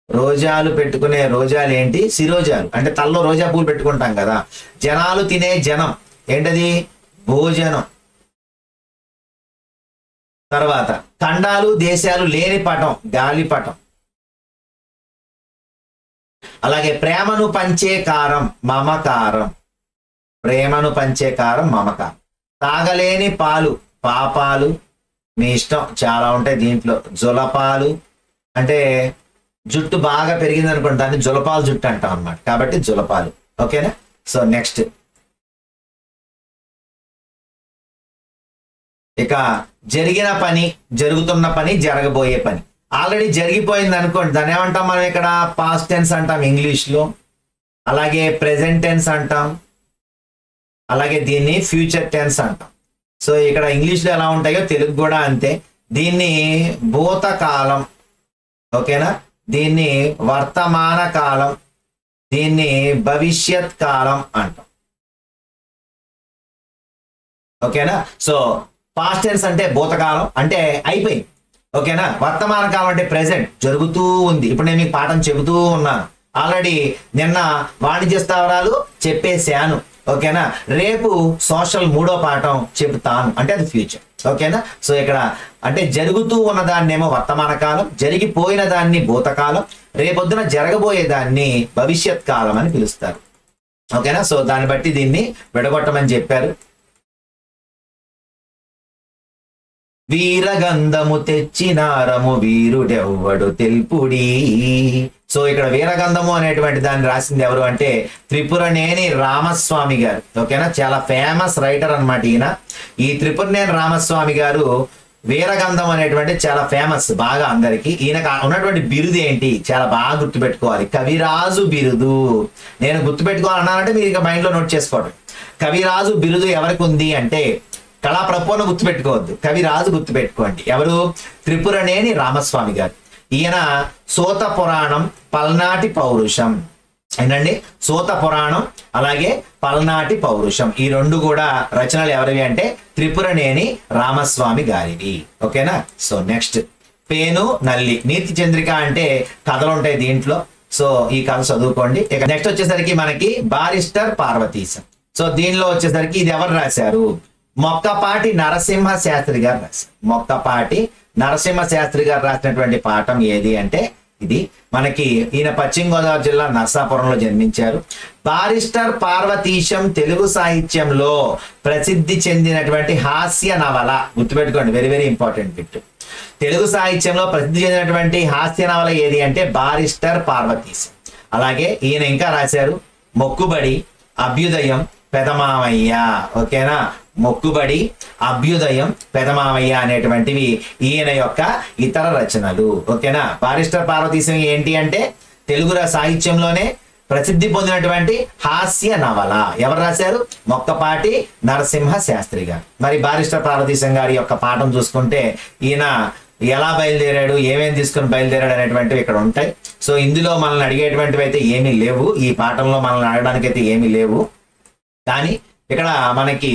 రోజాలు పెట్టుకునే రోజాలు ఏంటి? శిరోజాలు. అంటే తల్లో రోజా పూలు పెట్టుకుంటాం కదా. జనాలు తినే జనం ఏంటది? భోజనం. తర్వాత ఖండాలు దేశాలు లేని పటం, గాలిపటం. అలాగే ప్రేమను పంచే కారం, మమకారం. ప్రేమను పంచే కారం, మమకారం. తాగలేని పాలు, పాపాలు. మీ ఇష్టం, చాలా ఉంటాయి దీంట్లో. జులపాలు అంటే జుట్టు బాగా పెరిగింది అనుకోండి, దాన్ని జులపాలు జుట్టు అంటాం అన్నమాట. కాబట్టి జులపాలు. ఓకేనా. సో నెక్స్ట్ ఇక జరిగిన పని, జరుగుతున్న పని, జరగబోయే పని. ఆల్రెడీ జరిగిపోయింది అనుకోండి, దాన్ని ఏమంటాం మనం ఇక్కడ? పాస్ట్ టెన్స్ అంటాం ఇంగ్లీష్లో. అలాగే ప్రెజెంట్ టెన్స్ అంటాం, అలాగే దీన్ని ఫ్యూచర్ టెన్స్ అంటాం. సో ఇక్కడ ఇంగ్లీష్లో ఎలా ఉంటాయో తెలుగు కూడా అంతే. దీన్ని భూతకాలం, ఓకేనా, దీన్ని వర్తమాన కాలం, దీన్ని భవిష్యత్ కాలం అంటాం. ఓకేనా. సో పాస్ట్ టెన్స్ అంటే భూతకాలం అంటే అయిపోయింది. ఓకేనా. వర్తమాన కాలం అంటే ప్రెసెంట్, జరుగుతూ ఉంది. ఇప్పుడు నేను మీకు పాఠం చెబుతూ ఉన్నాను. ఆల్రెడీ నిన్న వాణిజ్య స్థావరాలు చెప్పేశాను. ఓకేనా. రేపు సోషల్ 3వ పాఠం చెబుతాను, అంటే అది ఫ్యూచర్. ఓకేనా. సో ఇక్కడ అంటే జరుగుతూ ఉన్న దాన్నేమో వర్తమాన కాలం, జరిగిపోయిన దాన్ని భూతకాలం, రేపొద్దున జరగబోయే దాన్ని భవిష్యత్ కాలం అని పిలుస్తారు. ఓకేనా. సో దాన్ని బట్టి దీన్ని విడగొట్టమని చెప్పారు. వీరగంధము తెచ్చినారము వీరుడెవ్వడు తెల్పుడి. సో ఇక్కడ వీరగంధము అనేటువంటి దాన్ని రాసింది ఎవరు అంటే త్రిపురనేని రామస్వామి గారు. ఓకేనా. చాలా ఫేమస్ రైటర్ అన్నమాట ఈయన. ఈ త్రిపురనేని రామస్వామి గారు వీరగంధం అనేటువంటి చాలా ఫేమస్ బాగా అందరికి. ఈయనకు ఉన్నటువంటి బిరుదు ఏంటి చాలా బాగా గుర్తుపెట్టుకోవాలి. కవిరాజు బిరుదు. నేను గుర్తుపెట్టుకోవాలన్నానంటే మీరు ఇక మైండ్లో నోట్ చేసుకోవడం. కవిరాజు బిరుదు ఎవరికి ఉంది అంటే కళాప్రపోను గుర్తుపెట్టుకోవద్దు, కవిరాజు గుర్తుపెట్టుకోండి. ఎవరు? త్రిపురనేని రామస్వామి గారు. ఈయన సూత పురాణం, పల్నాటి పౌరుషం. ఏంటండి? సూత పురాణం అలాగే పల్నాటి పౌరుషం, ఈ రెండు కూడా రచనలు ఎవరివి అంటే త్రిపురనేని రామస్వామి గారివి. ఓకేనా. సో నెక్స్ట్ పేను నల్లి. నీతి చంద్రిక అంటే కథలు ఉంటాయి దీంట్లో. సో ఈ కథ చదువుకోండి. ఇక నెక్స్ట్ వచ్చేసరికి మనకి బారిస్టర్ పార్వతీశం. సో దీనిలో వచ్చేసరికి ఇది ఎవరు రాశారు? మొక్కపాటి నరసింహ శాస్త్రి గారు రాశారు. మొక్కపాటి నరసింహ శాస్త్రి గారు రాసినటువంటి పాఠం ఏది అంటే ఇది మనకి. ఈయన పశ్చిమ గోదావరి జిల్లా నర్సాపురంలో జన్మించారు. బారిస్టర్ పార్వతీశం తెలుగు సాహిత్యంలో ప్రసిద్ధి చెందినటువంటి హాస్య నవల. గుర్తుపెట్టుకోండి, very very important bit. Telugu సాహిత్యంలో ప్రసిద్ధి చెందినటువంటి హాస్య నవల ఏది అంటే బారిస్టర్ పార్వతీశం. అలాగే ఈయన ఇంకా రాశారు మొక్కుబడి, అభ్యుదయం, పెదమామయ్య. ఓకేనా. మొక్కుబడి, అభ్యుదయం, పెదమామయ్య అనేటువంటివి ఈయన యొక్క ఇతర రచనలు. ఓకేనా. బారిస్టర్ పార్వతీశం ఏంటి అంటే తెలుగు సాహిత్యంలోనే ప్రసిద్ధి పొందినటువంటి హాస్య నవల. ఎవరు రాశారు? మొక్కపాటి నరసింహ శాస్త్రి గారు. మరి బారిస్టర్ పార్వతీశం గారి యొక్క పాఠం చూసుకుంటే ఈయన ఎలా బయలుదేరాడు, ఏమేమి తీసుకుని బయలుదేరాడు అనేటువంటివి ఇక్కడ ఉంటాయి. సో ఇందులో మనల్ని అడిగేటువంటివి అయితే ఏమీ లేవు. ఈ పాఠంలో మనల్ని అడగడానికి అయితే ఏమీ లేవు. కానీ ఇక్కడ మనకి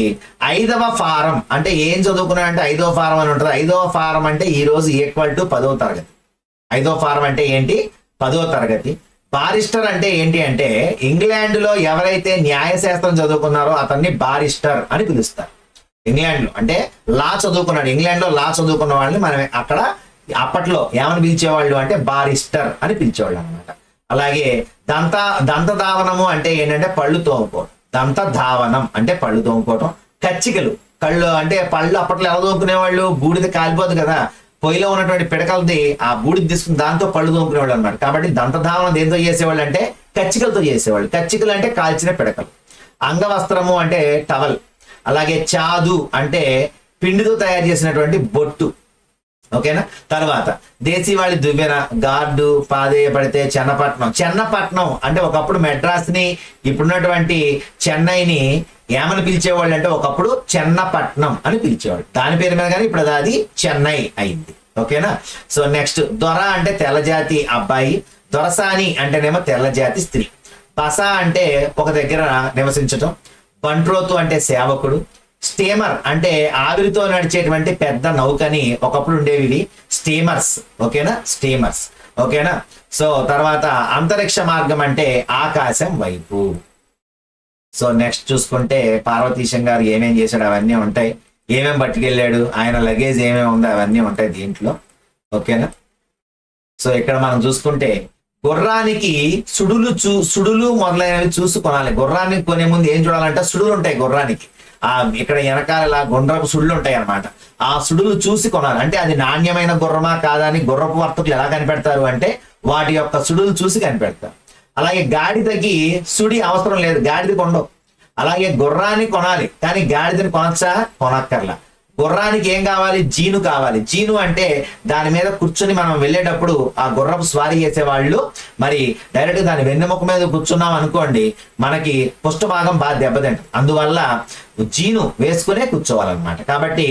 5వ ఫారం అంటే ఏం చదువుకున్నా అంటే 5వ ఫారం అని ఉంటుంది. 5వ ఫారం అంటే ఈ రోజు ఈక్వల్ టు 10వ తరగతి. 5వ ఫారం అంటే ఏంటి? 10వ తరగతి. బారిస్టర్ అంటే ఏంటి అంటే ఇంగ్లాండ్ లో ఎవరైతే న్యాయశాస్త్రం చదువుకున్నారో అతన్ని బారిస్టర్ అని పిలుస్తారు. ఇంగ్లాండ్ లో అంటే లా చదువుకున్నాడు. ఇంగ్లాండ్ లో లా చదువుకున్న వాళ్ళని మనం అక్కడ అప్పట్లో ఏమని పిలిచేవాళ్ళు అంటే బారిస్టర్ అని పిలిచేవాళ్ళు అనమాట. అలాగే దంతధావనము అంటే ఏంటంటే పళ్ళు తోముకోవడం. దంతధావనం అంటే పళ్ళు తోముకోవటం. కచ్చికలు, కళ్ళు అంటే పళ్ళు అప్పట్లో ఎలా తోముకునేవాళ్ళు? బూడిద కాలిపోదు కదా, పొయ్యిలో ఉన్నటువంటి పిడకలది ఆ బూడిద తీసుకుని దాంతో పళ్ళు తోముకునేవాళ్ళు అనమాట. కాబట్టి దంతధావనం దేంతో చేసేవాళ్ళు అంటే కచ్చికలతో చేసేవాళ్ళు. కచ్చికలు అంటే కాల్చిన పిడకలు. అంగవస్త్రము అంటే టవల్. అలాగే చాదు అంటే పిండితో తయారు చేసినటువంటి బొట్టు. ఓకేనా. తర్వాత దేశీవాళి దువ్వెన, గార్డు, పాదేయ పడితే చెన్నపట్నం. చెన్నపట్నం అంటే ఒకప్పుడు మెడ్రాస్ని, ఇప్పుడున్నటువంటి చెన్నైని ఏమని పిలిచేవాళ్ళు అంటే ఒకప్పుడు చెన్నపట్నం అని పిలిచేవాళ్ళు. దాని పేరు మీద కానీ ఇప్పుడు అది చెన్నై అయింది. ఓకేనా. సో నెక్స్ట్ దొర అంటే తెల్లజాతి అబ్బాయి. దొరసాని అంటేనేమో తెల్లజాతి స్త్రీ. బస అంటే ఒక దగ్గర నివసించటం. బంట్రోతు అంటే సేవకుడు. స్టీమర్ అంటే ఆవిరితో నడిచేటువంటి పెద్ద నౌకని ఒకప్పుడు ఉండేవి స్టీమర్స్. ఓకేనా. స్టీమర్స్. ఓకేనా. సో తర్వాత అంతరిక్ష మార్గం అంటే ఆకాశం వైపు. సో నెక్స్ట్ చూసుకుంటే పార్వతీశం గారు ఏమేం చేశాడు అవన్నీ ఉంటాయి. ఏమేం పట్టుకెళ్ళాడు, ఆయన లగేజ్ ఏమేమి ఉందో అవన్నీ ఉంటాయి దీంట్లో. ఓకేనా. సో ఇక్కడ మనం చూసుకుంటే గుర్రానికి సుడులు మొదలైనవి చూసి కొనాలి. గుర్రానికి కొనే ముందు ఏం చూడాలంటే సుడులు ఉంటాయి గుర్రానికి. ఇక్కడ వెనకాల గుండ్రపు సుడులు ఉంటాయి అన్నమాట. ఆ సుడులు చూసి కొనాలి. అంటే అది నాణ్యమైన గుర్రమా కాదా అని గుర్రపు వర్తకులు ఎలా కనిపెడతారు అంటే వాటి యొక్క సుడులు చూసి కనిపెడతారు. అలాగే గాడిదకి సుడి అవసరం లేదు, గాడిద కొండవు. అలాగే గుర్రాన్ని కొనాలి కానీ గాడిదని కొనచ్చా? కొనక్కర్లా. గుర్రానికి ఏం కావాలి? జీను కావాలి. జీను అంటే దాని మీద కూర్చుని మనం వెళ్ళేటప్పుడు ఆ గుర్రపు స్వారీ చేసేవాళ్ళు మరి డైరెక్ట్ దాని వెన్నెముక మీద కూర్చున్నాం అనుకోండి, మనకి పుష్టభాగం బాగా దెబ్బతింటుంది. అందువల్ల జీను వేసుకునే కూర్చోవాలన్నమాట. కాబట్టి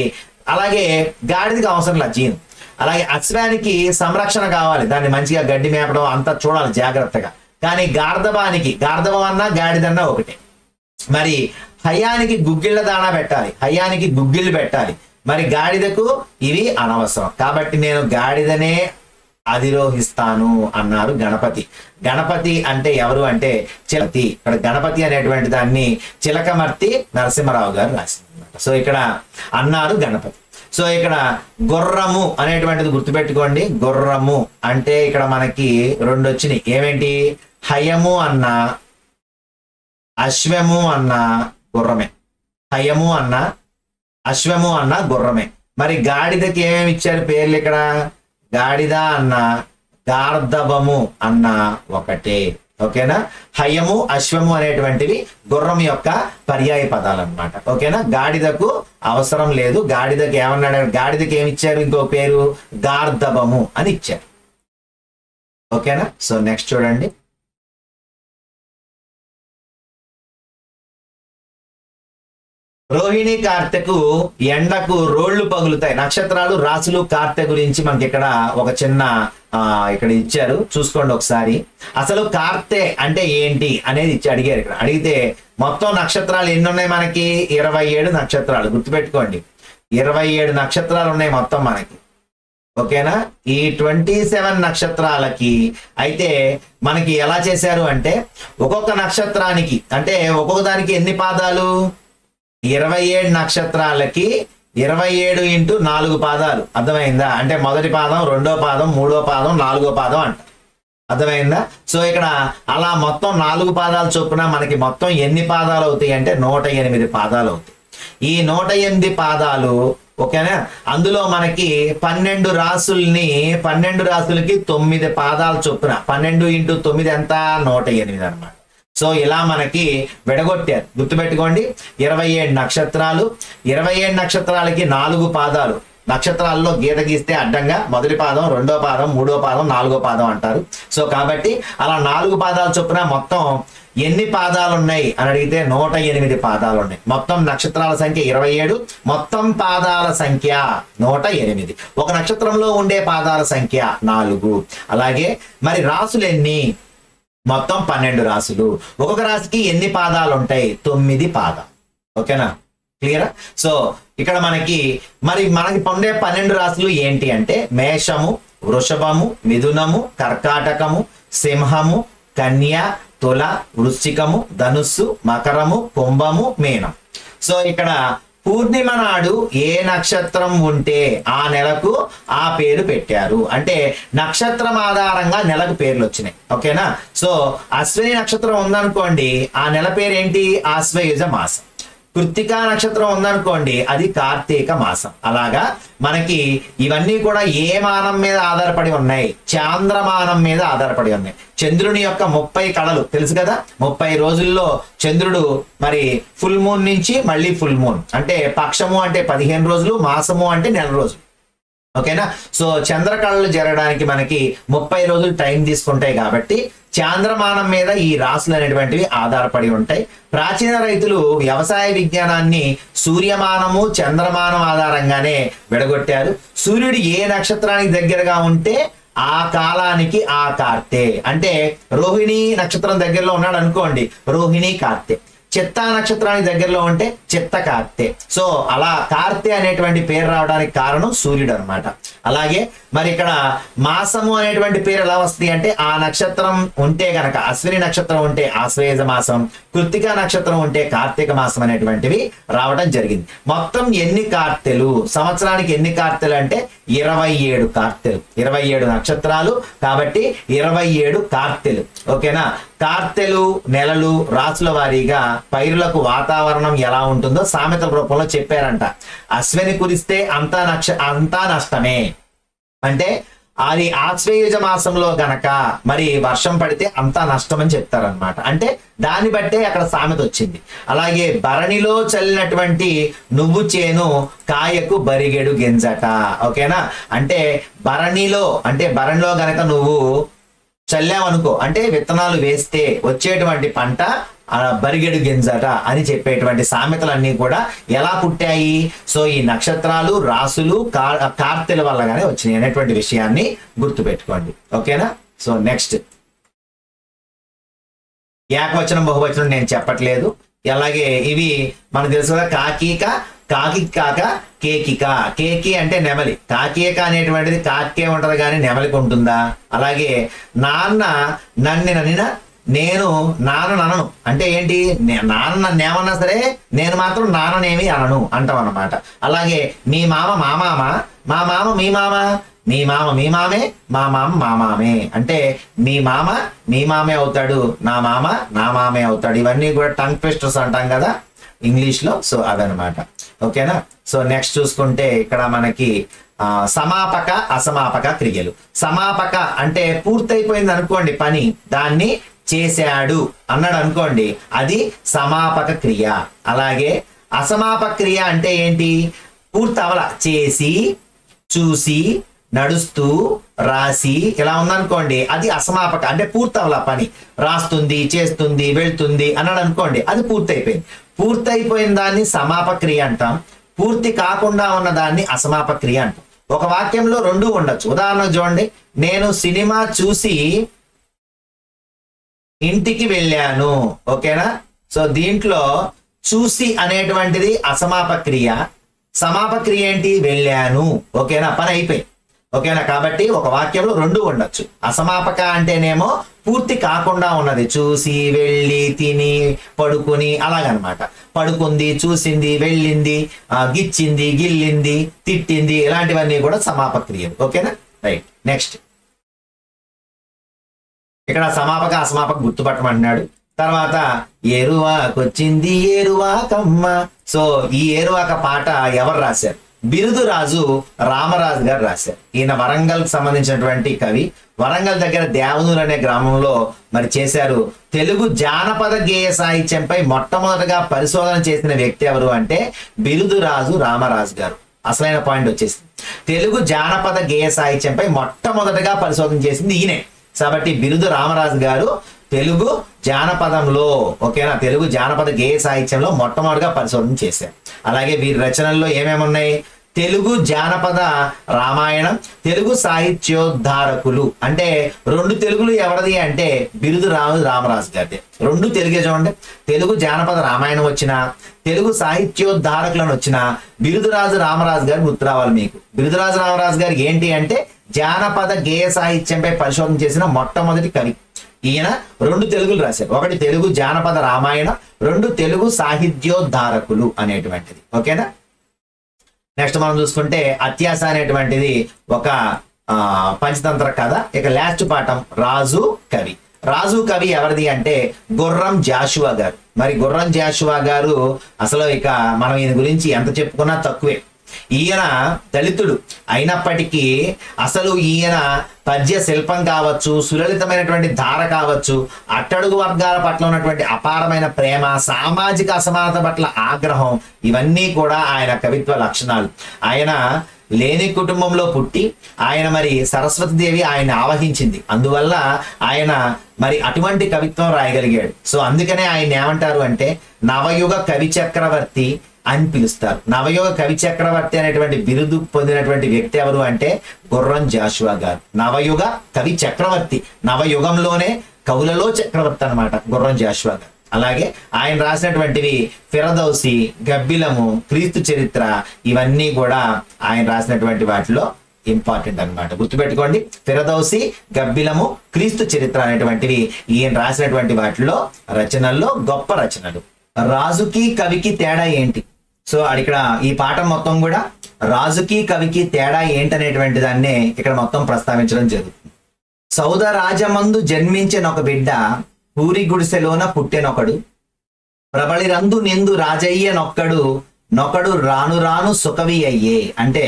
అలాగే గాడిదకి అవసరం లేదు జీను. అలాగే అశ్వానికి సంరక్షణ కావాలి, దాన్ని మంచిగా గడ్డి మేపడం అంతా చూడాలి జాగ్రత్తగా. కానీ గార్ధబం అన్నా గాడిదన్నా ఒకటే. మరి హయానికి గుగ్గిళ్ళ దాణా పెట్టాలి, హయానికి గుగ్గిళ్ళు పెట్టాలి. మరి గాడిదకు ఇవి అనవసరం. కాబట్టి నేను గాడిదనే అధిరోహిస్తాను అన్నారు గణపతి. గణపతి అంటే ఎవరు అంటే చిలకమర్తి. ఇక్కడ గణపతి అనేటువంటి దాన్ని చిలకమర్తి నరసింహరావు గారు రాసింది. సో ఇక్కడ అన్నారు గణపతి. సో ఇక్కడ గుర్రము అనేటువంటిది గుర్తుపెట్టుకోండి. గుర్రము అంటే ఇక్కడ మనకి రెండు వచ్చినాయి. ఏమేంటి? హయము అన్న, అశ్వము అన్న గుర్రమే. హయము అన్న, అశ్వము అన్న గుర్రమే. మరి గాడిదకి ఏమేమి ఇచ్చారు పేర్లు? ఇక్కడ గాడిద అన్న, గార్ధబము అన్న ఒకటే. ఓకేనా? హయము అశ్వము అనేటువంటివి గుర్రం యొక్క పర్యాయ పదాలు అన్నమాట. ఓకేనా? గాడిదకు అవసరం లేదు. గాడిదకి ఏమన్నాడు? గాడిదకి ఏమి ఇచ్చారు? ఇంకో పేరు గార్ధబము అని ఇచ్చారు. ఓకేనా? సో నెక్స్ట్ చూడండి. రోహిణి కార్తెకు ఎండకు రోళ్లు పగులుతాయి. నక్షత్రాలు, రాసులు, కార్తె గురించి మనకి ఇక్కడ ఒక చిన్న ఇక్కడ ఇచ్చారు, చూసుకోండి ఒకసారి. అసలు కార్తె అంటే ఏంటి అనేది అడిగారు. ఇక్కడ అడిగితే మొత్తం నక్షత్రాలు ఎన్ని ఉన్నాయి మనకి? 27 నక్షత్రాలు. గుర్తుపెట్టుకోండి, 27 నక్షత్రాలు ఉన్నాయి మొత్తం మనకి. ఓకేనా? ఈ 27 నక్షత్రాలకి అయితే మనకి ఎలా చేశారు అంటే ఒక్కొక్క నక్షత్రానికి అంటే ఒక్కొక్క దానికి ఎన్ని పాదాలు? 27 నక్షత్రాలకి 27 × 4 పాదాలు. అర్థమైందా? అంటే మొదటి పాదం, రెండో పాదం, మూడో పాదం, నాలుగో పాదం అంట. అర్థమైందా? సో ఇక్కడ అలా మొత్తం 4 పాదాలు చొప్పున మనకి మొత్తం ఎన్ని పాదాలు అవుతాయి అంటే 108 పాదాలు అవుతాయి. ఈ 108 పాదాలు ఓకేనా? అందులో మనకి 12 రాసుల్ని 12 రాసులకి 9 పాదాలు చొప్పున 12 × 9 ఎంత? 108 అన్నమాట. సో ఇలా మనకి విడగొట్టారు. గుర్తుపెట్టుకోండి, 27 నక్షత్రాలు, 27 నక్షత్రాలకి 4 పాదాలు. నక్షత్రాల్లో గీత గీస్తే అడ్డంగా మొదటి పాదం, రెండో పాదం, మూడో పాదం, నాలుగో పాదం అంటారు. సో కాబట్టి అలా 4 పాదాలు చొప్పున మొత్తం ఎన్ని పాదాలు ఉన్నాయి అని అడిగితే 108 పాదాలు ఉన్నాయి. మొత్తం నక్షత్రాల సంఖ్య 27, మొత్తం పాదాల సంఖ్య 108. ఒక నక్షత్రంలో ఉండే పాదాల సంఖ్య 4. అలాగే మరి రాసులు ఎన్ని? మొత్తం 12 రాసులు. ఒక్కొక్క రాశికి ఎన్ని పాదాలు ఉంటాయి? 9 పాదాలు. ఓకేనా? క్లియరా? సో ఇక్కడ మనకి పొందే 12 రాశులు ఏంటి అంటే మేషము, వృషభము, మిథునము, కర్కాటకము, సింహము, కన్య, తుల, వృశ్చికము, ధనుస్సు, మకరము, కుంభము, మీనం. సో ఇక్కడ పూర్ణిమ నాడు ఏ నక్షత్రం ఉంటే ఆ నెలకు ఆ పేరు పెట్టారు. అంటే నక్షత్రం ఆధారంగా నెలకు పేర్లు వచ్చినాయి. ఓకేనా? సో అశ్విని నక్షత్రం ఉందనుకోండి, ఆ నెల పేరు ఏంటి? ఆశ్వయుజ మాసం. కృత్తికా నక్షత్రం ఉందనుకోండి, అది కార్తీక మాసం. అలాగా మనకి ఇవన్నీ కూడా ఏ మానం మీద ఆధారపడి ఉన్నాయి? చాంద్రమానం మీద ఆధారపడి ఉన్నాయి. చంద్రుని యొక్క 30 కళలు తెలుసు కదా. 30 రోజుల్లో చంద్రుడు మరి ఫుల్ మూన్ నుంచి మళ్ళీ ఫుల్ మూన్ అంటే పక్షము అంటే 15 రోజులు, మాసము అంటే నెల రోజులు. ఓకేనా? సో చంద్రకళలు జరగడానికి మనకి 30 రోజులు టైం తీసుకుంటాయి. కాబట్టి చాంద్రమానం మీద ఈ రాశులు అనేటువంటివి ఆధారపడి ఉంటాయి. ప్రాచీన రైతులు వ్యవసాయ విజ్ఞానాన్ని సూర్యమానము, చంద్రమానం ఆధారంగానే విడగొట్టారు. సూర్యుడు ఏ నక్షత్రానికి దగ్గరగా ఉంటే ఆ కాలానికి ఆ కార్తె. అంటే రోహిణి నక్షత్రం దగ్గరలో ఉన్నాడు అనుకోండి, రోహిణి కార్తె. చిత్తా నక్షత్రానికి దగ్గరలో ఉంటే చిత్త కార్తె. సో అలా కార్తె అనేటువంటి పేరు రావడానికి కారణం సూర్యుడు అనమాట. అలాగే మరి ఇక్కడ మాసము అనేటువంటి పేరు ఎలా వస్తుంది అంటే ఆ నక్షత్రం ఉంటే గనక అశ్విని నక్షత్రం ఉంటే ఆశ్వయుజ మాసం, కృత్తికా నక్షత్రం ఉంటే కార్తీక మాసం అనేటువంటివి రావడం జరిగింది. మొత్తం ఎన్ని కార్తెలు? సంవత్సరానికి ఎన్ని కార్తెలు అంటే 27 కార్తెలు. 27 నక్షత్రాలు కాబట్టి 27 కార్తెలు. ఓకేనా? కార్తెలు, నెలలు, రాసుల వారీగా పైరులకు వాతావరణం ఎలా ఉంటుందో సామెతల రూపంలో చెప్పారంట. అశ్విని కురిస్తే అంతా నష్టమే. అంటే అది ఆశ్వయుజ మాసంలో గనక మరి వర్షం పడితే అంతా నష్టం అని చెప్తారనమాట. అంటే దాన్ని బట్టే అక్కడ సామెత వచ్చింది. అలాగే భరణిలో చల్లినటువంటి నువ్వు చేను కాయకు బరిగెడు గింజట. ఓకేనా, అంటే భరణిలో గనక నువ్వు చల్లావనుకో, అంటే విత్తనాలు వేస్తే వచ్చేటువంటి పంట బరిగెడు గింజట అని చెప్పేటువంటి సామెతలన్నీ కూడా ఎలా పుట్టాయి? సో ఈ నక్షత్రాలు, రాసులు, కార్తెల వల్లగానే వచ్చినాయి అనేటువంటి విషయాన్ని గుర్తుపెట్టుకోండి. ఓకేనా. సో నెక్స్ట్ ఏకవచనం బహువచనం నేను చెప్పట్లేదు. అలాగే ఇవి మనకు తెలుసు కదా, కాకీక, కాకి కాక, కేకిక. కేకి అంటే నెమలి, కాకీక అనేటువంటిది కాకే ఉంటది కానీ నెమలికి ఉంటుందా? అలాగే నాన్న నన్నిన, నేను నాన్ననను అంటే ఏంటి? నాన్న నన్ను ఏమన్నా సరే నేను మాత్రం నాన్ననేమి అనను అంటాం అన్నమాట. అలాగే మీ మామ మా మామ, మా మామ మీ మామ, మీ మామ మీ మామే, మా మామ మా మామే. అంటే మీ మామ మీ మామే అవుతాడు, నా మామ నా మామే అవుతాడు. ఇవన్నీ కూడా టంగ్ ట్విస్టర్స్ అంటాం కదా ఇంగ్లీష్లో. సో అవన్నమాట. ఓకేనా. సో నెక్స్ట్ చూసుకుంటే ఇక్కడ మనకి సమాపక అసమాపక క్రియలు. సమాపక అంటే పూర్తయిపోయింది అనుకోండి పని, దాన్ని చేశాడు అన్నాడు అనుకోండి, అది సమాపక క్రియ. అలాగే అసమాపక క్రియ అంటే ఏంటి? పూర్తవల, చేసి, చూసి, నడుస్తూ, రాసి ఇలా ఉందనుకోండి, అది అసమాపక. అంటే పూర్తవల పని, రాస్తుంది, చేస్తుంది, వెళ్తుంది అన్నాడు అనుకోండి, అది పూర్తయిపోయింది. పూర్తయిపోయిన దాన్ని సమాపక క్రియ అంటాం, పూర్తి కాకుండా ఉన్న దాన్ని అసమాపక క్రియ అంటాం. ఒక వాక్యంలో రెండు ఉండొచ్చు. ఉదాహరణకు చూడండి, నేను సినిమా చూసి ఇంటికి వెళ్ళాను. ఓకేనా. సో దీంట్లో చూసి అనేటువంటిది అసమాపక క్రియ, సమాపక క్రియ ఏంటి? వెళ్ళాను. ఓకేనా, పని అయిపోయింది. ఓకేనా. కాబట్టి ఒక వాక్యంలో రెండు ఉండొచ్చు. అసమాపక అంటేనేమో పూర్తి కాకుండా ఉన్నది, చూసి, వెళ్ళి, తిని, పడుకుని అలాగనమాట. పడుకుంది, చూసింది, వెళ్ళింది, గిచ్చింది, గిల్లింది, తిట్టింది, ఇలాంటివన్నీ కూడా సమాపక క్రియలు. ఓకేనా. రైట్. నెక్స్ట్ ఇక్కడ సమాపక అసమాపక గుర్తుపట్టమంటున్నాడు. తర్వాత ఏరువాకొచ్చింది ఏరువాకమ్మ. సో ఈ ఏరువాక పాట ఎవరు రాశారు? బిరుదురాజు రామరాజు గారు రాశారు. ఈయన వరంగల్ సంబంధించినటువంటి కవి. వరంగల్ దగ్గర దేవనూరు అనే గ్రామంలో మరి చేశారు. తెలుగు జానపద గేయ సాహిత్యంపై మొట్టమొదటిగా పరిశోధన చేసిన వ్యక్తి ఎవరు అంటే బిరుదురాజు రామరాజు గారు. అసలైన పాయింట్ వచ్చేసింది. తెలుగు జానపద గేయ సాహిత్యంపై మొట్టమొదటిగా పరిశోధన చేసింది ఈయనే. కాబట్టి బిరుదు రామరాజు గారు తెలుగు జానపదంలో, ఓకేనా, తెలుగు జానపద గేయ సాహిత్యంలో మొట్టమొదటిగా పరిశోధన చేశారు. అలాగే వీరి రచనల్లో ఏమేమి ఉన్నాయి? తెలుగు జానపద రామాయణం, తెలుగు సాహిత్యోద్ధారకులు. అంటే రెండు తెలుగులు ఎవరిది అంటే బిరుదు రామరాజు గారిది. రెండు తెలుగే చూడండి. తెలుగు జానపద రామాయణం వచ్చిన, తెలుగు సాహిత్యోద్ధారకులను వచ్చిన బిరుదురాజు రామరాజు గారు గుర్తు రావాలి మీకు. బిరుదురాజు రామరాజు గారికి ఏంటి అంటే జానపద గేయ సాహిత్యంపై పరిశోధన చేసిన మొట్టమొదటి కవి ఈయన. రెండు తెలుగులు రాశారు. ఒకటి తెలుగు జానపద రామాయణం, రెండు తెలుగు సాహిత్యోద్ధారకులు అనేటువంటిది. ఓకేనా. నెక్స్ట్ మనం చూసుకుంటే అత్యాస అనేటువంటిది ఒక పంచతంత్ర కథ. ఇక లాస్ట్ పాఠం రాజు కవి. రాజు కవి ఎవరిది అంటే గుర్రం జాషువా గారు. మరి గుర్రం జాషువా గారు అసలు ఇక మనం ఈయన గురించి ఎంత చెప్పుకున్నా తక్కువే. ఈయన దళితుడు అయినప్పటికీ అసలు ఈయన పద్య శిల్పం కావచ్చు, సులలితమైనటువంటి ధార కావచ్చు, అట్టడుగు వర్గాల పట్ల ఉన్నటువంటి అపారమైన ప్రేమ, సామాజిక అసమానత పట్ల ఆగ్రహం, ఇవన్నీ కూడా ఆయన కవిత్వ లక్షణాలు. ఆయన లేని కుటుంబంలో పుట్టి ఆయన మరి సరస్వతీదేవి ఆయన ఆవహించింది. అందువల్ల ఆయన మరి అటువంటి కవిత్వం రాయగలిగాడు. సో అందుకనే ఆయన ఏమంటారు అంటే నవయుగ కవి చక్రవర్తి అని పిలుస్తారు. నవయుగ కవి చక్రవర్తి అనేటువంటి బిరుదు పొందినటువంటి వ్యక్తి ఎవరు అంటే గుర్రం జాషువా గారు. నవయుగ కవి చక్రవర్తి, నవయుగంలోనే కవులలో చక్రవర్తి అన్నమాట గుర్రం జాషువా గారు. అలాగే ఆయన రాసినటువంటివి ఫిరదౌసి, గబ్బిలము, క్రీస్తు చరిత్ర, ఇవన్నీ కూడా ఆయన రాసినటువంటి వాటిలో ఇంపార్టెంట్ అన్నమాట. గుర్తుపెట్టుకోండి, ఫిరదౌసి, గబ్బిలము, క్రీస్తు చరిత్ర అనేటువంటివి ఈయన రాసినటువంటి వాటిలో రచనల్లో గొప్ప రచనలు. రాజుకి కవికి తేడా ఏంటి? సో ఇక్కడ ఈ పాఠం మొత్తం కూడా రాజుకి కవికి తేడా ఏంటనేటువంటి దాన్నే ఇక్కడ మొత్తం ప్రస్తావించడం జరుగుతుంది. సౌదరాజమందు జన్మించిన ఒక బిడ్డ, పూరి గుడిసెలోన పుట్టెనొకడు, ప్రబలిరందు నిందు రాజయ్య నొక్కడు, నొకడు రాను రాను సుకవి అయ్యే. అంటే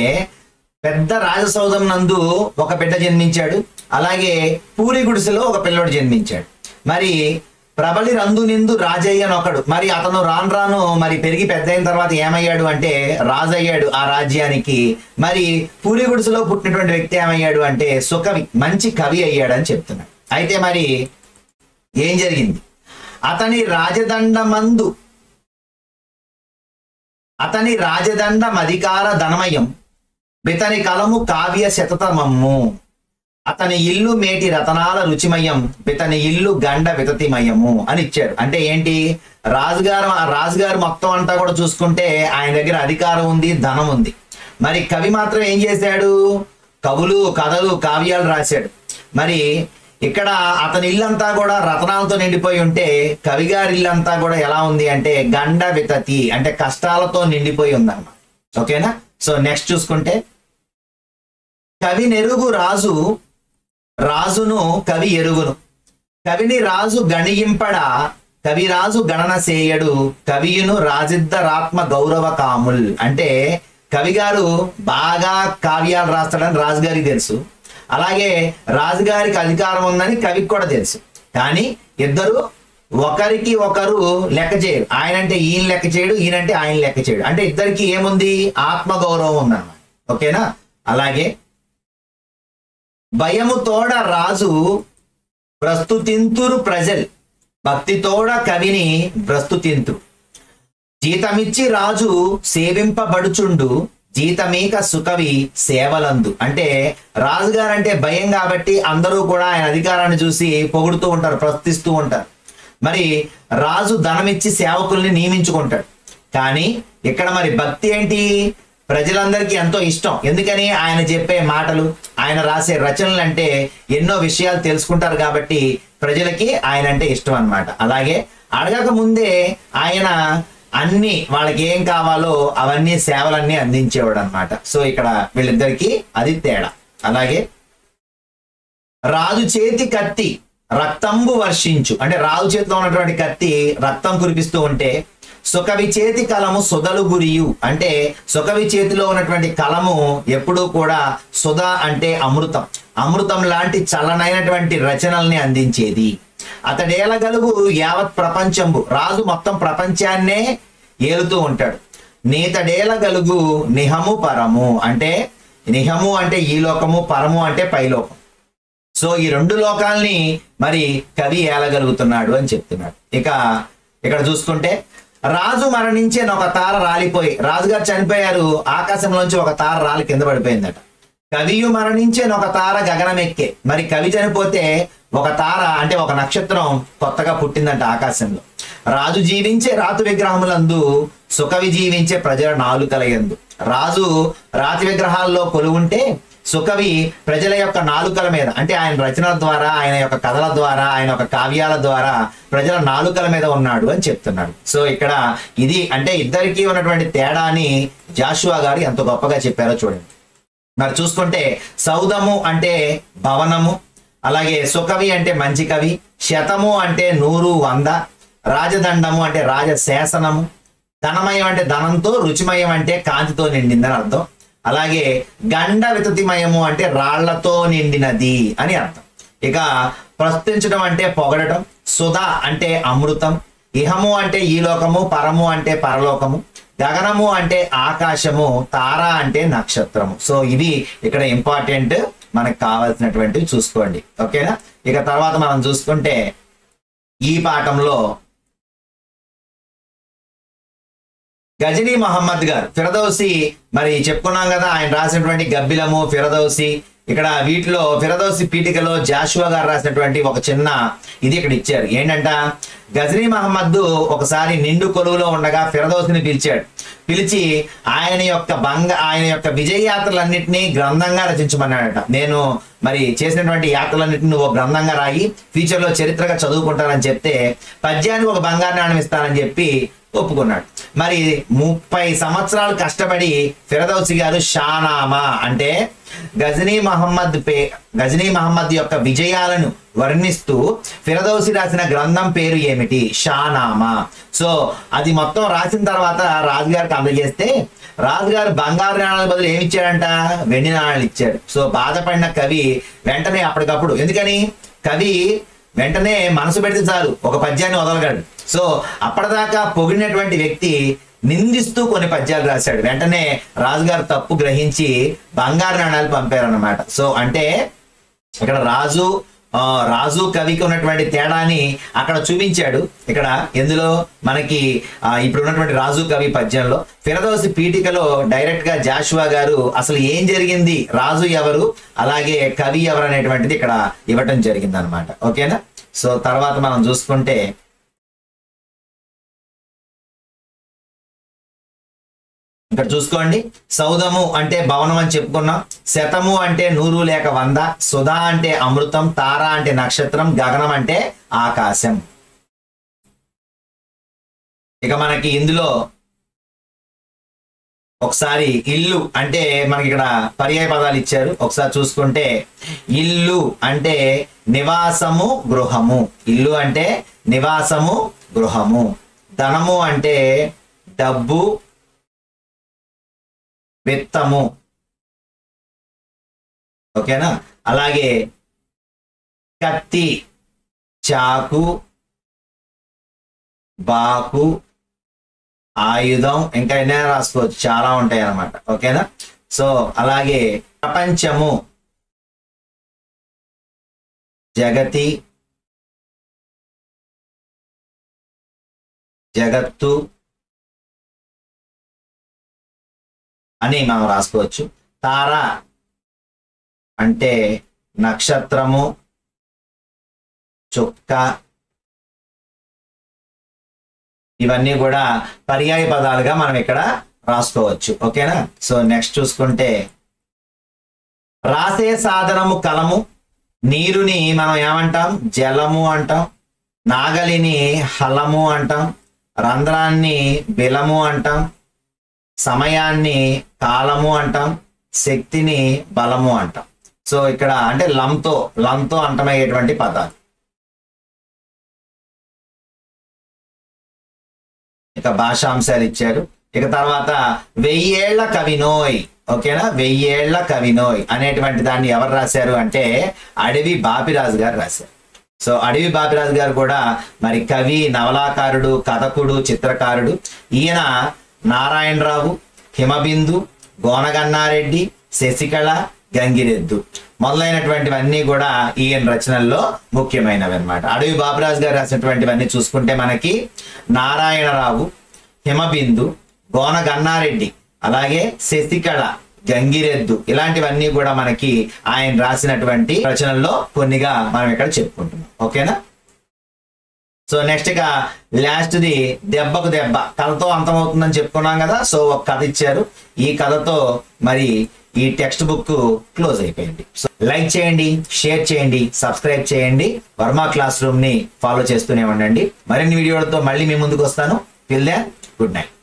పెద్ద రాజసౌధం నందు ఒక బిడ్డ జన్మించాడు, అలాగే పూరి గుడిసెలో ఒక పిల్లోడు జన్మించాడు. మరి ప్రబలి రందు నిందు రాజయ్య ఒకడు. మరి అతను రాను రాను మరి పెరిగి పెద్ద అయిన తర్వాత ఏమయ్యాడు అంటే రాజు అయ్యాడు ఆ రాజ్యానికి. మరి పూరి గుడిసెలో పుట్టినటువంటి వ్యక్తి ఏమయ్యాడు అంటే సుకవి, మంచి కవి అయ్యాడు అని చెప్తున్నాడు. అయితే మరి ఏం జరిగింది? అతని రాజదండం అధికార ధనమయం, బితని కలము కావ్య శతతమమ్ము, అతని ఇల్లు మేటి రతనాల రుచిమయం, బితని ఇల్లు గండ వితతిమయము అని ఇచ్చాడు. అంటే ఏంటి? రాజుగారు మొత్తం అంతా కూడా చూసుకుంటే ఆయన దగ్గర అధికారం ఉంది, ధనం ఉంది. మరి కవి మాత్రం ఏం చేశాడు? కవులు, కథలు, కావ్యాలు రాశాడు. మరి ఇక్కడ అతని ఇల్లంతా కూడా రతనాలతో నిండిపోయి ఉంటే కవి గారి ఇల్లంతా కూడా ఎలా ఉంది అంటే గండ వితతి, అంటే కష్టాలతో నిండిపోయి ఉందన్నమాట. ఓకేనా? సో నెక్స్ట్ చూసుకుంటే, కవి నెరుగు రాజును కవి ఎరుగును, కవిని రాజు గణింపడ కవిరాజు గణన చేయడు, కవియును రాజిద్దరాత్మ గౌరవ కాముల్. అంటే కవి గారు బాగా కావ్యాలు రాస్తాడని రాజుగారికి తెలుసు, అలాగే రాజుగారికి అధికారం ఉందని కవికి కూడా తెలుసు. కానీ ఇద్దరు ఒకరికి ఒకరు లెక్క చేయరు. ఆయన అంటే ఈయన లెక్క చేయడు, ఈయనంటే ఆయన లెక్క చేయడు. అంటే ఇద్దరికి ఏముంది? ఆత్మగౌరవం ఉందన్నమాట. ఓకేనా? అలాగే భయము తోడ రాజు ప్రస్తుతింతురు ప్రజల్, భక్తి తోడ కవిని ప్రస్తుతింతురు, జీతమిచ్చి రాజు సేవింపబడుచుండు, జీతమీక సుకవి సేవలందు. అంటే రాజుగారంటే భయం కాబట్టి అందరూ కూడా ఆయన అధికారాన్ని చూసి పొగుడుతూ ఉంటారు, ప్రస్తుతిస్తూ ఉంటారు. మరి రాజు ధనమిచ్చి సేవకుల్ని నియమించుకుంటాడు. కానీ ఇక్కడ మరి భక్తి ఏంటి? ప్రజలందరికీ ఎంతో ఇష్టం. ఎందుకని? ఆయన చెప్పే మాటలు, ఆయన రాసే రచనలు అంటే ఎన్నో విషయాలు తెలుసుకుంటారు కాబట్టి ప్రజలకి ఆయన అంటే ఇష్టం అన్నమాట. అలాగే అడగక ముందే ఆయన అన్ని వాళ్ళకి ఏం కావాలో అవన్నీ సేవలన్నీ అందించేవాడు అనమాట. సో ఇక్కడ వీళ్ళిద్దరికి అది తేడా. అలాగే రాజు చేతి కత్తి రక్తంబు వర్షించు, అంటే రాజు చేతిలో ఉన్నటువంటి కత్తి రక్తం కురిపిస్తూ ఉంటే, సుకవి చేతి కలము సుధలు గురియు, అంటే సుకవి చేతిలో ఉన్నటువంటి కలము ఎప్పుడూ కూడా సుధ అంటే అమృతం, అమృతం లాంటి చల్లనైనటువంటి రచనల్ని అందించేది. అతడేలగలుగు యావత్ ప్రపంచంబు, రాజు మొత్తం ప్రపంచాన్నే ఏలుతూ ఉంటాడు. నీతడేలగలుగు నిహము పరము, అంటే నిహము అంటే ఈ లోకము, పరము అంటే పైలోకం. సో ఈ రెండు లోకాల్ని మరి కవి ఏలగలుగుతున్నాడు అని చెప్తున్నాడు. ఇక ఇక్కడ చూసుకుంటే, రాజు మరణించే ఒక తార రాలిపోయి, రాజుగారు చనిపోయారు, ఆకాశంలోంచి ఒక తార రాలి కింద పడిపోయిందట. కవియు మరణించే ఒక తార గగనమెక్కే. మరి కవి చనిపోతే ఒక తార అంటే ఒక నక్షత్రం కొత్తగా పుట్టిందంట ఆకాశంలో. రాజు జీవించే రాతి విగ్రహములందు, సుకవి జీవించే ప్రజల నాలుకలయందు. రాజు రాతి విగ్రహాల్లో కొలువుంటే సుకవి ప్రజల యొక్క నాలుకల మీద, అంటే ఆయన రచనల ద్వారా, ఆయన యొక్క కథల ద్వారా, ఆయన యొక్క కావ్యాల ద్వారా ప్రజల నాలుకల మీద ఉన్నాడు అని చెప్తున్నాడు. సో ఇక్కడ ఇది అంటే ఇద్దరికీ ఉన్నటువంటి తేడాని జాషువా గారు ఎంత గొప్పగా చెప్పారో చూడండి. మరి చూసుకుంటే సౌధము అంటే భవనము, అలాగే సుకవి అంటే మంచి కవి, శతము అంటే 100, 100, రాజదండము అంటే రాజశాసనము, ధనమయం అంటే ధనంతో, రుచిమయం అంటే కాంతితో నిండిందని అర్థం. అలాగే గండ వితతిమయము అంటే రాళ్లతో నిండినది అని అర్థం. ఇక ప్రస్తుతించడం అంటే పొగడటం, సుధ అంటే అమృతం, ఇహము అంటే ఈ లోకము, పరము అంటే పరలోకము, గగనము అంటే ఆకాశము, తార అంటే నక్షత్రము. సో ఇవి ఇక్కడ ఇంపార్టెంట్, మనకు కావాల్సినటువంటివి చూసుకోండి. ఓకేనా? ఇక తర్వాత మనం చూసుకుంటే ఈ పాఠంలో గజనీ మహమ్మద్ గారు ఫిరదౌసి, మరి చెప్పుకున్నాం కదా ఆయన రాసినటువంటి గబ్బిలము, ఫిరదౌసి. ఇక్కడ వీటిలో ఫిరదౌసి పీఠికలో జాషువా గారు రాసినటువంటి ఒక చిన్న ఇది ఇక్కడ ఇచ్చారు. ఏంటంట, గజనీ మహమ్మద్ ఒకసారి నిండు కొలువులో ఉండగా ఫిరదౌసిని పిలిచి ఆయన యొక్క విజయ యాత్రలన్నింటినీ గ్రంథంగా రచించమన్నాడట. నేను మరి చేసినటువంటి యాత్రలన్నింటినీ నువ్వు గ్రంథంగా రాయి, ఫ్యూచర్ లో చరిత్రగా చదువుకుంటానని చెప్తే, పద్యానికి ఒక బంగారు నాణ్యం ఇస్తానని చెప్పి ఒప్పుకున్నాడు. మరి 30 సంవత్సరాలు కష్టపడి ఫిరదౌసి గారు షానామా అంటే గజనీ మహమ్మద్ యొక్క విజయాలను వర్ణిస్తూ ఫిరదౌసి రాసిన గ్రంథం పేరు ఏమిటి? షానామా. సో అది మొత్తం రాసిన తర్వాత రాజుగారికి అందజేస్తే రాజుగారు బంగారు నాణాల బదులు ఏమి ఇచ్చాడంట? వెండి నాణాలు ఇచ్చాడు. సో బాధపడిన కవి వెంటనే అప్పటికప్పుడు, ఎందుకని కవి వెంటనే మనసు పెడితే చాలు ఒక పద్యాన్ని వదలగాడు. సో అప్పటిదాకా పొగిడినటువంటి వ్యక్తి నిందిస్తూ కొన్ని పద్యాలు రాశాడు. వెంటనే రాజుగారు తప్పు గ్రహించి బంగారు నాణాలు పంపారన్నమాట. సో అంటే ఇక్కడ రాజు కవికి ఉన్నటువంటి తేడాని అక్కడ చూపించాడు. ఇక్కడ ఎందులో మనకి ఇప్పుడు ఉన్నటువంటి రాజు కవి పద్యంలో ఫిరదౌసి పీఠికలో డైరెక్ట్ గా జాషువా గారు అసలు ఏం జరిగింది, రాజు ఎవరు అలాగే కవి ఎవరు అనేటువంటిది ఇక్కడ ఇవ్వటం జరిగింది అనమాట. ఓకేనా. సో తర్వాత మనం చూసుకుంటే ఇక్కడ చూసుకోండి, సౌదము అంటే భవనం అని చెప్పుకున్నాం, శతము అంటే 100 లేక 100, సుధా అంటే అమృతం, తార అంటే నక్షత్రం, గగనం అంటే ఆకాశం. ఇక మనకి ఇందులో ఒకసారి ఇల్లు అంటే మనకి ఇక్కడ పర్యాయ పదాలు ఇచ్చారు. ఒకసారి చూసుకుంటే ఇల్లు అంటే నివాసము గృహము, ఇల్లు అంటే నివాసము గృహము. ధనము అంటే డబ్బు విత్తము. ఓకేనా. అలాగే కత్తి, చాకు, బాకు, ఆయుధం, ఇంకా ఎన్నైనా రాసుకోవచ్చు, చాలా ఉంటాయి అన్నమాట. ఓకేనా. సో అలాగే ప్రపంచము, జగతి, జగత్తు అని మనం రాసుకోవచ్చు. తార అంటే నక్షత్రము, చుక్క, ఇవన్నీ కూడా పర్యాయ పదాలుగా మనం ఇక్కడ రాసుకోవచ్చు. ఓకేనా. సో నెక్స్ట్ చూసుకుంటే రాసే సాధనము కలము, నీరుని మనం ఏమంటాం? జలము అంటాం, నాగలిని హలము అంటాం, రంధ్రాన్ని బిలము అంటాం, సమయాన్ని కాలము అంటాం, శక్తిని బలము అంటాం. సో ఇక్కడ అంటే లంతో అంటమయ్యేటువంటి పదాలు. ఇక భాషాంశాలు ఇచ్చారు. ఇక తర్వాత 1000 ఏళ్ల కవినోయ్. ఓకేనా. 1000 ఏళ్ల కవినోయ్ అనేటువంటి దాన్ని ఎవరు రాశారు అంటే అడవి బాపిరాజు గారు రాశారు. సో అడవి బాపిరాజు గారు కూడా మరి కవి, నవలాకారుడు, కథకుడు, చిత్రకారుడు. ఈయన నారాయణరావు, హిమబిందు, గోనగన్నారెడ్డి, శశికళ, గంగిరెద్దు మొదలైనటువంటివన్నీ కూడా ఈయన రచనల్లో ముఖ్యమైనవి అన్నమాట. అడవి బాపిరాజు గారు రాసినటువంటివన్నీ చూసుకుంటే మనకి నారాయణరావు, హిమబిందు, గోనగన్నారెడ్డి, అలాగే శశికళ, గంగిరెద్దు ఇలాంటివన్నీ కూడా మనకి ఆయన రాసినటువంటి రచనల్లో కొన్నిగా మనం ఇక్కడ చెప్పుకుంటున్నాం. ఓకేనా. సో నెక్స్ట్ గా లాస్ట్ది దెబ్బకు దెబ్బ, కథతో అంతమవుతుందని చెప్పుకున్నాం కదా. సో ఒక కథ ఇచ్చారు. ఈ కథతో మరి ఈ టెక్స్ట్ బుక్ క్లోజ్ అయిపోయింది. సో లైక్ చేయండి, షేర్ చేయండి, సబ్స్క్రైబ్ చేయండి. వర్మ క్లాస్ రూమ్ ని ఫాలో చేస్తూనే ఉండండి. మరిన్ని వీడియోలతో మళ్ళీ మీ ముందుకు వస్తాను. Till then good night.